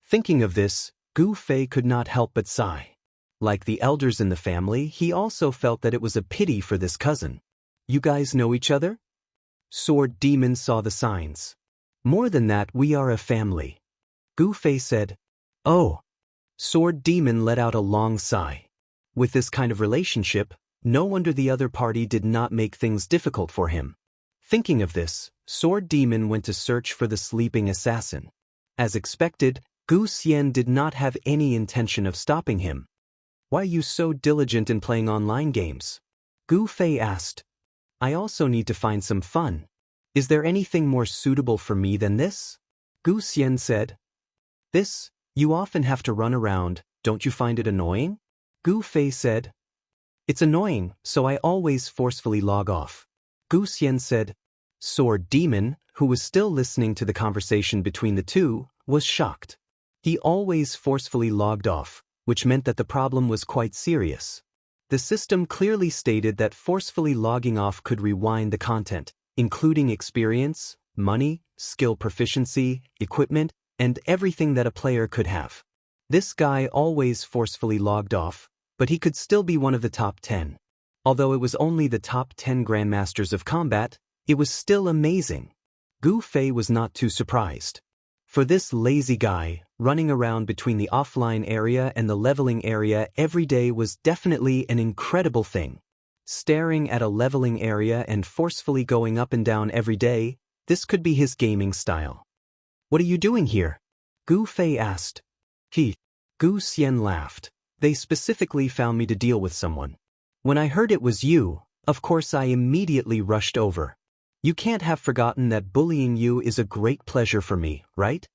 Thinking of this, Gu Fei could not help but sigh. Like the elders in the family, he also felt that it was a pity for this cousin. You guys know each other? Sword Demon saw the signs. More than that, we are a family. Gu Fei said. Oh. Sword Demon let out a long sigh. With this kind of relationship, no wonder the other party did not make things difficult for him. Thinking of this, Sword Demon went to search for the sleeping assassin. As expected, Gu Xian did not have any intention of stopping him. Why are you so diligent in playing online games? Gu Fei asked. I also need to find some fun. Is there anything more suitable for me than this? Gu Xian said. This, you often have to run around, don't you find it annoying? Gu Fei said. It's annoying, so I always forcefully log off. Gu Xian said. Sword Demon, who was still listening to the conversation between the two, was shocked. He always forcefully logged off, which meant that the problem was quite serious. The system clearly stated that forcefully logging off could rewind the content, including experience, money, skill proficiency, equipment, and everything that a player could have. This guy always forcefully logged off, but he could still be one of the top 10. Although it was only the top 10 Grandmasters of Combat, it was still amazing. Gu Fei was not too surprised. For this lazy guy, running around between the offline area and the leveling area every day was definitely an incredible thing. Staring at a leveling area and forcefully going up and down every day, this could be his gaming style. What are you doing here? Gu Fei asked. Gu Xian laughed. They specifically found me to deal with someone. When I heard it was you, of course I immediately rushed over. You can't have forgotten that bullying you is a great pleasure for me, right?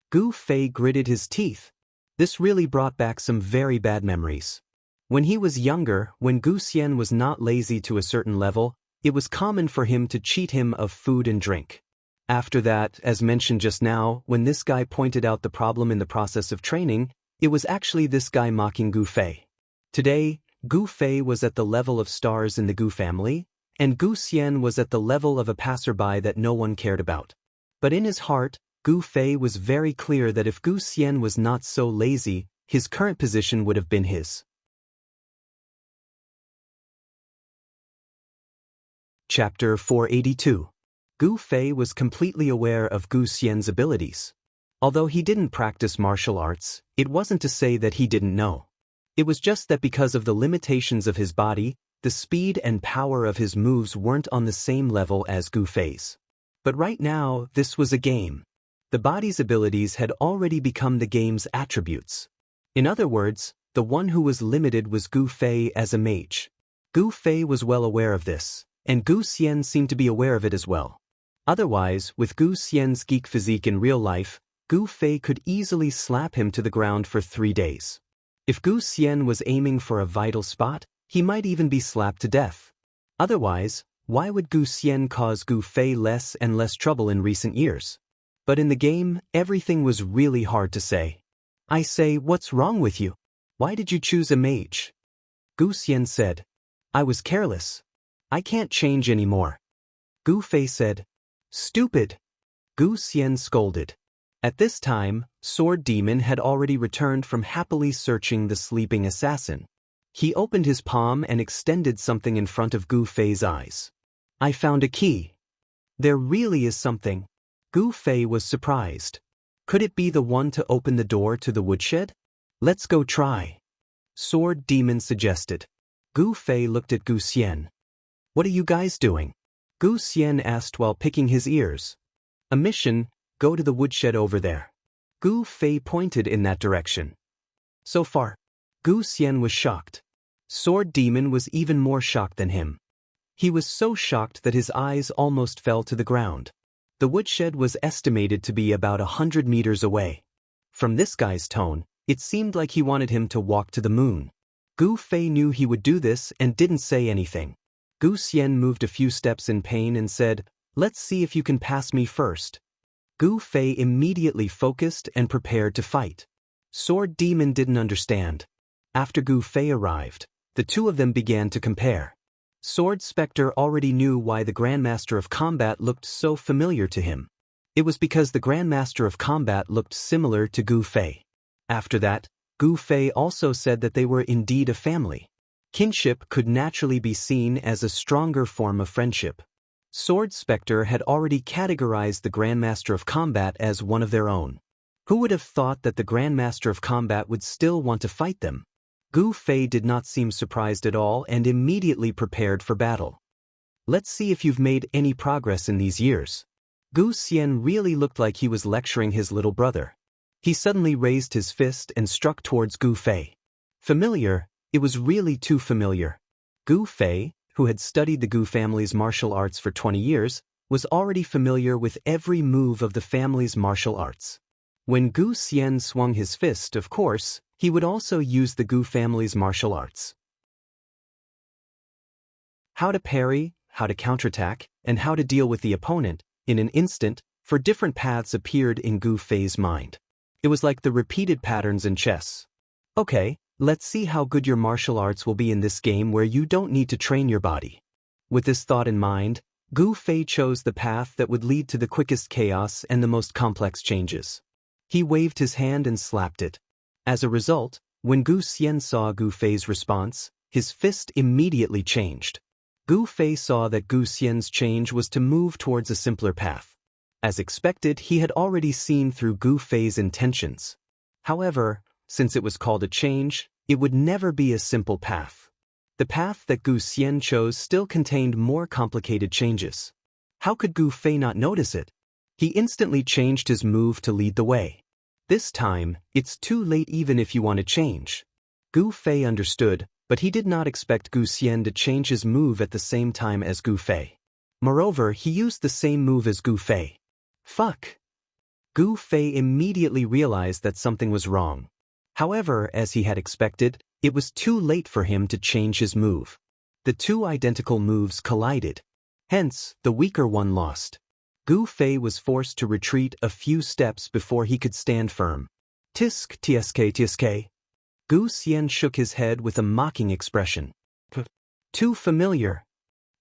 Gu Fei gritted his teeth. This really brought back some very bad memories. When he was younger, when Gu Xian was not lazy to a certain level, it was common for him to cheat him of food and drink. After that, as mentioned just now, when this guy pointed out the problem in the process of training, it was actually this guy mocking Gu Fei. Today, Gu Fei was at the level of stars in the Gu family, and Gu Xian was at the level of a passerby that no one cared about. But in his heart, Gu Fei was very clear that if Gu Xian was not so lazy, his current position would have been his. Chapter 482. Gu Fei was completely aware of Gu Xian's abilities. Although he didn't practice martial arts, it wasn't to say that he didn't know. It was just that because of the limitations of his body, the speed and power of his moves weren't on the same level as Gu Fei's. But right now, this was a game. The body's abilities had already become the game's attributes. In other words, the one who was limited was Gu Fei as a mage. Gu Fei was well aware of this, and Gu Xian seemed to be aware of it as well. Otherwise, with Gu Xian's geek physique in real life, Gu Fei could easily slap him to the ground for 3 days. If Gu Xian was aiming for a vital spot, he might even be slapped to death. Otherwise, why would Gu Xian cause Gu Fei less and less trouble in recent years? But in the game, everything was really hard to say. I say, what's wrong with you? Why did you choose a mage? Gu Xian said. I was careless. I can't change anymore. Gu Fei said. Stupid. Gu Xian scolded. At this time, Sword Demon had already returned from happily searching the sleeping assassin. He opened his palm and extended something in front of Gu Fei's eyes. I found a key. There really is something. Gu Fei was surprised. Could it be the one to open the door to the woodshed? Let's go try. Sword Demon suggested. Gu Fei looked at Gu Xian. What are you guys doing? Gu Xian asked while picking his ears. A mission, go to the woodshed over there. Gu Fei pointed in that direction. So far, Gu Xian was shocked. Sword Demon was even more shocked than him. He was so shocked that his eyes almost fell to the ground. The woodshed was estimated to be about 100 meters away. From this guy's tone, it seemed like he wanted him to walk to the moon. Gu Fei knew he would do this and didn't say anything. Gu Xian moved a few steps in pain and said, let's see if you can pass me first. Gu Fei immediately focused and prepared to fight. Sword Demon didn't understand. After Gu Fei arrived, the two of them began to compare. Sword Spectre already knew why the Grandmaster of Combat looked so familiar to him. It was because the Grandmaster of Combat looked similar to Gu Fei. After that, Gu Fei also said that they were indeed a family. Kinship could naturally be seen as a stronger form of friendship. Sword Spectre had already categorized the Grandmaster of Combat as one of their own. Who would have thought that the Grandmaster of Combat would still want to fight them? Gu Fei did not seem surprised at all and immediately prepared for battle. Let's see if you've made any progress in these years. Gu Xian really looked like he was lecturing his little brother. He suddenly raised his fist and struck towards Gu Fei. Familiar, it was really too familiar. Gu Fei, who had studied the Gu family's martial arts for 20 years, was already familiar with every move of the family's martial arts. When Gu Xian swung his fist, of course, he would also use the Gu family's martial arts. How to parry, how to counterattack, and how to deal with the opponent, in an instant, for different paths appeared in Gu Fei's mind. It was like the repeated patterns in chess. Okay, let's see how good your martial arts will be in this game where you don't need to train your body. With this thought in mind, Gu Fei chose the path that would lead to the quickest chaos and the most complex changes. He waved his hand and slapped it. As a result, when Gu Xian saw Gu Fei's response, his fist immediately changed. Gu Fei saw that Gu Xian's change was to move towards a simpler path. As expected, he had already seen through Gu Fei's intentions. However, since it was called a change, it would never be a simple path. The path that Gu Xian chose still contained more complicated changes. How could Gu Fei not notice it? He instantly changed his move to lead the way. This time, it's too late even if you want to change. Gu Fei understood, but he did not expect Gu Xian to change his move at the same time as Gu Fei. Moreover, he used the same move as Gu Fei. Fuck! Gu Fei immediately realized that something was wrong. However, as he had expected, it was too late for him to change his move. The two identical moves collided. Hence, the weaker one lost. Gu Fei was forced to retreat a few steps before he could stand firm. Tisk tsk tsk. Gu Xian shook his head with a mocking expression. Too familiar.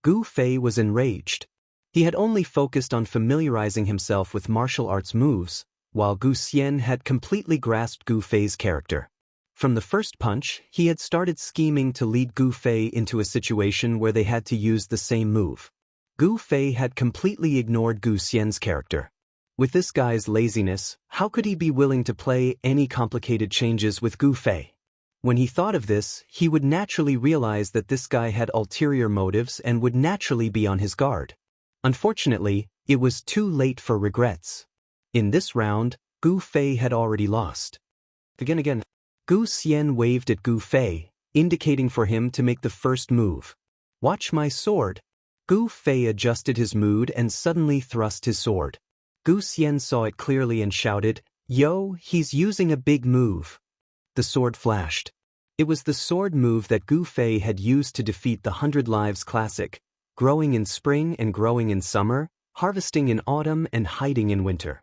Gu Fei was enraged. He had only focused on familiarizing himself with martial arts moves, while Gu Xian had completely grasped Gu Fei's character. From the first punch, he had started scheming to lead Gu Fei into a situation where they had to use the same move. Gu Fei had completely ignored Gu Xian's character. With this guy's laziness, how could he be willing to play any complicated changes with Gu Fei? When he thought of this, he would naturally realize that this guy had ulterior motives and would naturally be on his guard. Unfortunately, it was too late for regrets. In this round, Gu Fei had already lost. Again. Gu Xian waved at Gu Fei, indicating for him to make the first move. Watch my sword. Gu Fei adjusted his mood and suddenly thrust his sword. Gu Xian saw it clearly and shouted, "Yo, he's using a big move." The sword flashed. It was the sword move that Gu Fei had used to defeat the 100 Lives Classic, growing in spring and growing in summer, harvesting in autumn and hiding in winter.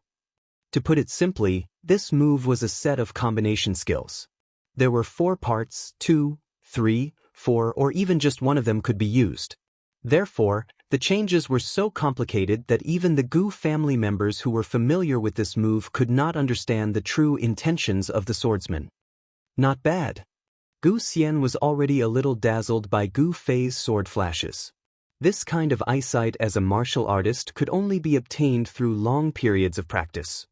To put it simply, this move was a set of combination skills. There were 4 parts, 2, 3, 4, or even just one of them could be used. Therefore, the changes were so complicated that even the Gu family members who were familiar with this move could not understand the true intentions of the swordsman. Not bad. Gu Xian was already a little dazzled by Gu Fei's sword flashes. This kind of eyesight as a martial artist could only be obtained through long periods of practice.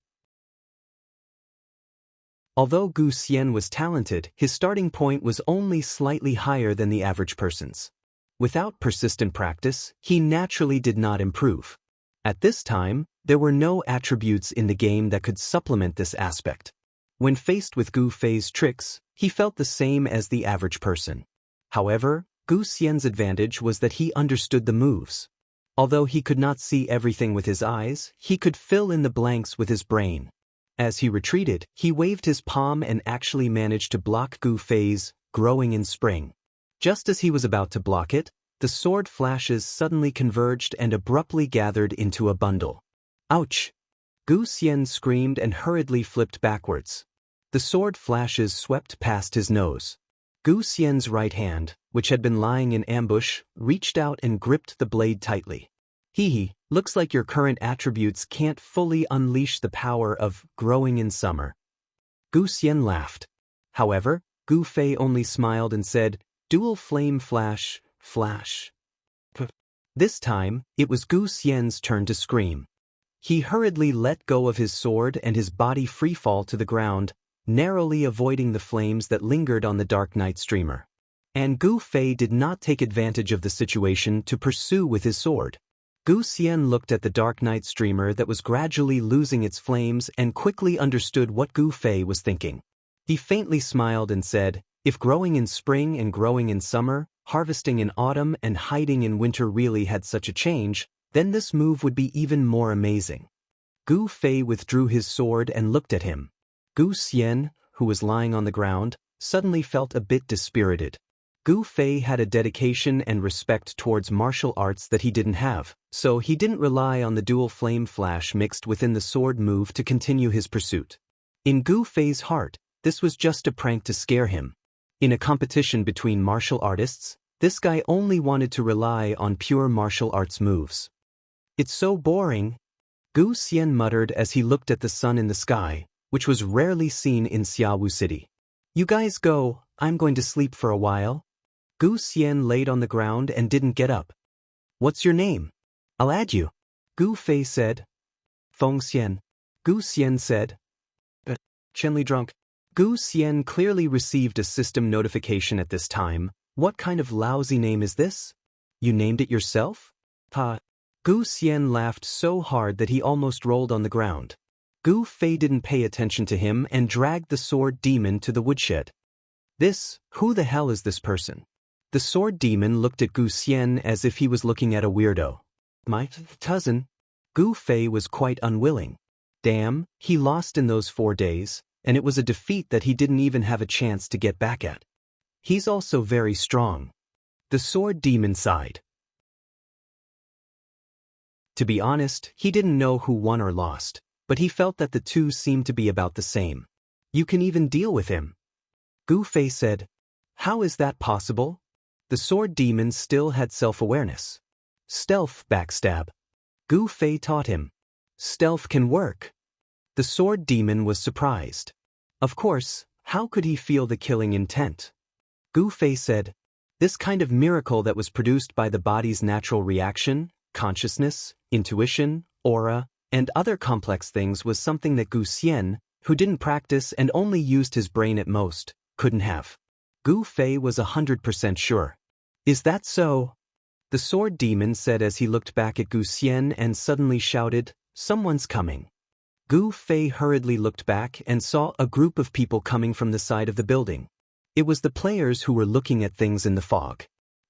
Although Gu Xian was talented, his starting point was only slightly higher than the average person's. Without persistent practice, he naturally did not improve. At this time, there were no attributes in the game that could supplement this aspect. When faced with Gu Fei's tricks, he felt the same as the average person. However, Gu Xian's advantage was that he understood the moves. Although he could not see everything with his eyes, he could fill in the blanks with his brain. As he retreated, he waved his palm and actually managed to block Gu Fei's growing in spring. Just as he was about to block it, the sword flashes suddenly converged and abruptly gathered into a bundle. Ouch! Gu Xian screamed and hurriedly flipped backwards. The sword flashes swept past his nose. Gu Xian's right hand, which had been lying in ambush, reached out and gripped the blade tightly. Hee, looks like your current attributes can't fully unleash the power of growing in summer. Gu Xian laughed. However, Gu Fei only smiled and said, "Dual flame flash, flash." This time, it was Gu Xian's turn to scream. He hurriedly let go of his sword and his body freefall to the ground, narrowly avoiding the flames that lingered on the Dark Knight streamer. And Gu Fei did not take advantage of the situation to pursue with his sword. Gu Xian looked at the Dark Knight streamer that was gradually losing its flames and quickly understood what Gu Fei was thinking. He faintly smiled and said, "If growing in spring and growing in summer, harvesting in autumn and hiding in winter really had such a change, then this move would be even more amazing." Gu Fei withdrew his sword and looked at him. Gu Xian, who was lying on the ground, suddenly felt a bit dispirited. Gu Fei had a dedication and respect towards martial arts that he didn't have, so he didn't rely on the dual flame flash mixed within the sword move to continue his pursuit. In Gu Fei's heart, this was just a prank to scare him. In a competition between martial artists, this guy only wanted to rely on pure martial arts moves. "It's so boring," Gu Xian muttered as he looked at the sun in the sky, which was rarely seen in Xiaowu City. "You guys go, I'm going to sleep for a while." Gu Xian laid on the ground and didn't get up. "What's your name? I'll add you." Gu Fei said. "Feng Xian." Gu Xian said. Chenli drunk. Gu Xian clearly received a system notification at this time. "What kind of lousy name is this? You named it yourself?" "Ha." Gu Xian laughed so hard that he almost rolled on the ground. Gu Fei didn't pay attention to him and dragged the sword demon to the woodshed. Who the hell is this person?" The sword demon looked at Gu Xian as if he was looking at a weirdo. "My cousin." Gu Fei was quite unwilling. Damn, he lost in those 4 days, and it was a defeat that he didn't even have a chance to get back at. He's also very strong. The sword demon sighed. To be honest, he didn't know who won or lost, but he felt that the two seemed to be about the same. You can even deal with him. Gu Fei said. How is that possible? The sword demon still had self-awareness. Stealth backstab. Gu Fei taught him. Stealth can work. The sword demon was surprised. Of course, how could he feel the killing intent? Gu Fei said, this kind of miracle that was produced by the body's natural reaction, consciousness, intuition, aura, and other complex things was something that Gu Xian, who didn't practice and only used his brain at most, couldn't have. Gu Fei was 100% sure. Is that so? The sword demon said as he looked back at Gu Xian and suddenly shouted, someone's coming. Gu Fei hurriedly looked back and saw a group of people coming from the side of the building. It was the players who were looking at things in the fog.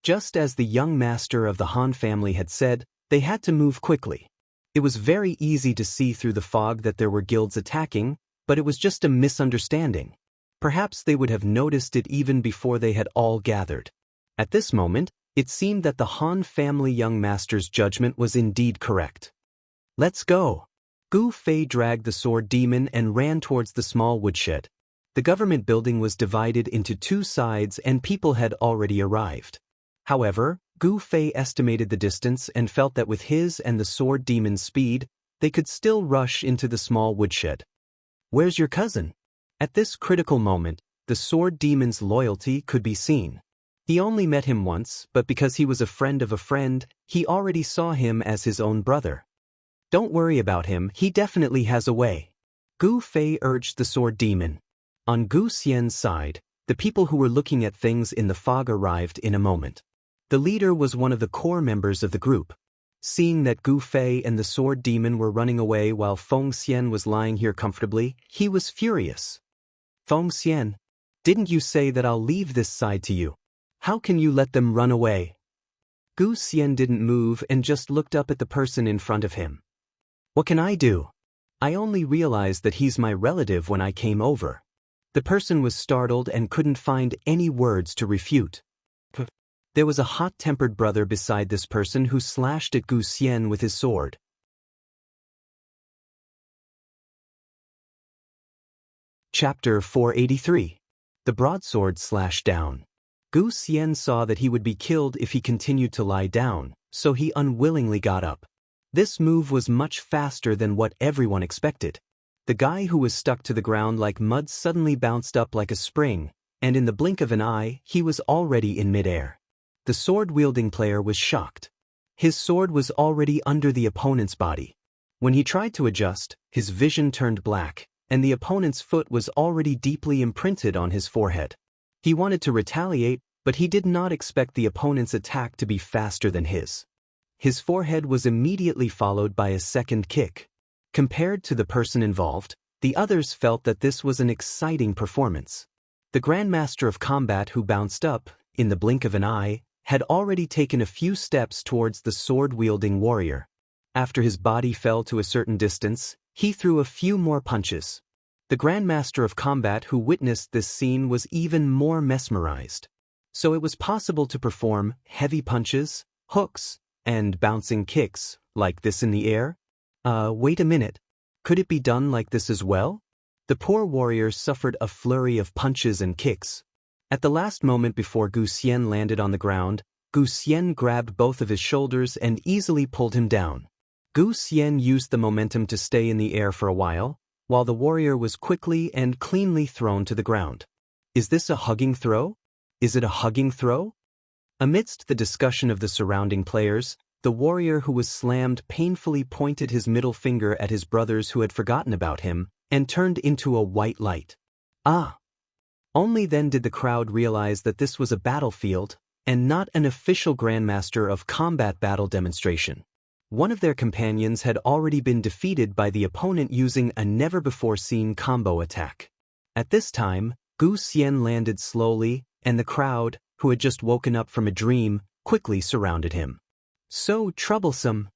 Just as the young master of the Han family had said, they had to move quickly. It was very easy to see through the fog that there were guilds attacking, but it was just a misunderstanding. Perhaps they would have noticed it even before they had all gathered. At this moment, it seemed that the Han family young master's judgment was indeed correct. Let's go. Gu Fei dragged the sword demon and ran towards the small woodshed. The government building was divided into 2 sides and people had already arrived. However, Gu Fei estimated the distance and felt that with his and the sword demon's speed, they could still rush into the small woodshed. Where's your cousin? At this critical moment, the sword demon's loyalty could be seen. He only met him once, but because he was a friend of a friend, he already saw him as his own brother. Don't worry about him, he definitely has a way. Gu Fei urged the sword demon. On Gu Xian's side, the people who were looking at things in the fog arrived in a moment. The leader was one of the core members of the group. Seeing that Gu Fei and the sword demon were running away while Feng Xian was lying here comfortably, he was furious. Feng Xian, didn't you say that I'll leave this side to you? How can you let them run away? Gu Xian didn't move and just looked up at the person in front of him. What can I do? I only realized that he's my relative when I came over. The person was startled and couldn't find any words to refute. There was a hot-tempered brother beside this person who slashed at Gu Xian with his sword. Chapter 483. The broadsword slashed down. Gu Xian saw that he would be killed if he continued to lie down, so he unwillingly got up. This move was much faster than what everyone expected. The guy who was stuck to the ground like mud suddenly bounced up like a spring, and in the blink of an eye, he was already in midair. The sword-wielding player was shocked. His sword was already under the opponent's body. When he tried to adjust, his vision turned black, and the opponent's foot was already deeply imprinted on his forehead. He wanted to retaliate, but he did not expect the opponent's attack to be faster than his. His forehead was immediately followed by a second kick. Compared to the person involved, the others felt that this was an exciting performance. The Grandmaster of Combat who bounced up, in the blink of an eye, had already taken a few steps towards the sword-wielding warrior. After his body fell to a certain distance, he threw a few more punches. The Grandmaster of Combat who witnessed this scene was even more mesmerized. So it was possible to perform heavy punches, hooks, and bouncing kicks, like this in the air? Wait a minute. Could it be done like this as well? The poor warrior suffered a flurry of punches and kicks. At the last moment before Gu Xian landed on the ground, Gu Xian grabbed both of his shoulders and easily pulled him down. Gu Xian used the momentum to stay in the air for a while the warrior was quickly and cleanly thrown to the ground. Is this a hugging throw? Is it a hugging throw? Amidst the discussion of the surrounding players, the warrior who was slammed painfully pointed his middle finger at his brothers who had forgotten about him and turned into a white light. Ah! Only then did the crowd realize that this was a battlefield and not an official Grandmaster of Combat battle demonstration. One of their companions had already been defeated by the opponent using a never-before-seen combo attack. At this time, Gu Xian landed slowly, and the crowd, who had just woken up from a dream, quickly surrounded him. So troublesome!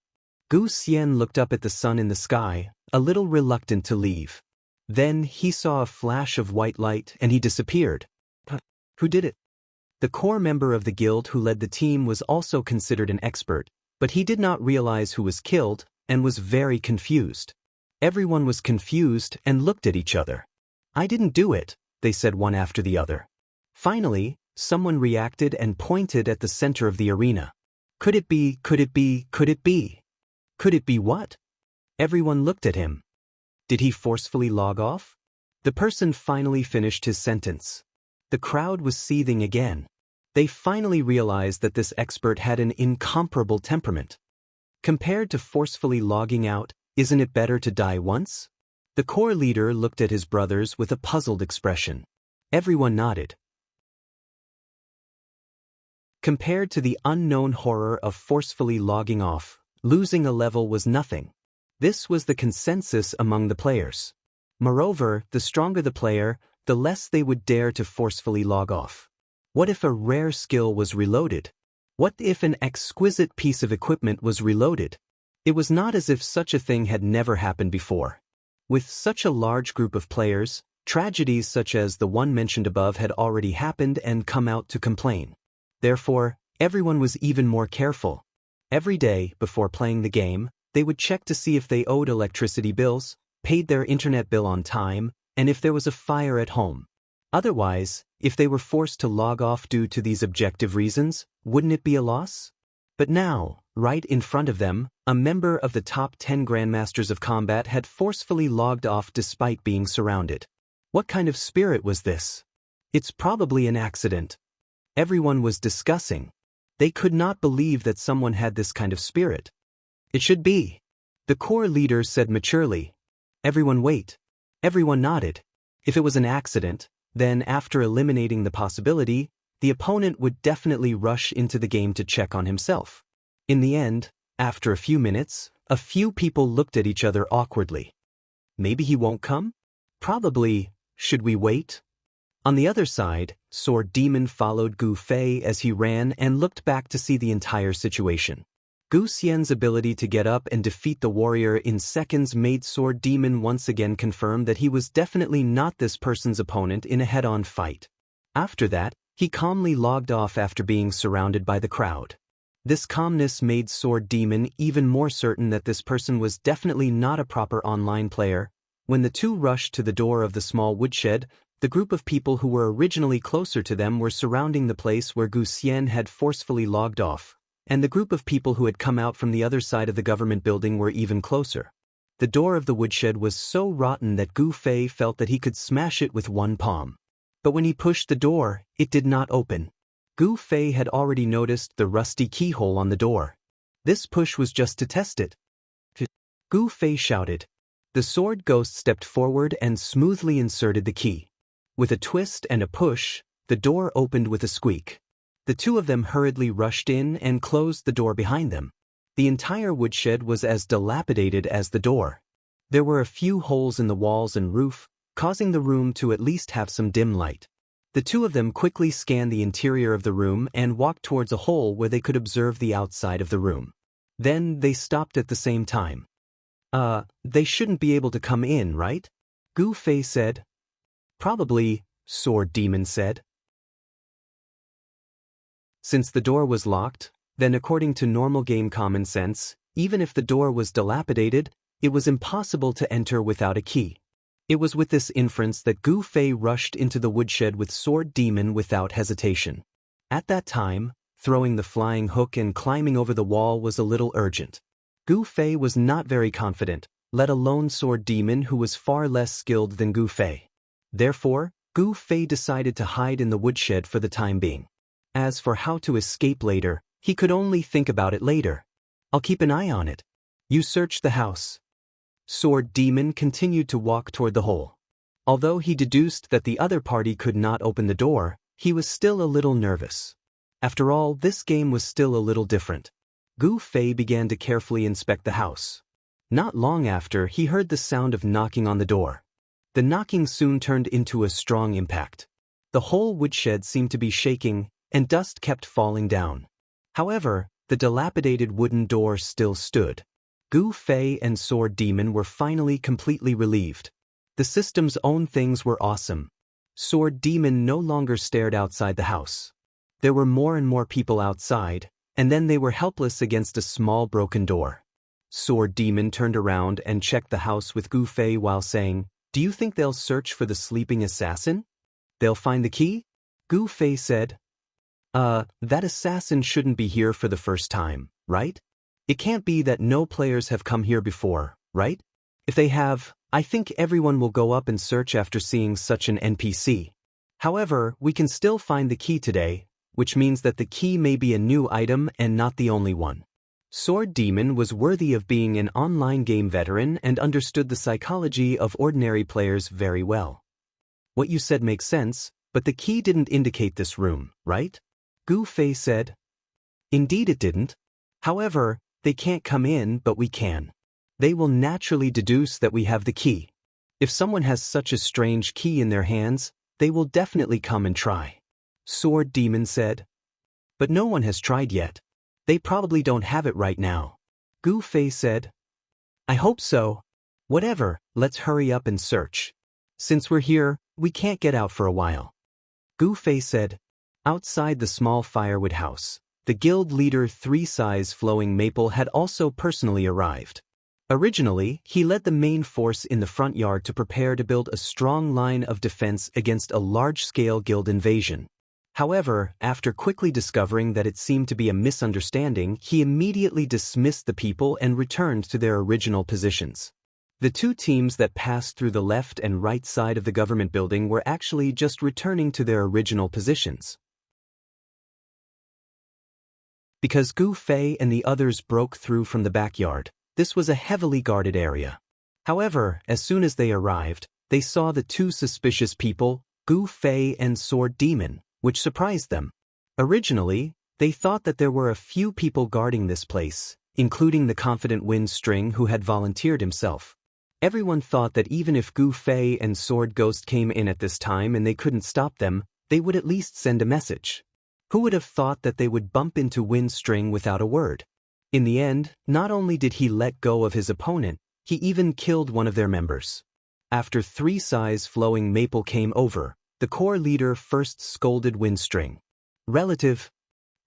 Gu Xian looked up at the sun in the sky, a little reluctant to leave. Then he saw a flash of white light and he disappeared. Who did it? The core member of the guild who led the team was also considered an expert, but he did not realize who was killed and was very confused. Everyone was confused and looked at each other. I didn't do it, they said one after the other. Finally, someone reacted and pointed at the center of the arena. Could it be, could it be, could it be? Could it be what? Everyone looked at him. Did he forcefully log off? The person finally finished his sentence. The crowd was seething again. They finally realized that this expert had an incomparable temperament. Compared to forcefully logging out, isn't it better to die once? The core leader looked at his brothers with a puzzled expression. Everyone nodded. Compared to the unknown horror of forcefully logging off, losing a level was nothing. This was the consensus among the players. Moreover, the stronger the player, the less they would dare to forcefully log off. What if a rare skill was reloaded? What if an exquisite piece of equipment was reloaded? It was not as if such a thing had never happened before. With such a large group of players, tragedies such as the one mentioned above had already happened and come out to complain. Therefore, everyone was even more careful. Every day, before playing the game, they would check to see if they owed electricity bills, paid their internet bill on time, and if there was a fire at home. Otherwise, if they were forced to log off due to these objective reasons, wouldn't it be a loss? But now, right in front of them, a member of the top 10 Grandmasters of Combat had forcefully logged off despite being surrounded. What kind of spirit was this? It's probably an accident. Everyone was discussing. They could not believe that someone had this kind of spirit. It should be. The core leader said maturely. Everyone wait. Everyone nodded. If it was an accident, then after eliminating the possibility, the opponent would definitely rush into the game to check on himself. In the end, after a few minutes, a few people looked at each other awkwardly. Maybe he won't come? Probably. Should we wait? On the other side, Sword Demon followed Gu Fei as he ran and looked back to see the entire situation. Gu Xian's ability to get up and defeat the warrior in seconds made Sword Demon once again confirm that he was definitely not this person's opponent in a head-on fight. After that, he calmly logged off after being surrounded by the crowd. This calmness made Sword Demon even more certain that this person was definitely not a proper online player. When the two rushed to the door of the small woodshed, the group of people who were originally closer to them were surrounding the place where Gu Xian had forcefully logged off, and the group of people who had come out from the other side of the government building were even closer. The door of the woodshed was so rotten that Gu Fei felt that he could smash it with one palm. But when he pushed the door, it did not open. Gu Fei had already noticed the rusty keyhole on the door. This push was just to test it. Gu Fei shouted. The sword ghost stepped forward and smoothly inserted the key. With a twist and a push, the door opened with a squeak. The two of them hurriedly rushed in and closed the door behind them. The entire woodshed was as dilapidated as the door. There were a few holes in the walls and roof, causing the room to at least have some dim light. The two of them quickly scanned the interior of the room and walked towards a hole where they could observe the outside of the room. Then they stopped at the same time. They shouldn't be able to come in, right? Gu Fei said. Probably, Sword Demon said. Since the door was locked, then according to normal game common sense, even if the door was dilapidated, it was impossible to enter without a key. It was with this inference that Gu Fei rushed into the woodshed with Sword Demon without hesitation. At that time, throwing the flying hook and climbing over the wall was a little urgent. Gu Fei was not very confident, let alone Sword Demon who was far less skilled than Gu Fei. Therefore, Gu Fei decided to hide in the woodshed for the time being. As for how to escape later, he could only think about it later. I'll keep an eye on it. You search the house. Sword Demon continued to walk toward the hole. Although he deduced that the other party could not open the door, he was still a little nervous. After all, this game was still a little different. Gu Fei began to carefully inspect the house. Not long after, he heard the sound of knocking on the door. The knocking soon turned into a strong impact. The whole woodshed seemed to be shaking, and dust kept falling down. However, the dilapidated wooden door still stood. Gu Fei and Sword Demon were finally completely relieved. The system's own things were awesome. Sword Demon no longer stared outside the house. There were more and more people outside, and then they were helpless against a small broken door. Sword Demon turned around and checked the house with Gu Fei while saying, "Do you think they'll search for the sleeping assassin? They'll find the key?" Gu Fei said, That assassin shouldn't be here for the first time, right? It can't be that no players have come here before, right? If they have, I think everyone will go up and search after seeing such an NPC. However, we can still find the key today, which means that the key may be a new item and not the only one." Sword Demon was worthy of being an online game veteran and understood the psychology of ordinary players very well. "What you said makes sense, but the key didn't indicate this room, right?" Gu Fei said. "Indeed it didn't. However, they can't come in, but we can. They will naturally deduce that we have the key. If someone has such a strange key in their hands, they will definitely come and try." Sword Demon said. "But no one has tried yet. They probably don't have it right now." Gu Fei said. "I hope so. Whatever, let's hurry up and search. Since we're here, we can't get out for a while." Gu Fei said. Outside the small firewood house, the guild leader 3 Size Flowing Maple had also personally arrived. Originally, he led the main force in the front yard to prepare to build a strong line of defense against a large-scale guild invasion. However, after quickly discovering that it seemed to be a misunderstanding, he immediately dismissed the people and returned to their original positions. The two teams that passed through the left and right side of the government building were actually just returning to their original positions. Because Gu Fei and the others broke through from the backyard, this was a heavily guarded area. However, as soon as they arrived, they saw the two suspicious people, Gu Fei and Sword Demon, which surprised them. Originally, they thought that there were a few people guarding this place, including the confident Wind String who had volunteered himself. Everyone thought that even if Gu Fei and Sword Ghost came in at this time and they couldn't stop them, they would at least send a message. Who would have thought that they would bump into Wind String without a word? In the end, not only did he let go of his opponent, he even killed one of their members. After 3 Size Flowing Maple came over, the core leader first scolded Wind String. Relative.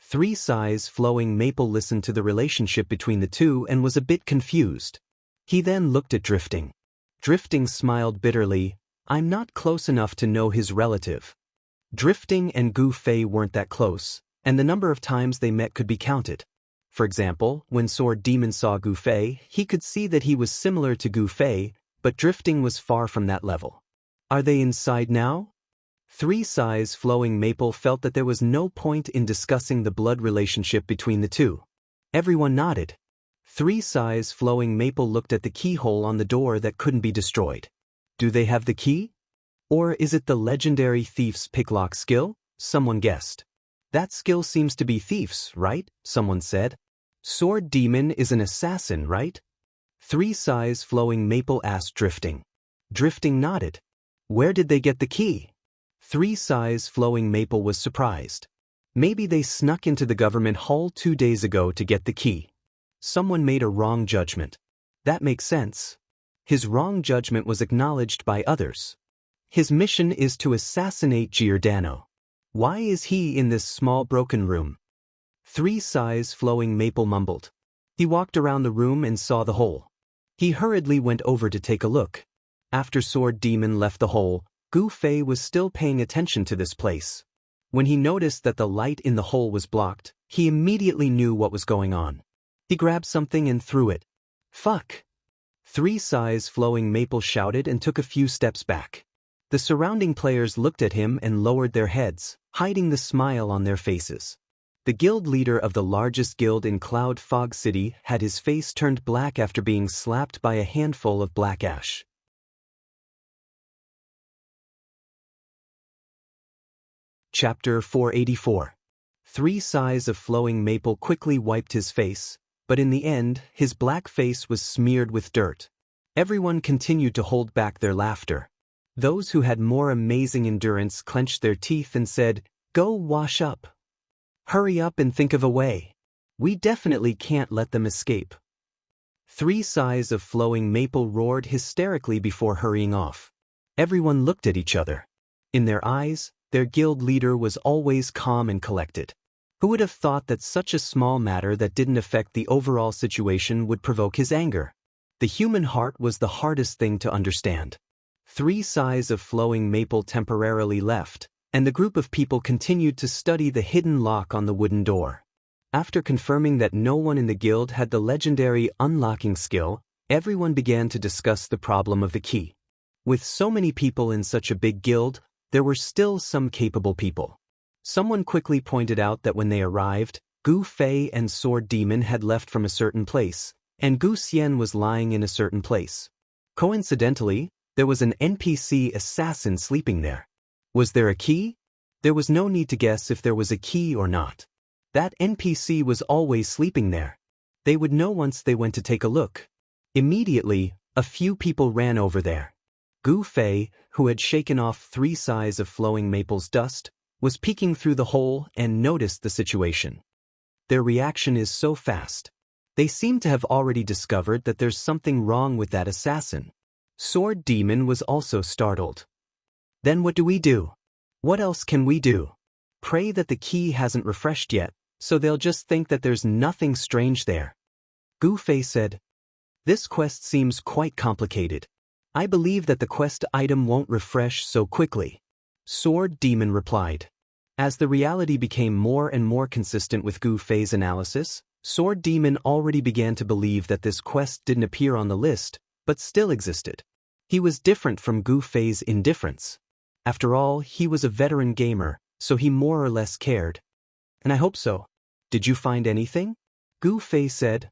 3 Size Flowing Maple listened to the relationship between the two and was a bit confused. He then looked at Drifting. Drifting smiled bitterly. "I'm not close enough to know his relative." Drifting and Gu Fei weren't that close, and the number of times they met could be counted. For example, when Sword Demon saw Gu Fei, he could see that he was similar to Gu Fei, but Drifting was far from that level. "Are they inside now?" 3 Size Flowing Maple felt that there was no point in discussing the blood relationship between the two. Everyone nodded. 3 Size Flowing Maple looked at the keyhole on the door that couldn't be destroyed. "Do they have the key? Or is it the legendary Thief's Picklock skill?" someone guessed. "That skill seems to be Thief's, right?" someone said. "Sword Demon is an assassin, right?" 3 Size Flowing Maple asked Drifting. Drifting nodded. "Where did they get the key?" 3 Size Flowing Maple was surprised. Maybe they snuck into the government hall 2 days ago to get the key. Someone made a wrong judgment. That makes sense. His wrong judgment was acknowledged by others. His mission is to assassinate Giordano. Why is he in this small broken room? 3 Size Flowing Maple mumbled. He walked around the room and saw the hole. He hurriedly went over to take a look. After Sword Demon left the hole, Gu Fei was still paying attention to this place. When he noticed that the light in the hole was blocked, he immediately knew what was going on. He grabbed something and threw it. "Fuck!" 3 Size Flowing Maple shouted and took a few steps back. The surrounding players looked at him and lowered their heads, hiding the smile on their faces. The guild leader of the largest guild in Cloud Fog City had his face turned black after being slapped by a handful of black ash. Chapter 484. 3 Size of Flowing Maple quickly wiped his face, but in the end, his black face was smeared with dirt. Everyone continued to hold back their laughter. Those who had more amazing endurance clenched their teeth and said, "Go wash up. Hurry up and think of a way. We definitely can't let them escape." Three sighs of flowing maple roared hysterically before hurrying off. Everyone looked at each other. In their eyes, their guild leader was always calm and collected. Who would have thought that such a small matter that didn't affect the overall situation would provoke his anger? The human heart was the hardest thing to understand. Three sighs of flowing maple temporarily left, and the group of people continued to study the hidden lock on the wooden door. After confirming that no one in the guild had the legendary unlocking skill, everyone began to discuss the problem of the key. With so many people in such a big guild, there were still some capable people. Someone quickly pointed out that when they arrived, Gu Fei and Sword Demon had left from a certain place, and Gu Xian was lying in a certain place. Coincidentally, there was an NPC assassin sleeping there. Was there a key? There was no need to guess if there was a key or not. That NPC was always sleeping there. They would know once they went to take a look. Immediately, a few people ran over there. Gu Fei, who had shaken off three sighs of flowing maple's dust, was peeking through the hole and noticed the situation. Their reaction is so fast. They seem to have already discovered that there's something wrong with that assassin. Sword Demon was also startled. Then what do we do? What else can we do? Pray that the key hasn't refreshed yet, so they'll just think that there's nothing strange there. Gu Fei said, "This quest seems quite complicated. I believe that the quest item won't refresh so quickly." Sword Demon replied. As the reality became more and more consistent with Gu Fei's analysis, Sword Demon already began to believe that this quest didn't appear on the list, but still existed. He was different from Gu Fei's indifference. After all, he was a veteran gamer, so he more or less cared. "And I hope so. Did you find anything?" Gu Fei said.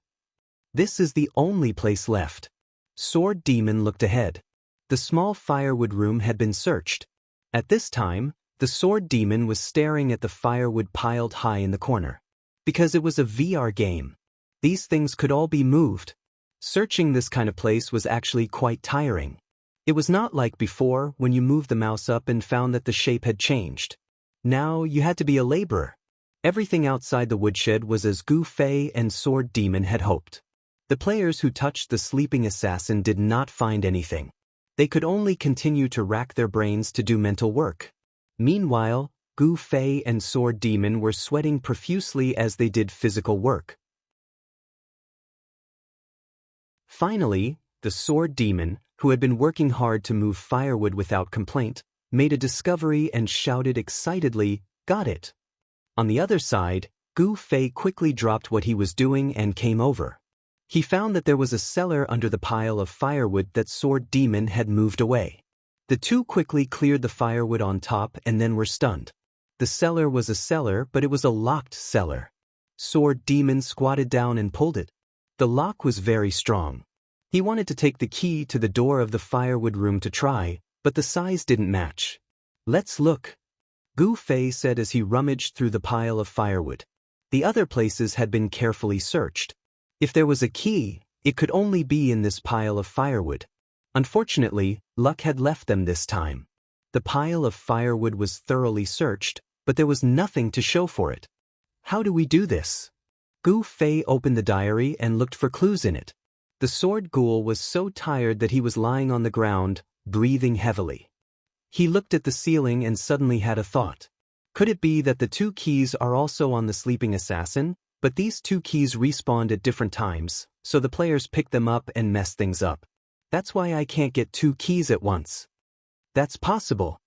"This is the only place left." Sword Demon looked ahead. The small firewood room had been searched. At this time, the Sword Demon was staring at the firewood piled high in the corner. Because it was a VR game, these things could all be moved. Searching this kind of place was actually quite tiring. It was not like before when you moved the mouse up and found that the shape had changed. Now you had to be a laborer. Everything outside the woodshed was as Gu Fei and Sword Demon had hoped. The players who touched the sleeping assassin did not find anything. They could only continue to rack their brains to do mental work. Meanwhile, Gu Fei and Sword Demon were sweating profusely as they did physical work. Finally, the Sword Demon, who had been working hard to move firewood without complaint, made a discovery and shouted excitedly, "Got it!" On the other side, Gu Fei quickly dropped what he was doing and came over. He found that there was a cellar under the pile of firewood that Sword Demon had moved away. The two quickly cleared the firewood on top and then were stunned. The cellar was a cellar, but it was a locked cellar. Sword Demon squatted down and pulled it. The lock was very strong. He wanted to take the key to the door of the firewood room to try, but the size didn't match. "Let's look," Gu Fei said as he rummaged through the pile of firewood. The other places had been carefully searched. If there was a key, it could only be in this pile of firewood. Unfortunately, luck had left them this time. The pile of firewood was thoroughly searched, but there was nothing to show for it. "How do we do this?" Gu Fei opened the diary and looked for clues in it. The sword ghoul was so tired that he was lying on the ground, breathing heavily. He looked at the ceiling and suddenly had a thought. Could it be that the two keys are also on the sleeping assassin, but these two keys respawned at different times, so the players picked them up and messed things up? That's why I can't get two keys at once. That's possible.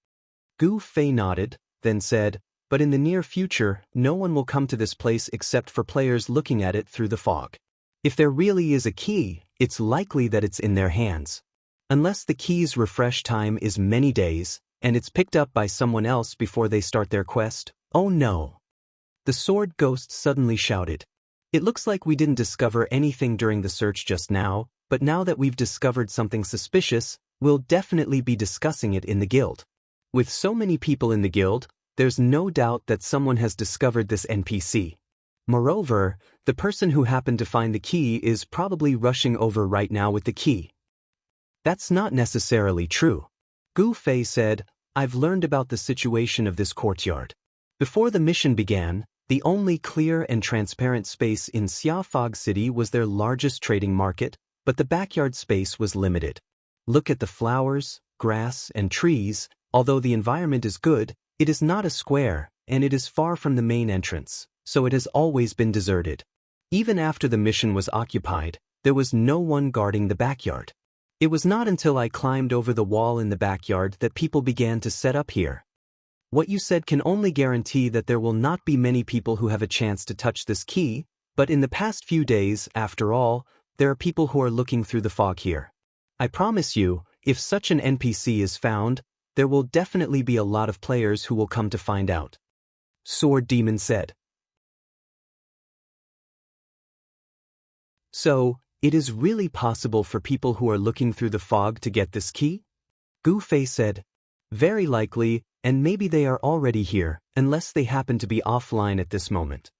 Gu Fei nodded, then said, but in the near future, no one will come to this place except for players looking at it through the fog. If there really is a key, it's likely that it's in their hands. Unless the key's refresh time is many days, and it's picked up by someone else before they start their quest, oh no. The sword ghost suddenly shouted. It looks like we didn't discover anything during the search just now, but now that we've discovered something suspicious, we'll definitely be discussing it in the guild. With so many people in the guild, there's no doubt that someone has discovered this NPC. Moreover, the person who happened to find the key is probably rushing over right now with the key. That's not necessarily true. Gu Fei said, I've learned about the situation of this courtyard. Before the mission began, The only clear and transparent space in Xia Fog City was their largest trading market, but the backyard space was limited. Look at the flowers, grass, and trees. Although the environment is good, it is not a square, and it is far from the main entrance, so it has always been deserted. Even after the mission was occupied, there was no one guarding the backyard. It was not until I climbed over the wall in the backyard that people began to set up here. What you said can only guarantee that there will not be many people who have a chance to touch this key, but in the past few days, after all, there are people who are looking through the fog here. I promise you, if such an NPC is found, there will definitely be a lot of players who will come to find out. Sword Demon said. So, it is really possible for people who are looking through the fog to get this key? Gu Fei said. Very likely, and maybe they are already here, unless they happen to be offline at this moment.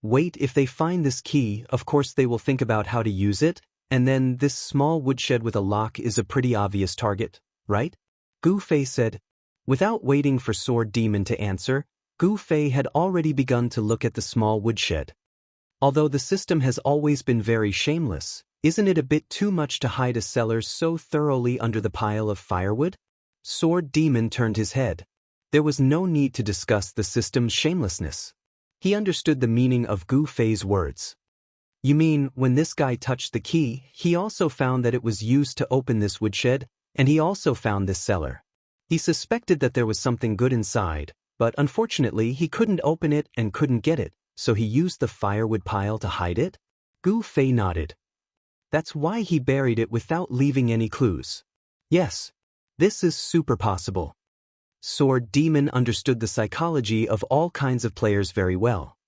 Wait, if they find this key, of course they will think about how to use it, and then this small woodshed with a lock is a pretty obvious target, right? Gu Fei said. Without waiting for Sword Demon to answer, Gu Fei had already begun to look at the small woodshed. Although the system has always been very shameless, isn't it a bit too much to hide a cellar so thoroughly under the pile of firewood? Sword Demon turned his head. There was no need to discuss the system's shamelessness. He understood the meaning of Gu Fei's words. You mean, when this guy touched the key, he also found that it was used to open this woodshed, and he also found this cellar. He suspected that there was something good inside, but unfortunately he couldn't open it and couldn't get it, so he used the firewood pile to hide it? Gu Fei nodded. That's why he buried it without leaving any clues. Yes. This is super possible. Sword Demon understood the psychology of all kinds of players very well.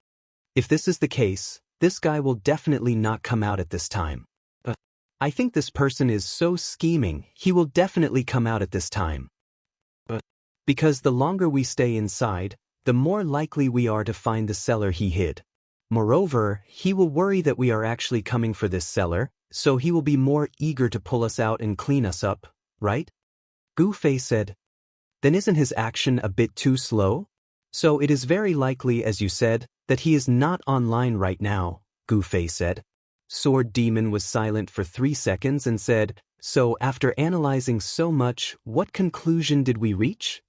If this is the case, this guy will definitely not come out at this time. I think this person is so scheming, he will definitely come out at this time. Because the longer we stay inside, the more likely we are to find the cellar he hid. Moreover, he will worry that we are actually coming for this cellar, so he will be more eager to pull us out and clean us up, right? Gu Fei said. Then isn't his action a bit too slow? So it is very likely, as you said, that he is not online right now, Gu Fei said. Sword Demon was silent for 3 seconds and said, So after analyzing so much, what conclusion did we reach?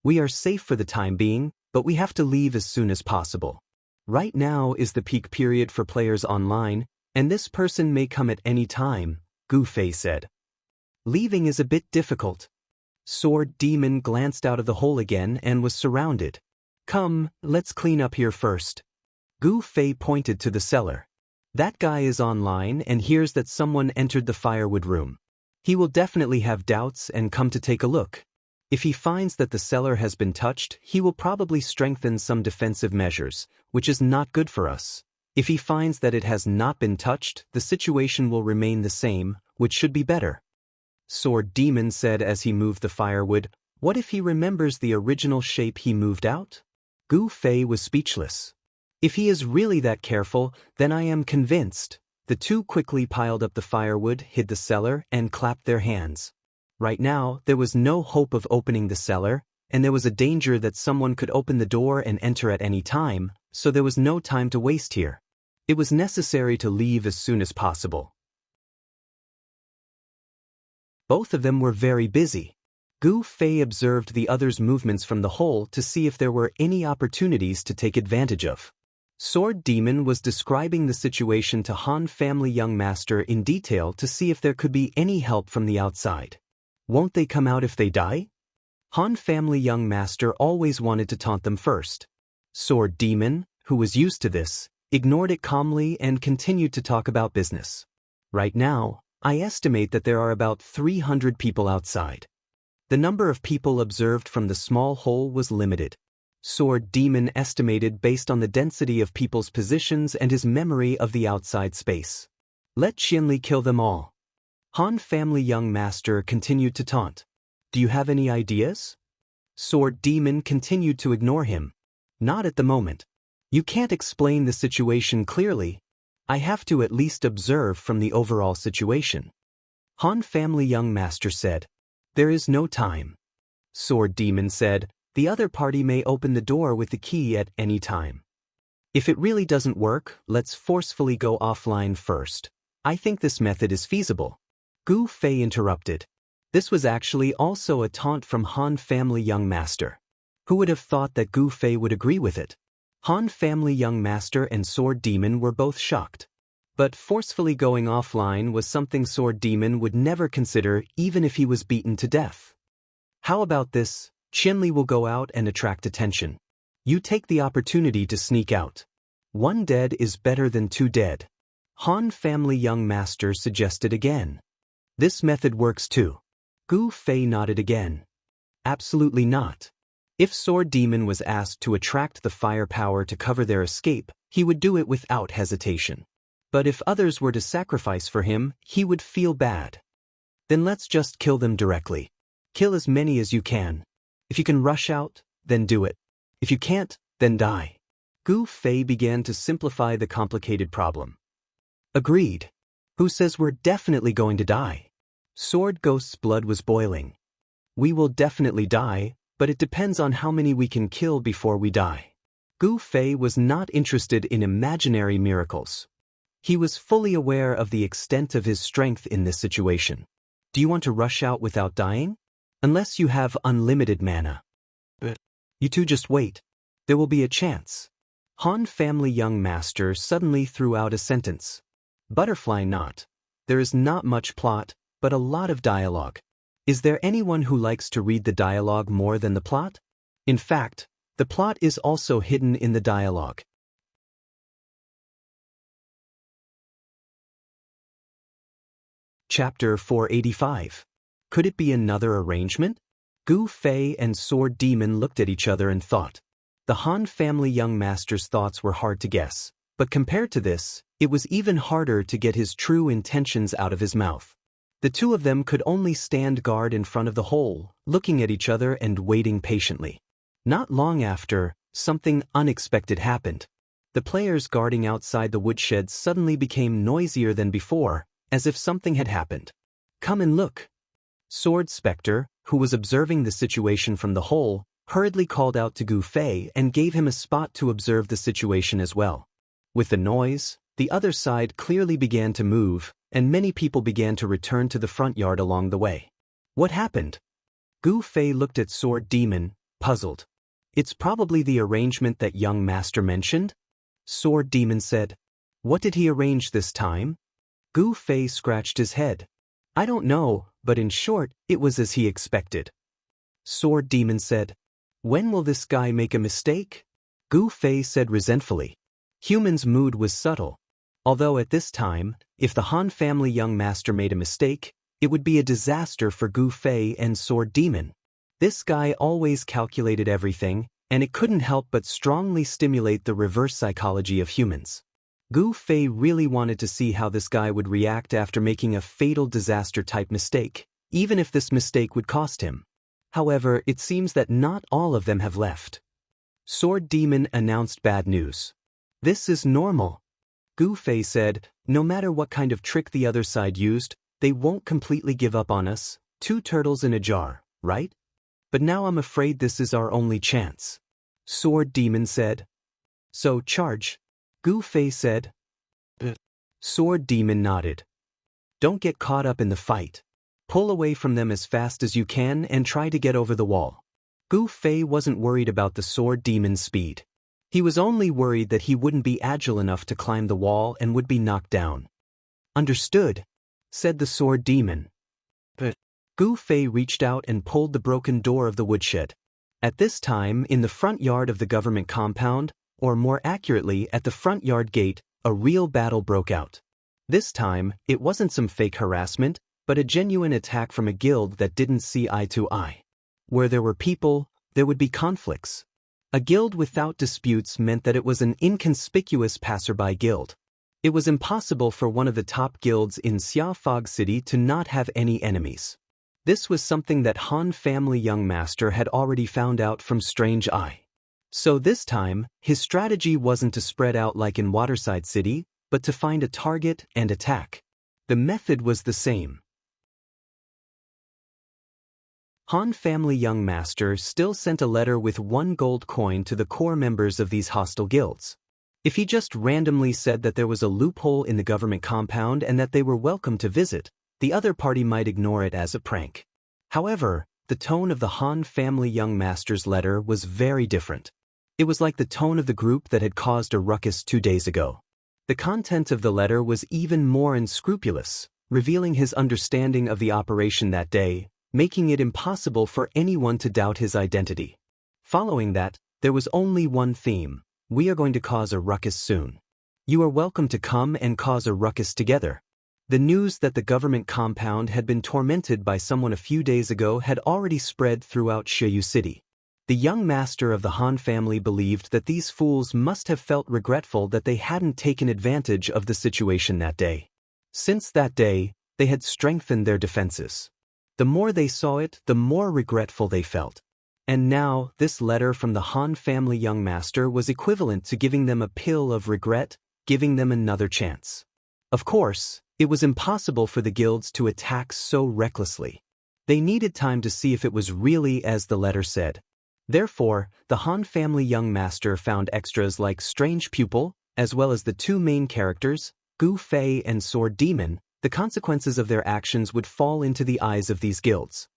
We are safe for the time being, but we have to leave as soon as possible. Right now is the peak period for players online, and this person may come at any time, Gu Fei said. Leaving is a bit difficult. Sword Demon glanced out of the hole again and was surrounded. Come, let's clean up here first. Gu Fei pointed to the cellar. That guy is online and hears that someone entered the firewood room. He will definitely have doubts and come to take a look. If he finds that the cellar has been touched, he will probably strengthen some defensive measures, which is not good for us. If he finds that it has not been touched, the situation will remain the same, which should be better. Sword Demon said as he moved the firewood, What if he remembers the original shape he moved out? Gu Fei was speechless. If he is really that careful, then I am convinced. The two quickly piled up the firewood, hid the cellar, and clapped their hands. Right now, there was no hope of opening the cellar, and there was a danger that someone could open the door and enter at any time, so there was no time to waste here. It was necessary to leave as soon as possible. Both of them were very busy. Gu Fei observed the others' movements from the hole to see if there were any opportunities to take advantage of. Sword Demon was describing the situation to Han Family Young Master in detail to see if there could be any help from the outside. Won't they come out if they die? Han Family Young Master always wanted to taunt them first. Sword Demon, who was used to this, ignored it calmly and continued to talk about business. Right now, I estimate that there are about 300 people outside. The number of people observed from the small hole was limited. Sword Demon estimated based on the density of people's positions and his memory of the outside space. Let Qianli kill them all. Han Family Young Master continued to taunt. Do you have any ideas? Sword Demon continued to ignore him. Not at the moment. You can't explain the situation clearly. I have to at least observe from the overall situation. Han Family Young Master said. There is no time. Sword Demon said, the other party may open the door with the key at any time. If it really doesn't work, let's forcefully go offline first. I think this method is feasible. Gu Fei interrupted. This was actually also a taunt from Han family young master. Who would have thought that Gu Fei would agree with it? Han family young master and Sword Demon were both shocked. But forcefully going offline was something Sword Demon would never consider even if he was beaten to death. How about this? Qianli will go out and attract attention. You take the opportunity to sneak out. One dead is better than two dead. Han family young master suggested again. This method works too. Gu Fei nodded again. Absolutely not. If Sword Demon was asked to attract the firepower to cover their escape, he would do it without hesitation. But if others were to sacrifice for him, he would feel bad. Then let's just kill them directly. Kill as many as you can. If you can rush out, then do it. If you can't, then die. Gu Fei began to simplify the complicated problem. Agreed. Who says we're definitely going to die? Sword Ghost's blood was boiling. We will definitely die, but it depends on how many we can kill before we die. Gu Fei was not interested in imaginary miracles. He was fully aware of the extent of his strength in this situation. Do you want to rush out without dying? Unless you have unlimited mana. But you two just wait. There will be a chance. Han family young master suddenly threw out a sentence. Butterfly knot. There is not much plot, but a lot of dialogue. Is there anyone who likes to read the dialogue more than the plot? In fact, the plot is also hidden in the dialogue. Chapter 485. Could it be another arrangement? Gu Fei and Sword Demon looked at each other and thought. The Han family young master's thoughts were hard to guess, but compared to this, it was even harder to get his true intentions out of his mouth. The two of them could only stand guard in front of the hole, looking at each other and waiting patiently. Not long after, something unexpected happened. The players guarding outside the woodshed suddenly became noisier than before, as if something had happened. Come and look. Sword Spectre, who was observing the situation from the hole, hurriedly called out to Gu Fei and gave him a spot to observe the situation as well. With the noise, the other side clearly began to move, and many people began to return to the front yard along the way. What happened? Gu Fei looked at Sword Demon, puzzled. It's probably the arrangement that young master mentioned? Sword Demon said. What did he arrange this time? Gu Fei scratched his head. I don't know, but in short, it was as he expected. Sword Demon said. When will this guy make a mistake? Gu Fei said resentfully. Human's mood was subtle. Although at this time, if the Han family young master made a mistake, it would be a disaster for Gu Fei and Sword Demon. This guy always calculated everything, and it couldn't help but strongly stimulate the reverse psychology of humans. Gu Fei really wanted to see how this guy would react after making a fatal disaster-type mistake, even if this mistake would cost him. However, it seems that not all of them have left. Sword Demon announced bad news. This is normal. Gu Fei said, no matter what kind of trick the other side used, they won't completely give up on us. 2 turtles in a jar, right? But now I'm afraid this is our only chance. Sword Demon said. So charge. Gu Fei said. But Sword Demon nodded. Don't get caught up in the fight. Pull away from them as fast as you can and try to get over the wall. Gu Fei wasn't worried about the Sword Demon's speed. He was only worried that he wouldn't be agile enough to climb the wall and would be knocked down. Understood, said the Sword Demon. But Gu Fei reached out and pulled the broken door of the woodshed. At this time, in the front yard of the government compound, or more accurately at the front yard gate, a real battle broke out. This time, it wasn't some fake harassment, but a genuine attack from a guild that didn't see eye to eye. Where there were people, there would be conflicts. A guild without disputes meant that it was an inconspicuous passerby guild. It was impossible for one of the top guilds in Xia Fog City to not have any enemies. This was something that Han family young master had already found out from Strange Eye. So this time, his strategy wasn't to spread out like in Waterside City, but to find a target and attack. The method was the same. Han family young master still sent a letter with 1 gold coin to the core members of these hostile guilds. If he just randomly said that there was a loophole in the government compound and that they were welcome to visit, the other party might ignore it as a prank. However, the tone of the Han family young master's letter was very different. It was like the tone of the group that had caused a ruckus 2 days ago. The content of the letter was even more unscrupulous, revealing his understanding of the operation that day, making it impossible for anyone to doubt his identity. Following that, there was only one theme: we are going to cause a ruckus soon. You are welcome to come and cause a ruckus together. The news that the government compound had been tormented by someone a few days ago had already spread throughout Shiyu City. The young master of the Han family believed that these fools must have felt regretful that they hadn't taken advantage of the situation that day. Since that day, they had strengthened their defenses. The more they saw it, the more regretful they felt. And now, this letter from the Han family young master was equivalent to giving them a pill of regret, giving them another chance. Of course, it was impossible for the guilds to attack so recklessly. They needed time to see if it was really as the letter said. Therefore, the Han family young master found extras like Strange Pupil, as well as the two main characters, Gu Fei and Sword Demon. The consequences of their actions would fall into the eyes of these guilds.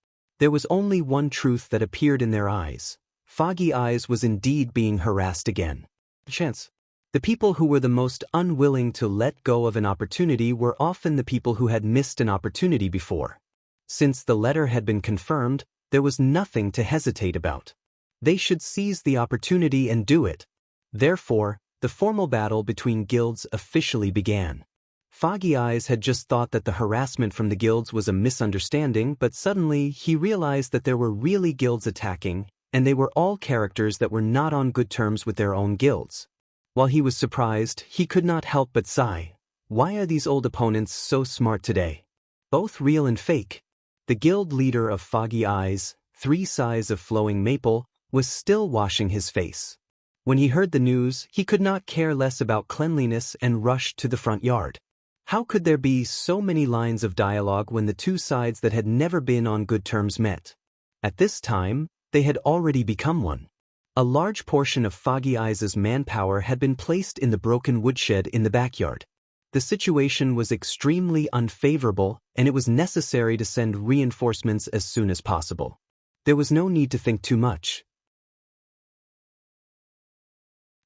There was only one truth that appeared in their eyes. Foggy Eyes was indeed being harassed again. Chance. The people who were the most unwilling to let go of an opportunity were often the people who had missed an opportunity before. Since the letter had been confirmed, there was nothing to hesitate about. They should seize the opportunity and do it. Therefore, the formal battle between guilds officially began. Foggy Eyes had just thought that the harassment from the guilds was a misunderstanding, but suddenly he realized that there were really guilds attacking, and they were all characters that were not on good terms with their own guilds. While he was surprised, he could not help but sigh. Why are these old opponents so smart today? Both real and fake. The guild leader of Foggy Eyes, 3 Sighs of Flowing Maple, was still washing his face. When he heard the news, he could not care less about cleanliness and rushed to the front yard. How could there be so many lines of dialogue when the two sides that had never been on good terms met? At this time, they had already become one. A large portion of Foggy Eyes' manpower had been placed in the broken woodshed in the backyard. The situation was extremely unfavorable, and it was necessary to send reinforcements as soon as possible. There was no need to think too much.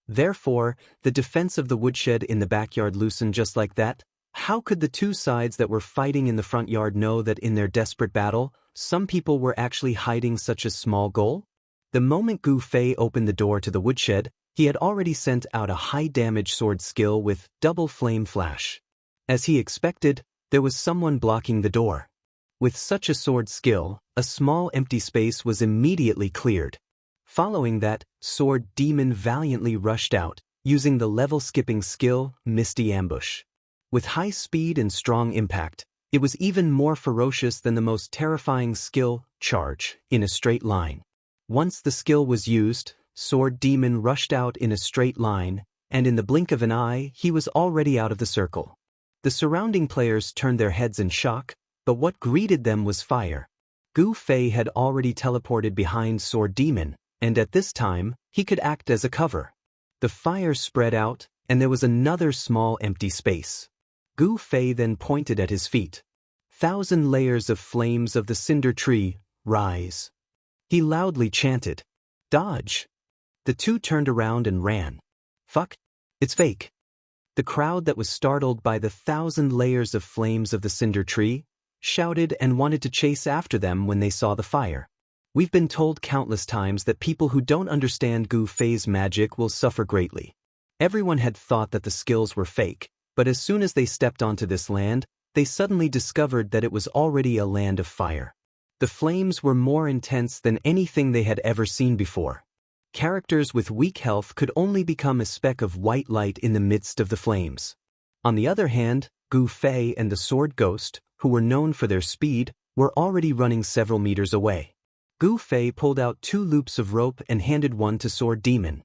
Therefore, the defense of the woodshed in the backyard loosened just like that. How could the two sides that were fighting in the front yard know that in their desperate battle, some people were actually hiding such a small goal? The moment Gu Fei opened the door to the woodshed, he had already sent out a high-damage sword skill with double flame flash. As he expected, there was someone blocking the door. With such a sword skill, a small empty space was immediately cleared. Following that, Sword Demon valiantly rushed out, using the level-skipping skill, Misty Ambush. With high speed and strong impact, it was even more ferocious than the most terrifying skill, Charge, in a straight line. Once the skill was used, Sword Demon rushed out in a straight line, and in the blink of an eye, he was already out of the circle. The surrounding players turned their heads in shock, but what greeted them was fire. Gu Fei had already teleported behind Sword Demon, and at this time, he could act as a cover. The fire spread out, and there was another small empty space. Gu Fei then pointed at his feet. 1,000 layers of flames of the cinder tree, rise. He loudly chanted, "Dodge!" The two turned around and ran. Fuck, it's fake. The crowd that was startled by the 1,000 layers of flames of the cinder tree shouted and wanted to chase after them when they saw the fire. We've been told countless times that people who don't understand Gu Fei's magic will suffer greatly. Everyone had thought that the skills were fake, but as soon as they stepped onto this land, they suddenly discovered that it was already a land of fire. The flames were more intense than anything they had ever seen before. Characters with weak health could only become a speck of white light in the midst of the flames. On the other hand, Gu Fei and the Sword Ghost, who were known for their speed, were already running several meters away. Gu Fei pulled out 2 loops of rope and handed one to Sword Demon.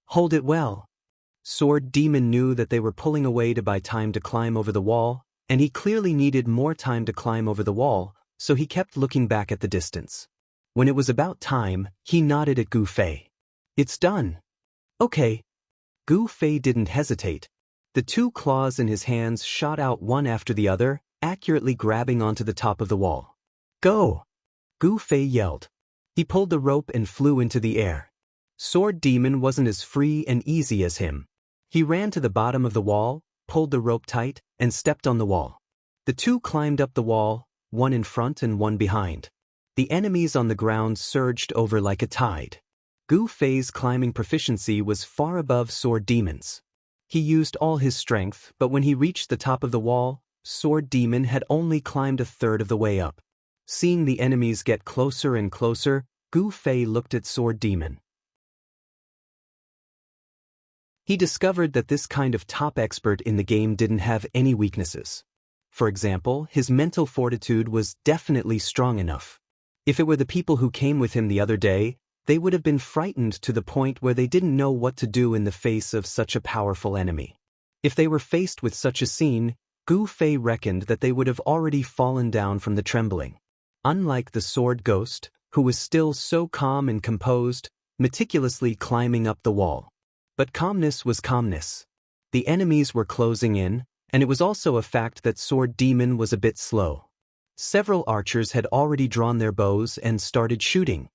"Hold it well." Sword Demon knew that they were pulling away to buy time to climb over the wall, and he clearly needed more time to climb over the wall, so he kept looking back at the distance. When it was about time, he nodded at Gu Fei. "It's done." "Okay." Gu Fei didn't hesitate. The two claws in his hands shot out one after the other, accurately grabbing onto the top of the wall. Go! Gu Fei yelled. He pulled the rope and flew into the air. Sword Demon wasn't as free and easy as him. He ran to the bottom of the wall, pulled the rope tight, and stepped on the wall. The two climbed up the wall, one in front and one behind. The enemies on the ground surged over like a tide. Gu Fei's climbing proficiency was far above Sword Demon's. He used all his strength, but when he reached the top of the wall, Sword Demon had only climbed a third of the way up. Seeing the enemies get closer and closer, Gu Fei looked at Sword Demon. He discovered that this kind of top expert in the game didn't have any weaknesses. For example, his mental fortitude was definitely strong enough. If it were the people who came with him the other day, they would have been frightened to the point where they didn't know what to do in the face of such a powerful enemy. If they were faced with such a scene, Gu Fei reckoned that they would have already fallen down from the trembling. Unlike the sword ghost, who was still so calm and composed, meticulously climbing up the wall. But calmness was calmness. The enemies were closing in, and it was also a fact that Sword Demon was a bit slow. Several archers had already drawn their bows and started shooting.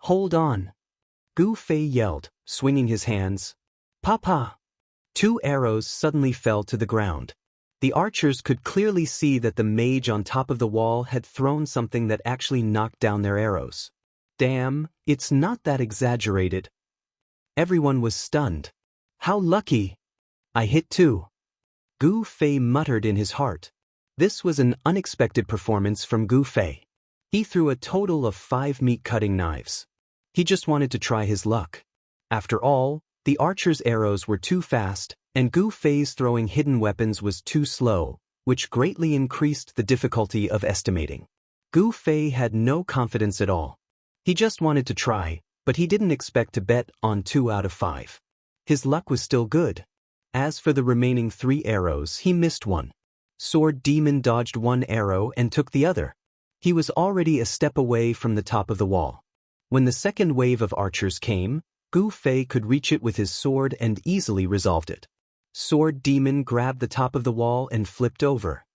Hold on! Gu Fei yelled, swinging his hands. Papa! 2 arrows suddenly fell to the ground. The archers could clearly see that the mage on top of the wall had thrown something that actually knocked down their arrows. Damn, it's not that exaggerated. Everyone was stunned. How lucky! I hit too. Gu Fei muttered in his heart. This was an unexpected performance from Gu Fei. He threw a total of 5 meat-cutting knives. He just wanted to try his luck. After all, the archer's arrows were too fast, and Gu Fei's throwing hidden weapons was too slow, which greatly increased the difficulty of estimating. Gu Fei had no confidence at all. He just wanted to try, but he didn't expect to bet on 2 out of 5. His luck was still good. As for the remaining 3 arrows, he missed one. Sword Demon dodged 1 arrow and took the other. He was already a step away from the top of the wall. When the second wave of archers came, Gu Fei could reach it with his sword and easily resolved it. Sword Demon grabbed the top of the wall and flipped over.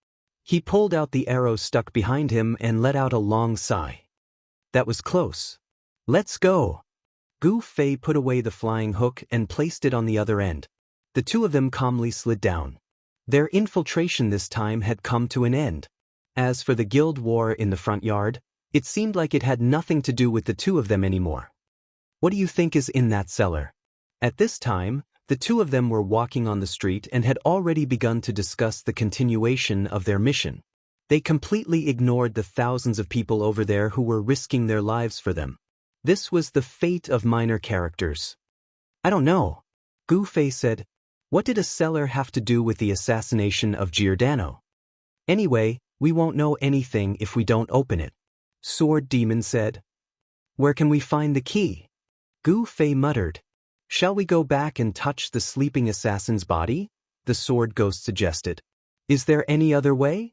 He pulled out the arrow stuck behind him and let out a long sigh. That was close. Let's go! Gu Fei put away the flying hook and placed it on the other end. The two of them calmly slid down. Their infiltration this time had come to an end. As for the guild war in the front yard, it seemed like it had nothing to do with the two of them anymore. What do you think is in that cellar? At this time, the two of them were walking on the street and had already begun to discuss the continuation of their mission. They completely ignored the thousands of people over there who were risking their lives for them. This was the fate of minor characters. I don't know. Gu Fei said. What did a cellar have to do with the assassination of Giordano? Anyway, we won't know anything if we don't open it. Sword Demon said. Where can we find the key? Gu Fei muttered. Shall we go back and touch the sleeping assassin's body? The sword ghost suggested. Is there any other way?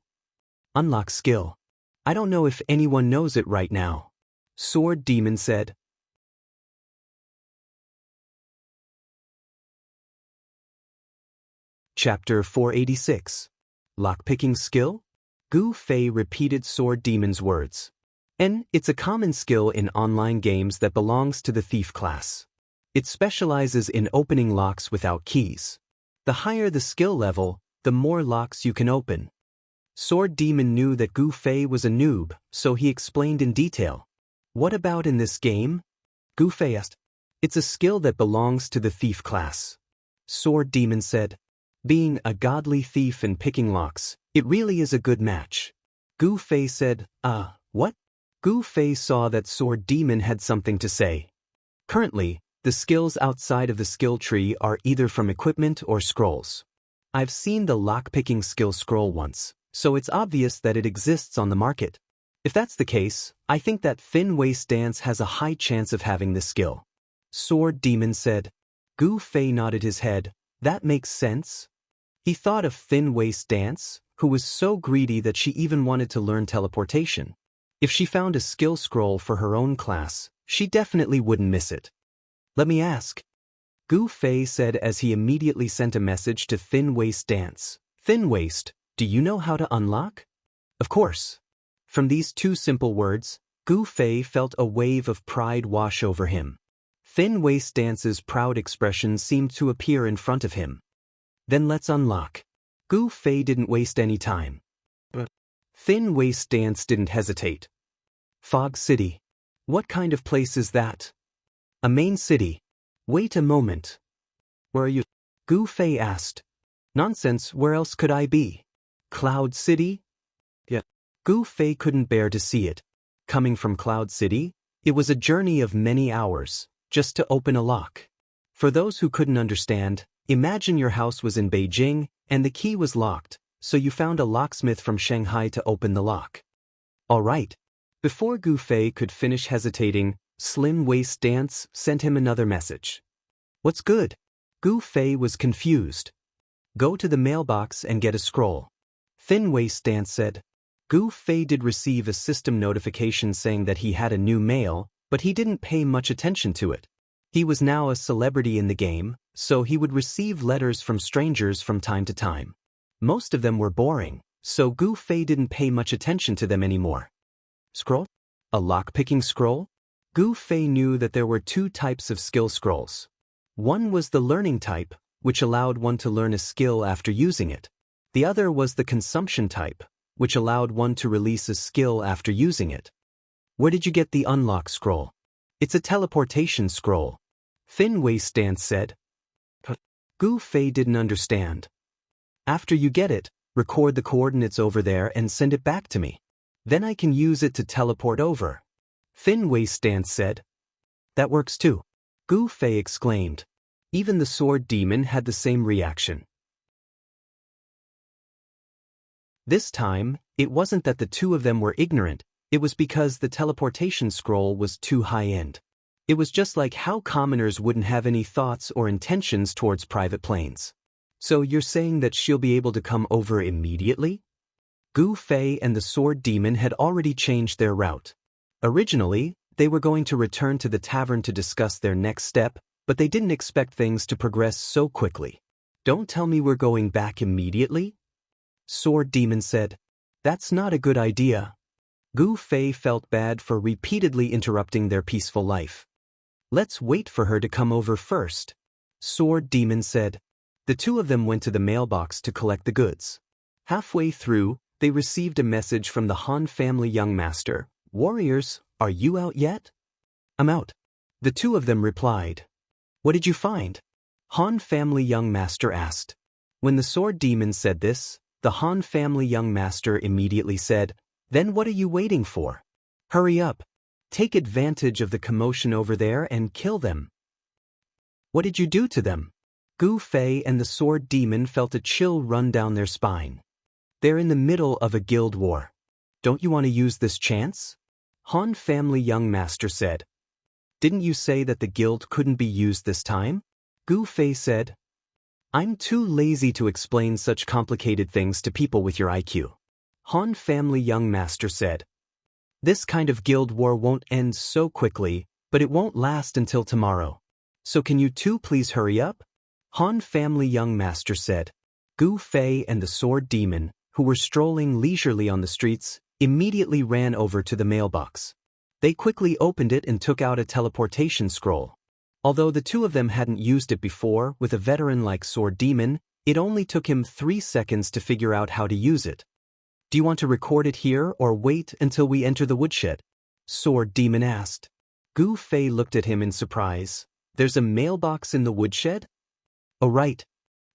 Unlock skill. I don't know if anyone knows it right now. Sword Demon said. Chapter 486. Lockpicking skill? Gu Fei repeated Sword Demon's words. It's a common skill in online games that belongs to the thief class. It specializes in opening locks without keys. The higher the skill level, the more locks you can open. Sword Demon knew that Gu Fei was a noob, so he explained in detail. What about in this game? Gu Fei asked. It's a skill that belongs to the thief class. Sword Demon said. Being a godly thief and picking locks, it really is a good match. Gu Fei said, what? Gu Fei saw that Sword Demon had something to say. Currently, the skills outside of the skill tree are either from equipment or scrolls. I've seen the lockpicking skill scroll once, so it's obvious that it exists on the market. If that's the case, I think that Thin Waist Dance has a high chance of having this skill. Sword Demon said. Gu Fei nodded his head. That makes sense. He thought of Thin Waist Dance, who was so greedy that she even wanted to learn teleportation. If she found a skill scroll for her own class, she definitely wouldn't miss it. Let me ask. Gu Fei said as he immediately sent a message to Thin Waist Dance. Thin Waist, do you know how to unlock? Of course. From these two simple words, Gu Fei felt a wave of pride wash over him. Thin Waist Dance's proud expression seemed to appear in front of him. Then let's unlock. Gu Fei didn't waste any time. But Thin Waist Dance didn't hesitate. Fog City. What kind of place is that? A main city. Wait a moment. Where are you? Gu Fei asked. Nonsense, where else could I be? Cloud City? Yeah. Gu Fei couldn't bear to see it. Coming from Cloud City, it was a journey of many hours, just to open a lock. For those who couldn't understand, imagine your house was in Beijing, and the key was locked, so you found a locksmith from Shanghai to open the lock. All right. Before Gu Fei could finish hesitating, Slim Waist Dance sent him another message. What's good? Gu Fei was confused. Go to the mailbox and get a scroll. Thin Waist Dance said. Gu Fei did receive a system notification saying that he had a new mail, but he didn't pay much attention to it. He was now a celebrity in the game, so he would receive letters from strangers from time to time. Most of them were boring, so Gu Fei didn't pay much attention to them anymore. Scroll? A lock-picking scroll? Gu Fei knew that there were two types of skill scrolls. One was the learning type, which allowed one to learn a skill after using it. The other was the consumption type, which allowed one to release a skill after using it. Where did you get the unlock scroll? It's a teleportation scroll. Thin Waist Dance said. Gu Fei didn't understand. After you get it, record the coordinates over there and send it back to me. Then I can use it to teleport over. Thin Waist Dance said. That works too. Gu Fei exclaimed. Even the sword demon had the same reaction. This time, it wasn't that the two of them were ignorant, it was because the teleportation scroll was too high-end. It was just like how commoners wouldn't have any thoughts or intentions towards private planes. So you're saying that she'll be able to come over immediately? Gu Fei and the sword demon had already changed their route. Originally, they were going to return to the tavern to discuss their next step, but they didn't expect things to progress so quickly. Don't tell me we're going back immediately? Sword Demon said. That's not a good idea. Gu Fei felt bad for repeatedly interrupting their peaceful life. Let's wait for her to come over first. Sword Demon said. The two of them went to the mailbox to collect the goods. Halfway through, they received a message from the Han family young master. Warriors, are you out yet? I'm out. The two of them replied. What did you find? Han family young master asked. When the sword demon said this, the Han family young master immediately said, Then what are you waiting for? Hurry up. Take advantage of the commotion over there and kill them. What did you do to them? Gu Fei and the sword demon felt a chill run down their spine. They're in the middle of a guild war. Don't you want to use this chance? Han family young master said. Didn't you say that the guild couldn't be used this time? Gu Fei said. I'm too lazy to explain such complicated things to people with your IQ. Han family young master said. This kind of guild war won't end so quickly, but it won't last until tomorrow. So can you two please hurry up? Han family young master said. Gu Fei and the sword demon, who were strolling leisurely on the streets, immediately ran over to the mailbox. They quickly opened it and took out a teleportation scroll. Although the two of them hadn't used it before with a veteran like Sword Demon, it only took him 3 seconds to figure out how to use it. Do you want to record it here or wait until we enter the woodshed? Sword Demon asked. Gu Fei looked at him in surprise. There's a mailbox in the woodshed? Oh right.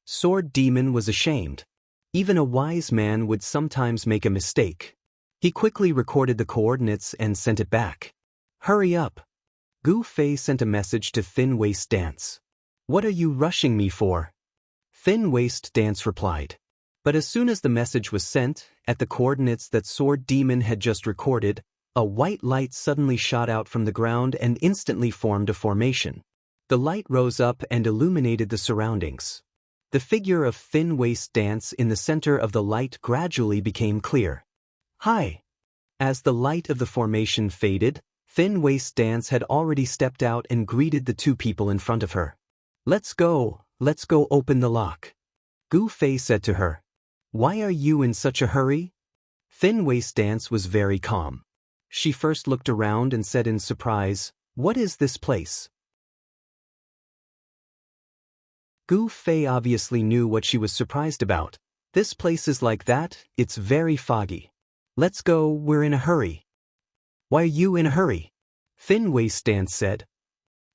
Sword Demon was ashamed. Even a wise man would sometimes make a mistake. He quickly recorded the coordinates and sent it back. Hurry up. Gu Fei sent a message to Thin Waist Dance. What are you rushing me for? Thin Waist Dance replied. But as soon as the message was sent, at the coordinates that Sword Demon had just recorded, a white light suddenly shot out from the ground and instantly formed a formation. The light rose up and illuminated the surroundings. The figure of Thin Waist Dance in the center of the light gradually became clear. Hi! As the light of the formation faded, Thin Waist Dance had already stepped out and greeted the two people in front of her. Let's go open the lock. Gu Fei said to her. Why are you in such a hurry? Thin Waist Dance was very calm. She first looked around and said in surprise, What is this place? Gu Fei obviously knew what she was surprised about. This place is like that, it's very foggy. Let's go, we're in a hurry. Why are you in a hurry? Thin Waist Dance said.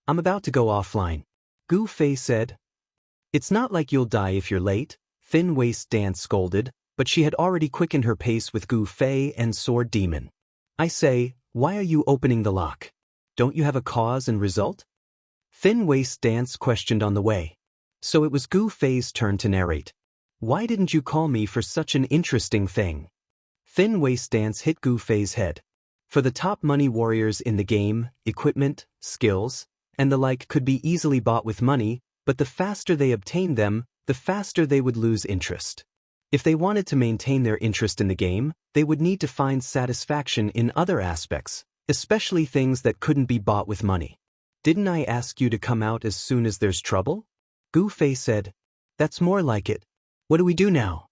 I'm about to go offline. Gu Fei said. It's not like you'll die if you're late, Thin Waist Dance scolded, but she had already quickened her pace with Gu Fei and Sword Demon. I say, why are you opening the lock? Don't you have a cause and result? Thin Waist Dance questioned on the way. So it was Gu Fei's turn to narrate. Why didn't you call me for such an interesting thing? Thin Waist Dance hit Gu Fei's head. For the top money warriors in the game, equipment, skills, and the like could be easily bought with money, but the faster they obtained them, the faster they would lose interest. If they wanted to maintain their interest in the game, they would need to find satisfaction in other aspects, especially things that couldn't be bought with money. Didn't I ask you to come out as soon as there's trouble? Gu Fei said. That's more like it. What do we do now?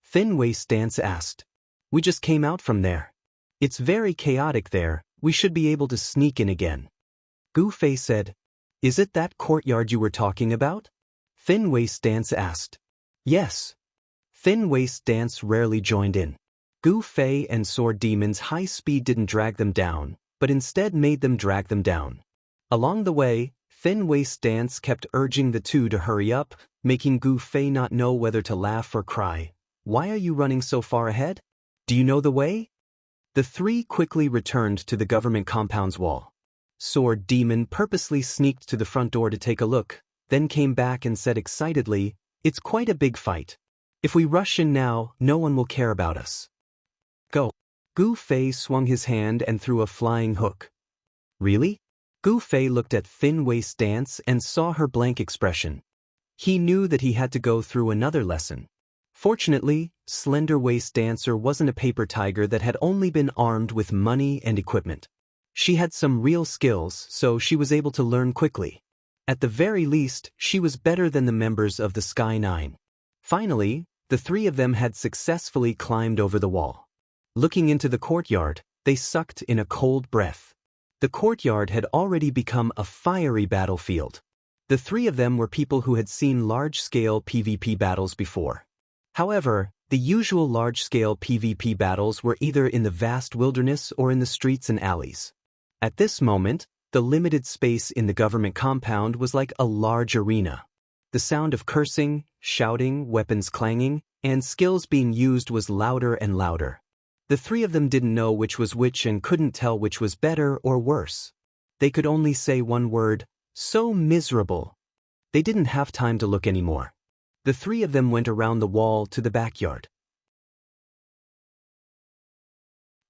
Thin Waist Dance asked. We just came out from there. It's very chaotic there, we should be able to sneak in again. Gu Fei said. Is it that courtyard you were talking about? Thin Waist Dance asked. Yes. Thin Waist Dance rarely joined in. Gu Fei and Sword Demon's high speed didn't drag them down, but instead made them drag them down. Along the way, Thin Waist Dance kept urging the two to hurry up, making Gu Fei not know whether to laugh or cry. Why are you running so far ahead? Do you know the way? The three quickly returned to the government compound's wall. Sword Demon purposely sneaked to the front door to take a look, then came back and said excitedly, It's quite a big fight. If we rush in now, no one will care about us. Go. Gu Fei swung his hand and threw a flying hook. Really? Gu Fei looked at Thin Waist Dance and saw her blank expression. He knew that he had to go through another lesson. Fortunately, Slender Waist Dancer wasn't a paper tiger that had only been armed with money and equipment. She had some real skills, so she was able to learn quickly. At the very least, she was better than the members of the Sky Nine. Finally, the three of them had successfully climbed over the wall. Looking into the courtyard, they sucked in a cold breath. The courtyard had already become a fiery battlefield. The three of them were people who had seen large-scale PvP battles before. However, the usual large-scale PvP battles were either in the vast wilderness or in the streets and alleys. At this moment, the limited space in the government compound was like a large arena. The sound of cursing, shouting, weapons clanging, and skills being used was louder and louder. The three of them didn't know which was which and couldn't tell which was better or worse. They could only say one word, so miserable. They didn't have time to look anymore. The three of them went around the wall to the backyard.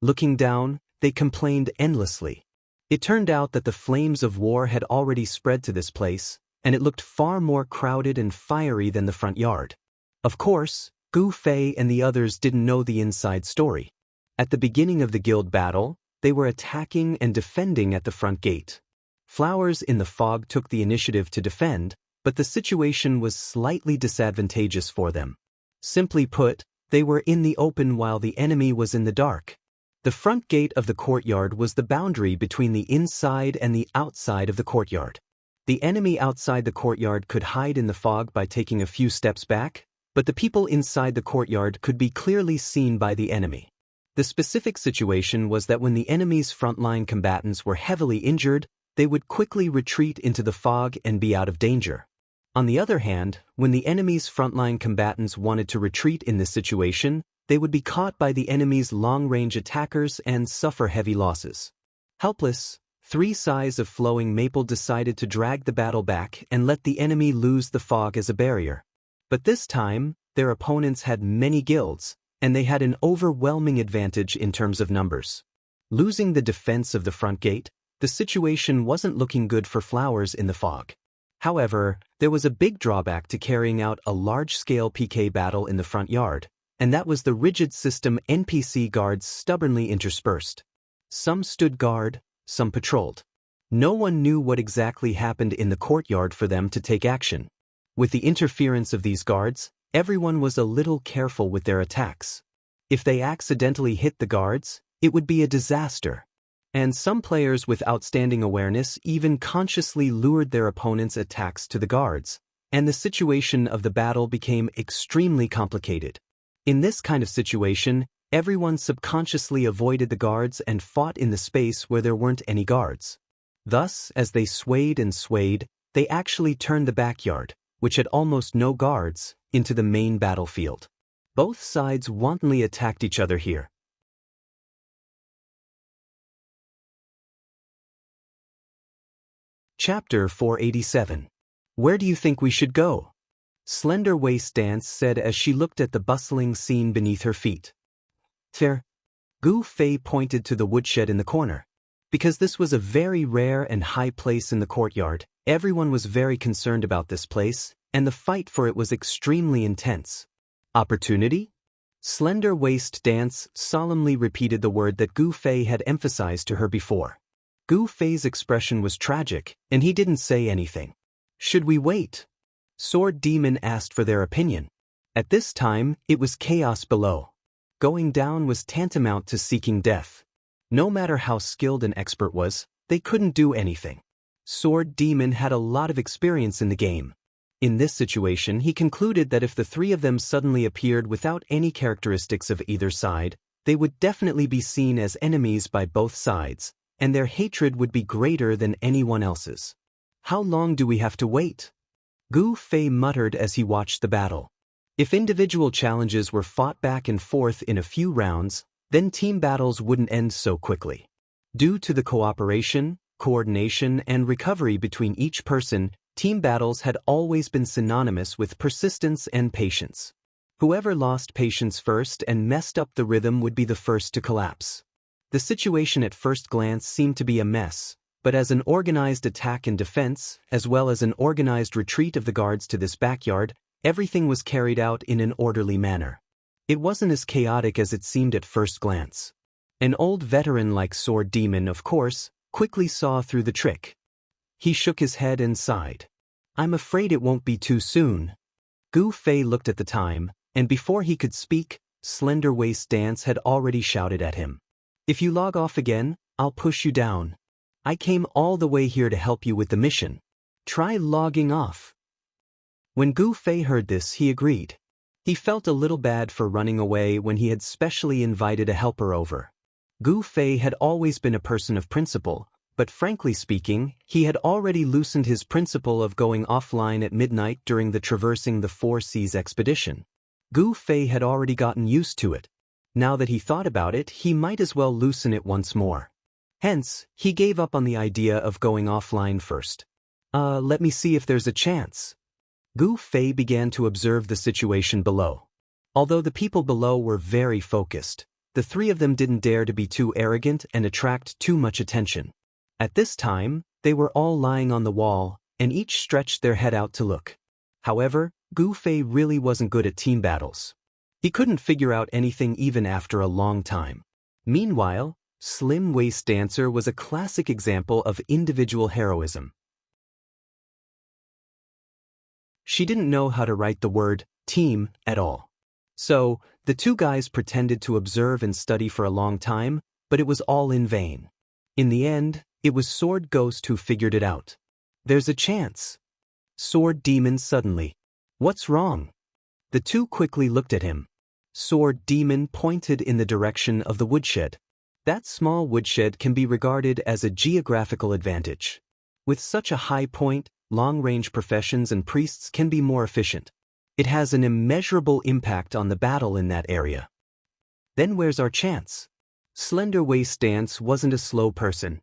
Looking down, they complained endlessly. It turned out that the flames of war had already spread to this place, and it looked far more crowded and fiery than the front yard. Of course, Gu Fei and the others didn't know the inside story. At the beginning of the guild battle, they were attacking and defending at the front gate. Flowers in the fog took the initiative to defend, but the situation was slightly disadvantageous for them. Simply put, they were in the open while the enemy was in the dark. The front gate of the courtyard was the boundary between the inside and the outside of the courtyard. The enemy outside the courtyard could hide in the fog by taking a few steps back, but the people inside the courtyard could be clearly seen by the enemy. The specific situation was that when the enemy's frontline combatants were heavily injured, they would quickly retreat into the fog and be out of danger. On the other hand, when the enemy's frontline combatants wanted to retreat in this situation, they would be caught by the enemy's long-range attackers and suffer heavy losses. Helpless, three sighs of flowing maple decided to drag the battle back and let the enemy lose the fog as a barrier. But this time, their opponents had many guilds, and they had an overwhelming advantage in terms of numbers. Losing the defense of the front gate, the situation wasn't looking good for Flowers in the fog. However, there was a big drawback to carrying out a large-scale PK battle in the front yard, and that was the rigid system NPC guards stubbornly interspersed. Some stood guard, some patrolled. No one knew what exactly happened in the courtyard for them to take action. With the interference of these guards, everyone was a little careful with their attacks. If they accidentally hit the guards, it would be a disaster. And some players with outstanding awareness even consciously lured their opponents' attacks to the guards, and the situation of the battle became extremely complicated. In this kind of situation, everyone subconsciously avoided the guards and fought in the space where there weren't any guards. Thus, as they swayed and swayed, they actually turned the backyard, which had almost no guards, into the main battlefield. Both sides wantonly attacked each other here. Chapter 487. Where do you think we should go? Slender Waist Dance said as she looked at the bustling scene beneath her feet. There. Gu Fei pointed to the woodshed in the corner. Because this was a very rare and high place in the courtyard, everyone was very concerned about this place, and the fight for it was extremely intense. Opportunity? Slender Waist Dance solemnly repeated the word that Gu Fei had emphasized to her before. Gu Fei's expression was tragic, and he didn't say anything. Should we wait? Sword Demon asked for their opinion. At this time, it was chaos below. Going down was tantamount to seeking death. No matter how skilled an expert was, they couldn't do anything. Sword Demon had a lot of experience in the game. In this situation, he concluded that if the three of them suddenly appeared without any characteristics of either side, they would definitely be seen as enemies by both sides, and their hatred would be greater than anyone else's. How long do we have to wait? Gu Fei muttered as he watched the battle. If individual challenges were fought back and forth in a few rounds, then team battles wouldn't end so quickly. Due to the cooperation, coordination, and recovery between each person, team battles had always been synonymous with persistence and patience. Whoever lost patience first and messed up the rhythm would be the first to collapse. The situation at first glance seemed to be a mess, but as an organized attack and defense, as well as an organized retreat of the guards to this backyard, everything was carried out in an orderly manner. It wasn't as chaotic as it seemed at first glance. An old veteran like Sword Demon, of course, quickly saw through the trick. He shook his head and sighed. I'm afraid it won't be too soon. Gu Fei looked at the time, and before he could speak, Slender Waist Dance had already shouted at him. If you log off again, I'll push you down. I came all the way here to help you with the mission. Try logging off. When Gu Fei heard this, he agreed. He felt a little bad for running away when he had specially invited a helper over. Gu Fei had always been a person of principle, but frankly speaking, he had already loosened his principle of going offline at midnight during the Traversing the Four Seas expedition. Gu Fei had already gotten used to it. Now that he thought about it, he might as well loosen it once more. Hence, he gave up on the idea of going offline first. Let me see if there's a chance. Gu Fei began to observe the situation below. Although the people below were very focused, the three of them didn't dare to be too arrogant and attract too much attention. At this time, they were all lying on the wall, and each stretched their head out to look. However, Gu Fei really wasn't good at team battles. He couldn't figure out anything even after a long time. Meanwhile, Slim Waist Dancer was a classic example of individual heroism. She didn't know how to write the word team at all. So, the two guys pretended to observe and study for a long time, but it was all in vain. In the end, it was Sword Ghost who figured it out. There's a chance. Sword Demon suddenly. What's wrong? The two quickly looked at him. Sword Demon pointed in the direction of the woodshed. That small woodshed can be regarded as a geographical advantage. With such a high point, long-range professions and priests can be more efficient. It has an immeasurable impact on the battle in that area. Then where's our chance? Slender Waist Dance wasn't a slow person.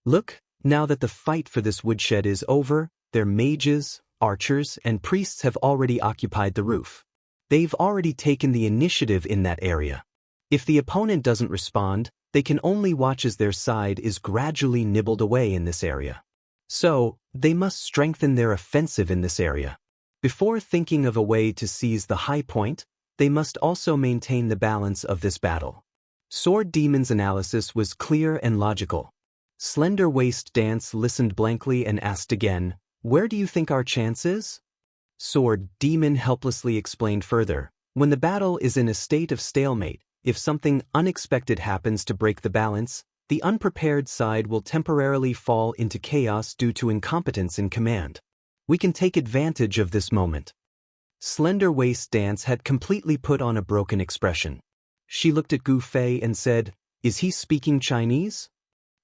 Look, now that the fight for this woodshed is over, their mages, archers, and priests have already occupied the roof. They've already taken the initiative in that area. If the opponent doesn't respond, they can only watch as their side is gradually nibbled away in this area. So, they must strengthen their offensive in this area. Before thinking of a way to seize the high point, they must also maintain the balance of this battle. Sword Demon's analysis was clear and logical. Slender Waist Dance listened blankly and asked again, "Where do you think our chance is?" Sword Demon helplessly explained further, "When the battle is in a state of stalemate, if something unexpected happens to break the balance, the unprepared side will temporarily fall into chaos due to incompetence in command. We can take advantage of this moment." Slender Waist Dance had completely put on a broken expression. She looked at Gu Fei and said, "Is he speaking Chinese?"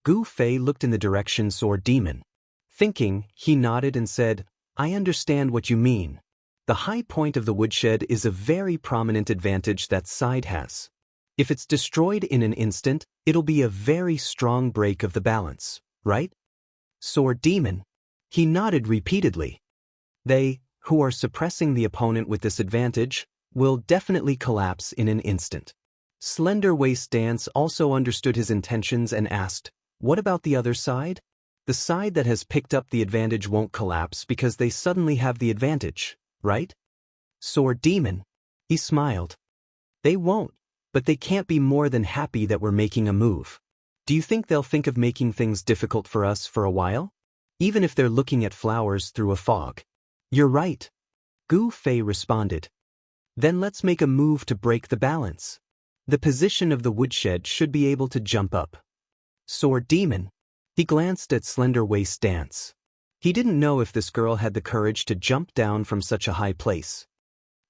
Gu Fei looked in the direction Sword Demon. Thinking, he nodded and said, "I understand what you mean. The high point of the woodshed is a very prominent advantage that side has. If it's destroyed in an instant, it'll be a very strong break of the balance, right?" Sword Demon. He nodded repeatedly. "They, who are suppressing the opponent with this advantage, will definitely collapse in an instant." Slender Waist Dance also understood his intentions and asked, "What about the other side?" "The side that has picked up the advantage won't collapse because they suddenly have the advantage, right?" Sword Demon. He smiled. "They won't, but they can't be more than happy that we're making a move. Do you think they'll think of making things difficult for us for a while? Even if they're looking at flowers through a fog." "You're right," Gu Fei responded. "Then let's make a move to break the balance. The position of the woodshed should be able to jump up." Sword Demon. He glanced at Slender Waist Dance. He didn't know if this girl had the courage to jump down from such a high place.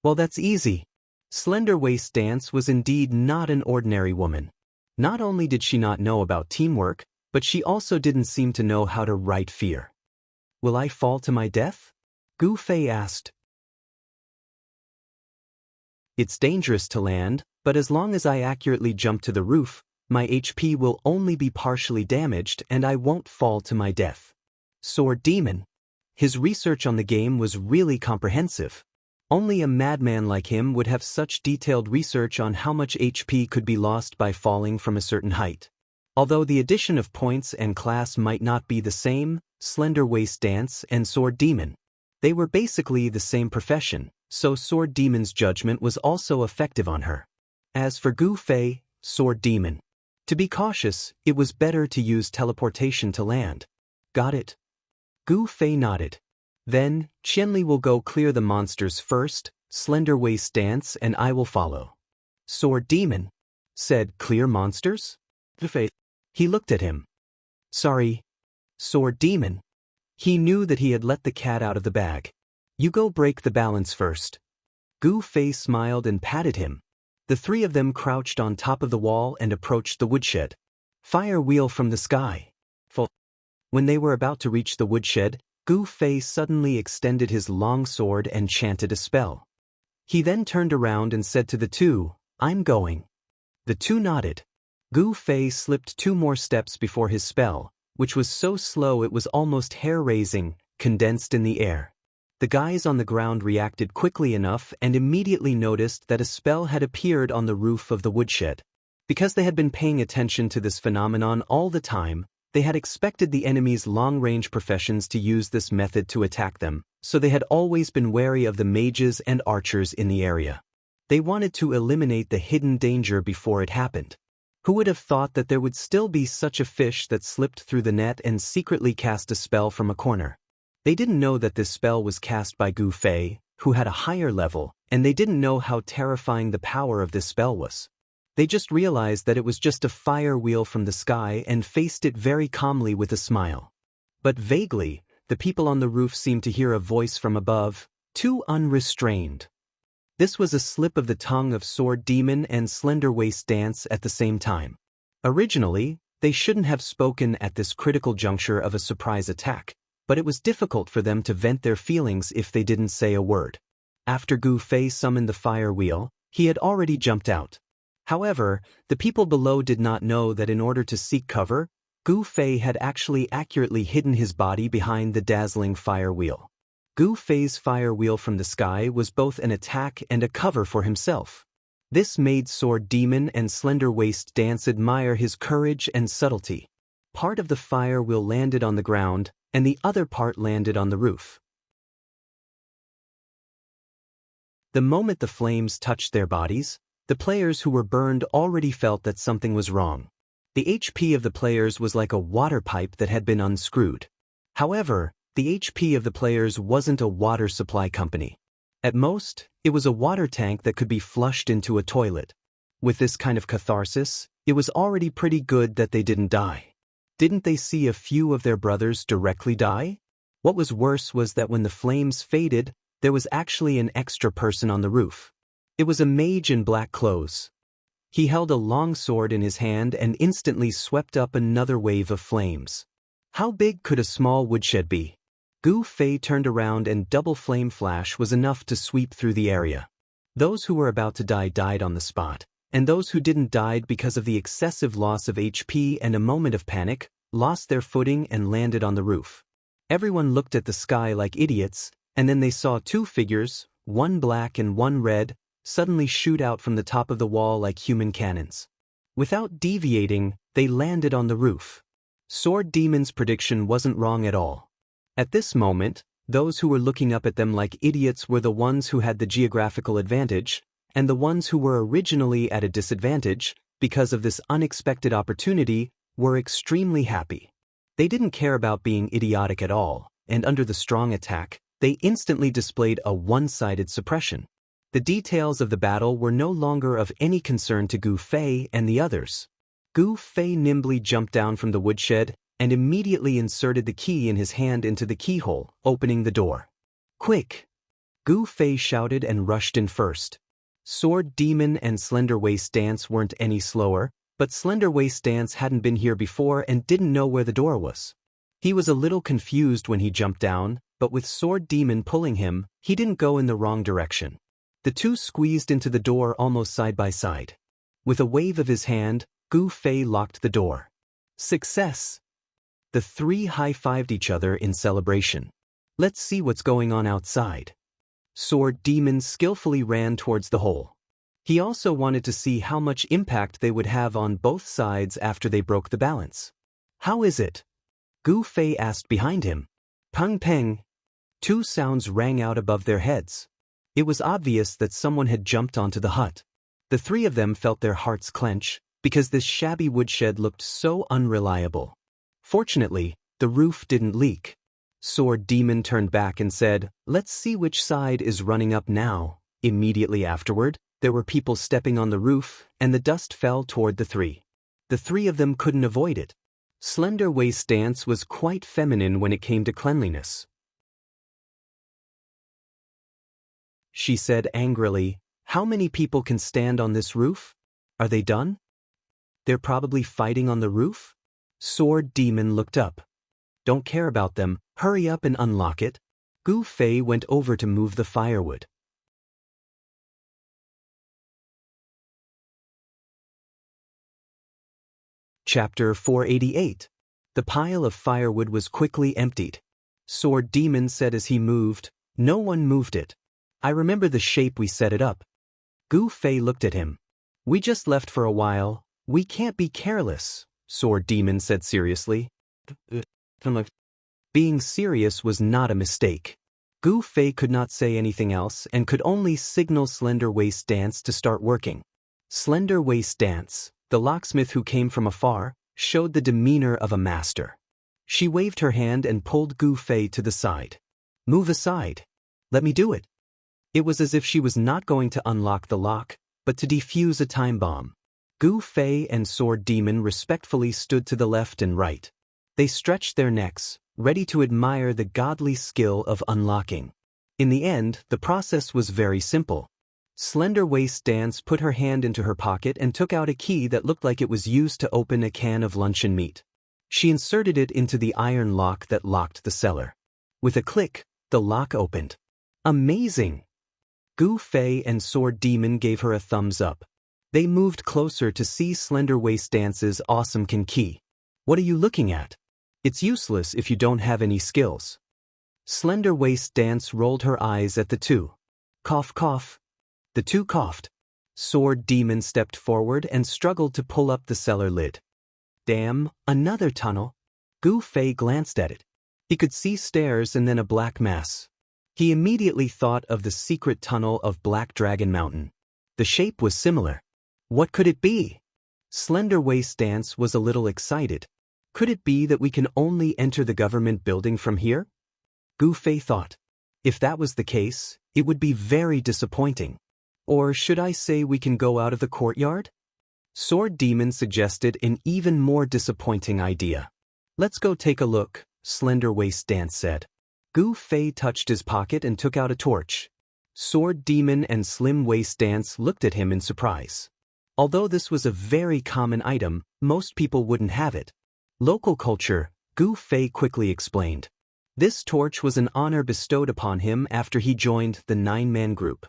"Well, that's easy." Slender Waist Dance was indeed not an ordinary woman. Not only did she not know about teamwork, but she also didn't seem to know how to write fear. "Will I fall to my death?" Gu Fei asked. "It's dangerous to land, but as long as I accurately jump to the roof, my HP will only be partially damaged and I won't fall to my death." Sword Demon. His research on the game was really comprehensive. Only a madman like him would have such detailed research on how much HP could be lost by falling from a certain height. Although the addition of points and class might not be the same, Slender Waist Dance and Sword Demon, they were basically the same profession, so Sword Demon's judgment was also effective on her. As for Gu Fei, Sword Demon, to be cautious, it was better to use teleportation to land. "Got it?" Gu Fei nodded. "Then, Qianli will go clear the monsters first, Slender Waist Dance and I will follow." Sword Demon said, "Clear monsters?" Gu Fei. He looked at him. "Sorry." Sword Demon. He knew that he had let the cat out of the bag. "You go break the balance first." Gu Fei smiled and patted him. The three of them crouched on top of the wall and approached the woodshed. "Fire wheel from the sky." When they were about to reach the woodshed, Gu Fei suddenly extended his long sword and chanted a spell. He then turned around and said to the two, "I'm going." The two nodded. Gu Fei slipped 2 more steps before his spell, which was so slow it was almost hair-raising, condensed in the air. The guys on the ground reacted quickly enough and immediately noticed that a spell had appeared on the roof of the woodshed. Because they had been paying attention to this phenomenon all the time, they had expected the enemy's long-range professions to use this method to attack them, so they had always been wary of the mages and archers in the area. They wanted to eliminate the hidden danger before it happened. Who would have thought that there would still be such a fish that slipped through the net and secretly cast a spell from a corner? They didn't know that this spell was cast by Gu Fei, who had a higher level, and they didn't know how terrifying the power of this spell was. They just realized that it was just a fire wheel from the sky and faced it very calmly with a smile. But vaguely, the people on the roof seemed to hear a voice from above, too unrestrained. This was a slip of the tongue of Sword Demon and Slender Waist Dance at the same time. Originally, they shouldn't have spoken at this critical juncture of a surprise attack, but it was difficult for them to vent their feelings if they didn't say a word. After Gu Fei summoned the fire wheel, he had already jumped out. However, the people below did not know that in order to seek cover, Gu Fei had actually accurately hidden his body behind the dazzling fire wheel. Gu Fei's fire wheel from the sky was both an attack and a cover for himself. This made Sword Demon and Slender Waist Dance admire his courage and subtlety. Part of the fire wheel landed on the ground, and the other part landed on the roof. The moment the flames touched their bodies, the players who were burned already felt that something was wrong. The HP of the players was like a water pipe that had been unscrewed. However, the HP of the players wasn't a water supply company. At most, it was a water tank that could be flushed into a toilet. With this kind of catharsis, it was already pretty good that they didn't die. Didn't they see a few of their brothers directly die? What was worse was that when the flames faded, there was actually an extra person on the roof. It was a mage in black clothes. He held a long sword in his hand and instantly swept up another wave of flames. How big could a small woodshed be? Gu Fei turned around and double flame flash was enough to sweep through the area. Those who were about to die died on the spot, and those who didn't died because of the excessive loss of HP and a moment of panic, lost their footing and landed on the roof. Everyone looked at the sky like idiots, and then they saw two figures, one black and one red, suddenly shoot out from the top of the wall like human cannons. Without deviating, they landed on the roof. Sword Demon's prediction wasn't wrong at all. At this moment, those who were looking up at them like idiots were the ones who had the geographical advantage, and the ones who were originally at a disadvantage, because of this unexpected opportunity, were extremely happy. They didn't care about being idiotic at all, and under the strong attack, they instantly displayed a one-sided suppression. The details of the battle were no longer of any concern to Gu Fei and the others. Gu Fei nimbly jumped down from the woodshed and immediately inserted the key in his hand into the keyhole, opening the door. "Quick!" Gu Fei shouted and rushed in first. Sword Demon and Slender Waist Dance weren't any slower, but Slender Waist Dance hadn't been here before and didn't know where the door was. He was a little confused when he jumped down, but with Sword Demon pulling him, he didn't go in the wrong direction. The two squeezed into the door almost side by side. With a wave of his hand, Gu Fei locked the door. Success! The three high-fived each other in celebration. Let's see what's going on outside. Sword Demon skillfully ran towards the hole. He also wanted to see how much impact they would have on both sides after they broke the balance. How is it? Gu Fei asked behind him. Peng peng. Two sounds rang out above their heads. It was obvious that someone had jumped onto the hut. The three of them felt their hearts clench, because this shabby woodshed looked so unreliable. Fortunately, the roof didn't leak. Sword Demon turned back and said, "Let's see which side is running up now." Immediately afterward, there were people stepping on the roof, and the dust fell toward the three. The three of them couldn't avoid it. Slender Waist Dance was quite feminine when it came to cleanliness. She said angrily, "How many people can stand on this roof? Are they done? They're probably fighting on the roof?" Sword Demon looked up. "Don't care about them, hurry up and unlock it." Gu Fei went over to move the firewood. Chapter 488. The pile of firewood was quickly emptied. Sword Demon said as he moved, "No one moved it. I remember the shape we set it up." Gu Fei looked at him. "We just left for a while. We can't be careless," Sword Demon said seriously. Being serious was not a mistake. Gu Fei could not say anything else and could only signal Slender Waist Dance to start working. Slender Waist Dance, the locksmith who came from afar, showed the demeanor of a master. She waved her hand and pulled Gu Fei to the side. "Move aside. Let me do it." It was as if she was not going to unlock the lock, but to defuse a time bomb. Gu Fei and Sword Demon respectfully stood to the left and right. They stretched their necks, ready to admire the godly skill of unlocking. In the end, the process was very simple. Slender Waist Dance put her hand into her pocket and took out a key that looked like it was used to open a can of luncheon meat. She inserted it into the iron lock that locked the cellar. With a click, the lock opened. Amazing! Gu Fei and Sword Demon gave her a thumbs up. They moved closer to see Slender Waist Dance's awesome key. "What are you looking at? It's useless if you don't have any skills." Slender Waist Dance rolled her eyes at the two. Cough cough. The two coughed. Sword Demon stepped forward and struggled to pull up the cellar lid. Damn, another tunnel. Gu Fei glanced at it. He could see stairs and then a black mass. He immediately thought of the secret tunnel of Black Dragon Mountain. The shape was similar. What could it be? Slender Waist Dance was a little excited. Could it be that we can only enter the government building from here? Gu Fei thought. If that was the case, it would be very disappointing. Or should I say we can go out of the courtyard? Sword Demon suggested an even more disappointing idea. Let's go take a look, Slender Waist Dance said. Gu Fei touched his pocket and took out a torch. Sword Demon and Slim Waist Dance looked at him in surprise. Although this was a very common item, most people wouldn't have it. Local culture, Gu Fei quickly explained. This torch was an honor bestowed upon him after he joined the 9-man group.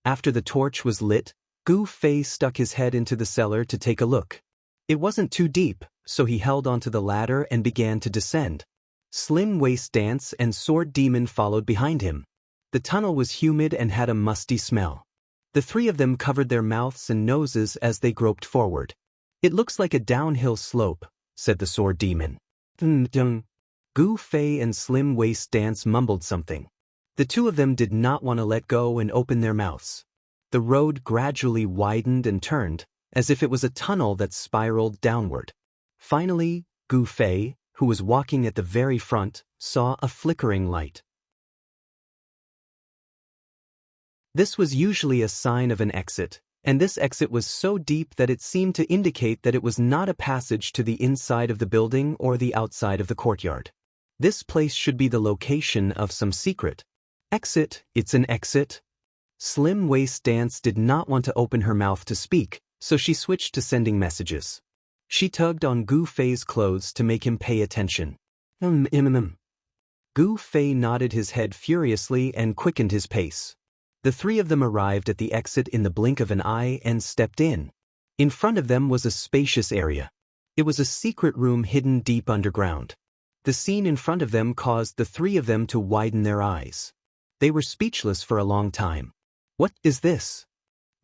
After the torch was lit, Gu Fei stuck his head into the cellar to take a look. It wasn't too deep, so he held onto the ladder and began to descend. Slim Waist Dance and Sword Demon followed behind him. The tunnel was humid and had a musty smell. The three of them covered their mouths and noses as they groped forward. It looks like a downhill slope, said the Sword Demon. Gu Fei and Slim Waist Dance mumbled something. The two of them did not want to let go and open their mouths. The road gradually widened and turned, as if it was a tunnel that spiraled downward. Finally, Gu Fei, who was walking at the very front, saw a flickering light. This was usually a sign of an exit, and this exit was so deep that it seemed to indicate that it was not a passage to the inside of the building or the outside of the courtyard. This place should be the location of some secret. Exit, it's an exit. Slim Waist Dance did not want to open her mouth to speak, so she switched to sending messages. She tugged on Gu Fei's clothes to make him pay attention. Gu Fei nodded his head furiously and quickened his pace. The three of them arrived at the exit in the blink of an eye and stepped in. In front of them was a spacious area. It was a secret room hidden deep underground. The scene in front of them caused the three of them to widen their eyes. They were speechless for a long time. What is this?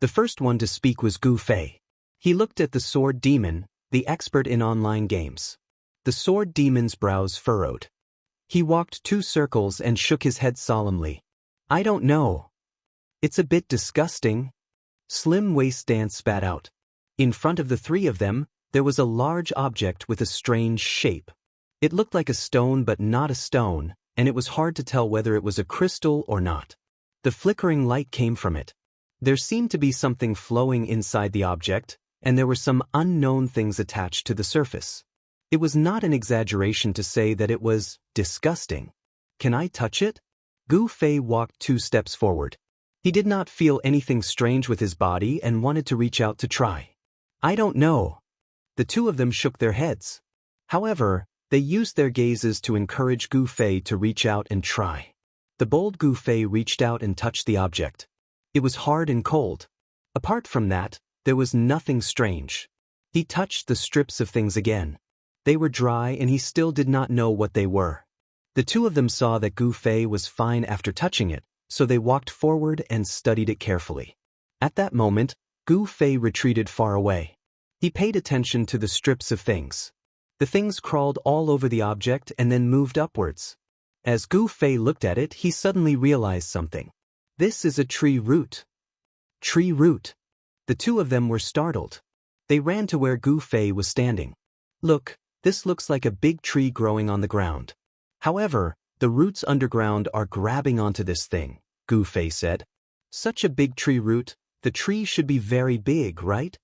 The first one to speak was Gu Fei. He looked at the Sword Demon, the expert in online games. The Sword Demon's brows furrowed. He walked 2 circles and shook his head solemnly. I don't know. It's a bit disgusting. Slim Waist Dance spat out. In front of the three of them, there was a large object with a strange shape. It looked like a stone but not a stone, and it was hard to tell whether it was a crystal or not. The flickering light came from it. There seemed to be something flowing inside the object, and there were some unknown things attached to the surface. It was not an exaggeration to say that it was disgusting. Can I touch it? Gu Fei walked 2 steps forward. He did not feel anything strange with his body and wanted to reach out to try. I don't know. The two of them shook their heads. However, they used their gazes to encourage Gu Fei to reach out and try. The bold Gu Fei reached out and touched the object. It was hard and cold. Apart from that, there was nothing strange. He touched the strips of things again. They were dry and he still did not know what they were. The two of them saw that Gu Fei was fine after touching it, so they walked forward and studied it carefully. At that moment, Gu Fei retreated far away. He paid attention to the strips of things. The things crawled all over the object and then moved upwards. As Gu Fei looked at it, he suddenly realized something. This is a tree root. Tree root. The two of them were startled. They ran to where Gu Fei was standing. Look, this looks like a big tree growing on the ground. However, the roots underground are grabbing onto this thing, Gu Fei said. Such a big tree root, the tree should be very big, right?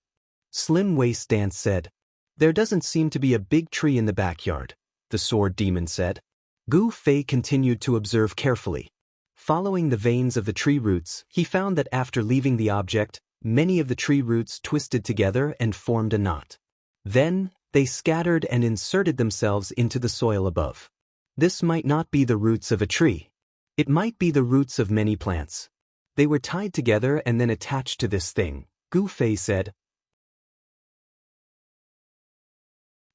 Slim Waist Dance said. There doesn't seem to be a big tree in the backyard, the Sword Demon said. Gu Fei continued to observe carefully. Following the veins of the tree roots, he found that after leaving the object, many of the tree roots twisted together and formed a knot. Then, they scattered and inserted themselves into the soil above. This might not be the roots of a tree. It might be the roots of many plants. They were tied together and then attached to this thing, Gu Fei said.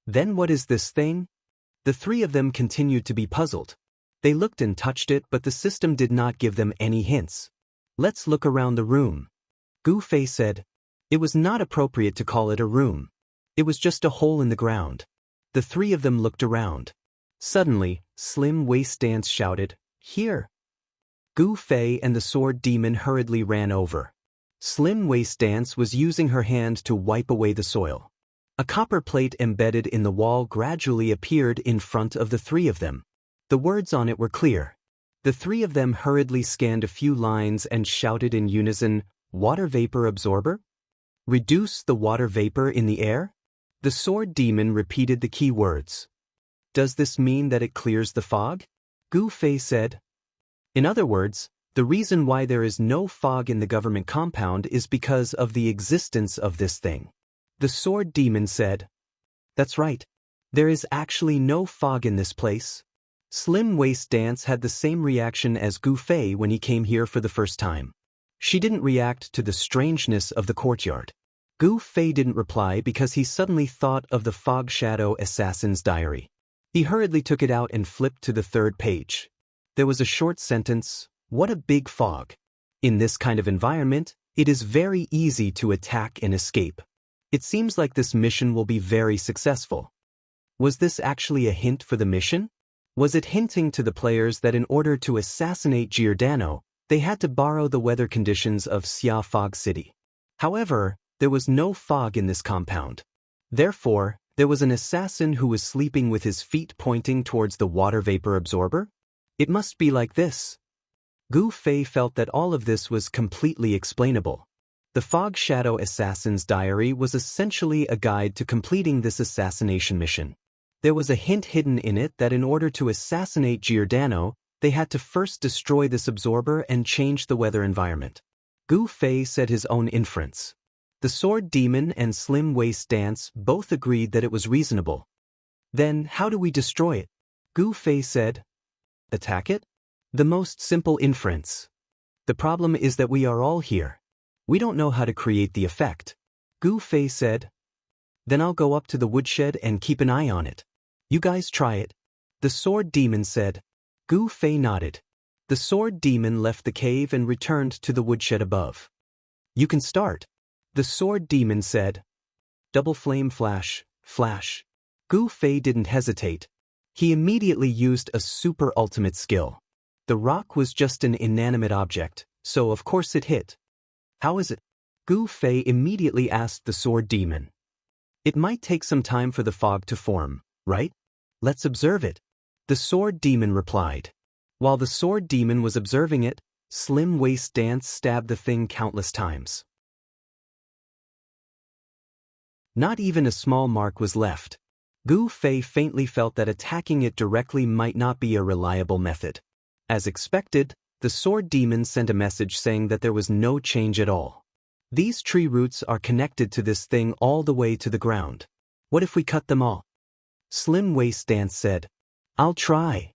Then what is this thing? The three of them continued to be puzzled. They looked and touched it, but the system did not give them any hints. Let's look around the room. Gu Fei said. It was not appropriate to call it a room. It was just a hole in the ground. The three of them looked around. Suddenly, Slim Waist Dance shouted, Here! Gu Fei and the Sword Demon hurriedly ran over. Slim Waist Dance was using her hand to wipe away the soil. A copper plate embedded in the wall gradually appeared in front of the three of them. The words on it were clear. The three of them hurriedly scanned a few lines and shouted in unison, "Water vapor absorber? Reduce the water vapor in the air?" The sword demon repeated the key words. "Does this mean that it clears the fog?" Gu Fei said. "In other words, the reason why there is no fog in the government compound is because of the existence of this thing." The sword demon said. "That's right. There is actually no fog in this place." Slim Waist Dance had the same reaction as Gu Fei when he came here for the first time. She didn't react to the strangeness of the courtyard. Gu Fei didn't reply because he suddenly thought of the Fog Shadow Assassin's diary. He hurriedly took it out and flipped to the third page. There was a short sentence, "What a big fog. In this kind of environment, it is very easy to attack and escape. It seems like this mission will be very successful." Was this actually a hint for the mission? Was it hinting to the players that in order to assassinate Giordano, they had to borrow the weather conditions of Xia Fog City? However, there was no fog in this compound. Therefore, there was an assassin who was sleeping with his feet pointing towards the water vapor absorber? It must be like this. Gu Fei felt that all of this was completely explainable. The Fog Shadow Assassin's diary was essentially a guide to completing this assassination mission. There was a hint hidden in it that in order to assassinate Giordano, they had to first destroy this absorber and change the weather environment. Gu Fei said his own inference. The Sword Demon and Slim Waist Dance both agreed that it was reasonable. "Then how do we destroy it?" Gu Fei said. "Attack it? The most simple inference. The problem is that we are all here. We don't know how to create the effect." Gu Fei said. "Then I'll go up to the woodshed and keep an eye on it. You guys try it." The Sword Demon said. Gu Fei nodded. The Sword Demon left the cave and returned to the woodshed above. "You can start." The Sword Demon said. Double flame flash, flash. Gu Fei didn't hesitate. He immediately used a super ultimate skill. The rock was just an inanimate object, so of course it hit. "How is it?" Gu Fei immediately asked the Sword Demon. "It might take some time for the fog to form, right? Let's observe it." The Sword Demon replied. While the Sword Demon was observing it, Slim Waist Dance stabbed the thing countless times. Not even a small mark was left. Gu Fei faintly felt that attacking it directly might not be a reliable method. As expected, the Sword Demon sent a message saying that there was no change at all. "These tree roots are connected to this thing all the way to the ground. What if we cut them all?" Slim Waist Dance said. "I'll try,"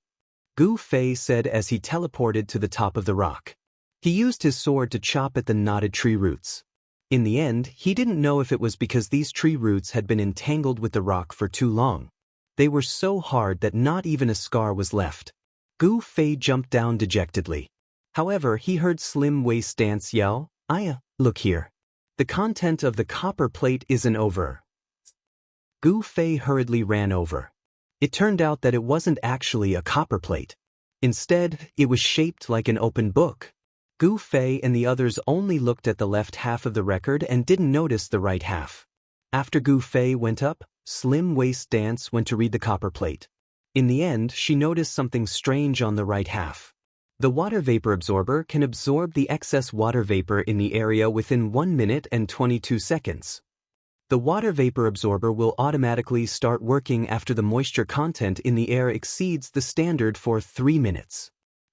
Gu Fei said as he teleported to the top of the rock. He used his sword to chop at the knotted tree roots. In the end, he didn't know if it was because these tree roots had been entangled with the rock for too long. They were so hard that not even a scar was left. Gu Fei jumped down dejectedly. However, he heard Slim Waist Dance yell, "Aya, look here. The content of the copper plate isn't over." Gu Fei hurriedly ran over. It turned out that it wasn't actually a copper plate. Instead, it was shaped like an open book. Gu Fei and the others only looked at the left half of the record and didn't notice the right half. After Gu Fei went up, Slim Waist Dance went to read the copper plate. In the end, she noticed something strange on the right half. The water vapor absorber can absorb the excess water vapor in the area within 1 minute and 22 seconds. The water vapor absorber will automatically start working after the moisture content in the air exceeds the standard for 3 minutes.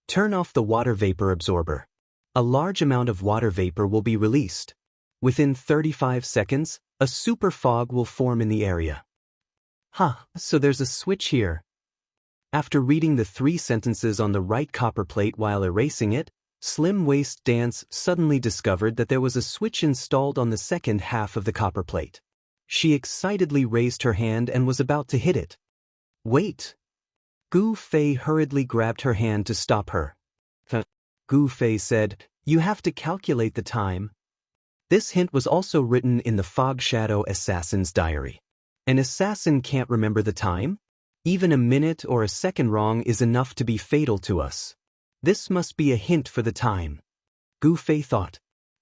Turn off the water vapor absorber. A large amount of water vapor will be released. Within 35 seconds, a super fog will form in the area. So there's a switch here. After reading the 3 sentences on the right copper plate while erasing it, Slim Waist Dance suddenly discovered that there was a switch installed on the second half of the copper plate. She excitedly raised her hand and was about to hit it. "Wait!" Gu Fei hurriedly grabbed her hand to stop her. Gu Fei said, "You have to calculate the time." This hint was also written in the Fog Shadow Assassin's diary. An assassin can't remember the time? Even a minute or a second wrong is enough to be fatal to us. This must be a hint for the time. Gu Fei thought.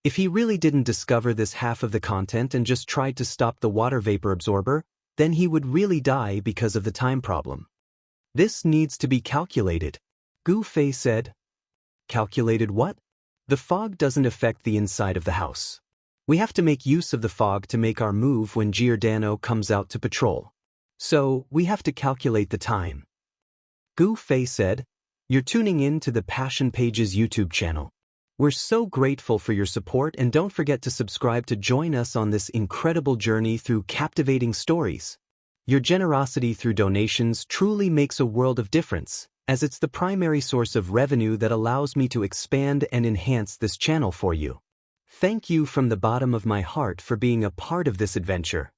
If he really didn't discover this half of the content and just tried to stop the water vapor absorber, then he would really die because of the time problem. This needs to be calculated. Gu Fei said. Calculated what? The fog doesn't affect the inside of the house. We have to make use of the fog to make our move when Giordano comes out to patrol. So, we have to calculate the time. Gu Fei said, You're tuning in to the Passion Pages YouTube channel. We're so grateful for your support, and don't forget to subscribe to join us on this incredible journey through captivating stories. Your generosity through donations truly makes a world of difference, as it's the primary source of revenue that allows me to expand and enhance this channel for you. Thank you from the bottom of my heart for being a part of this adventure.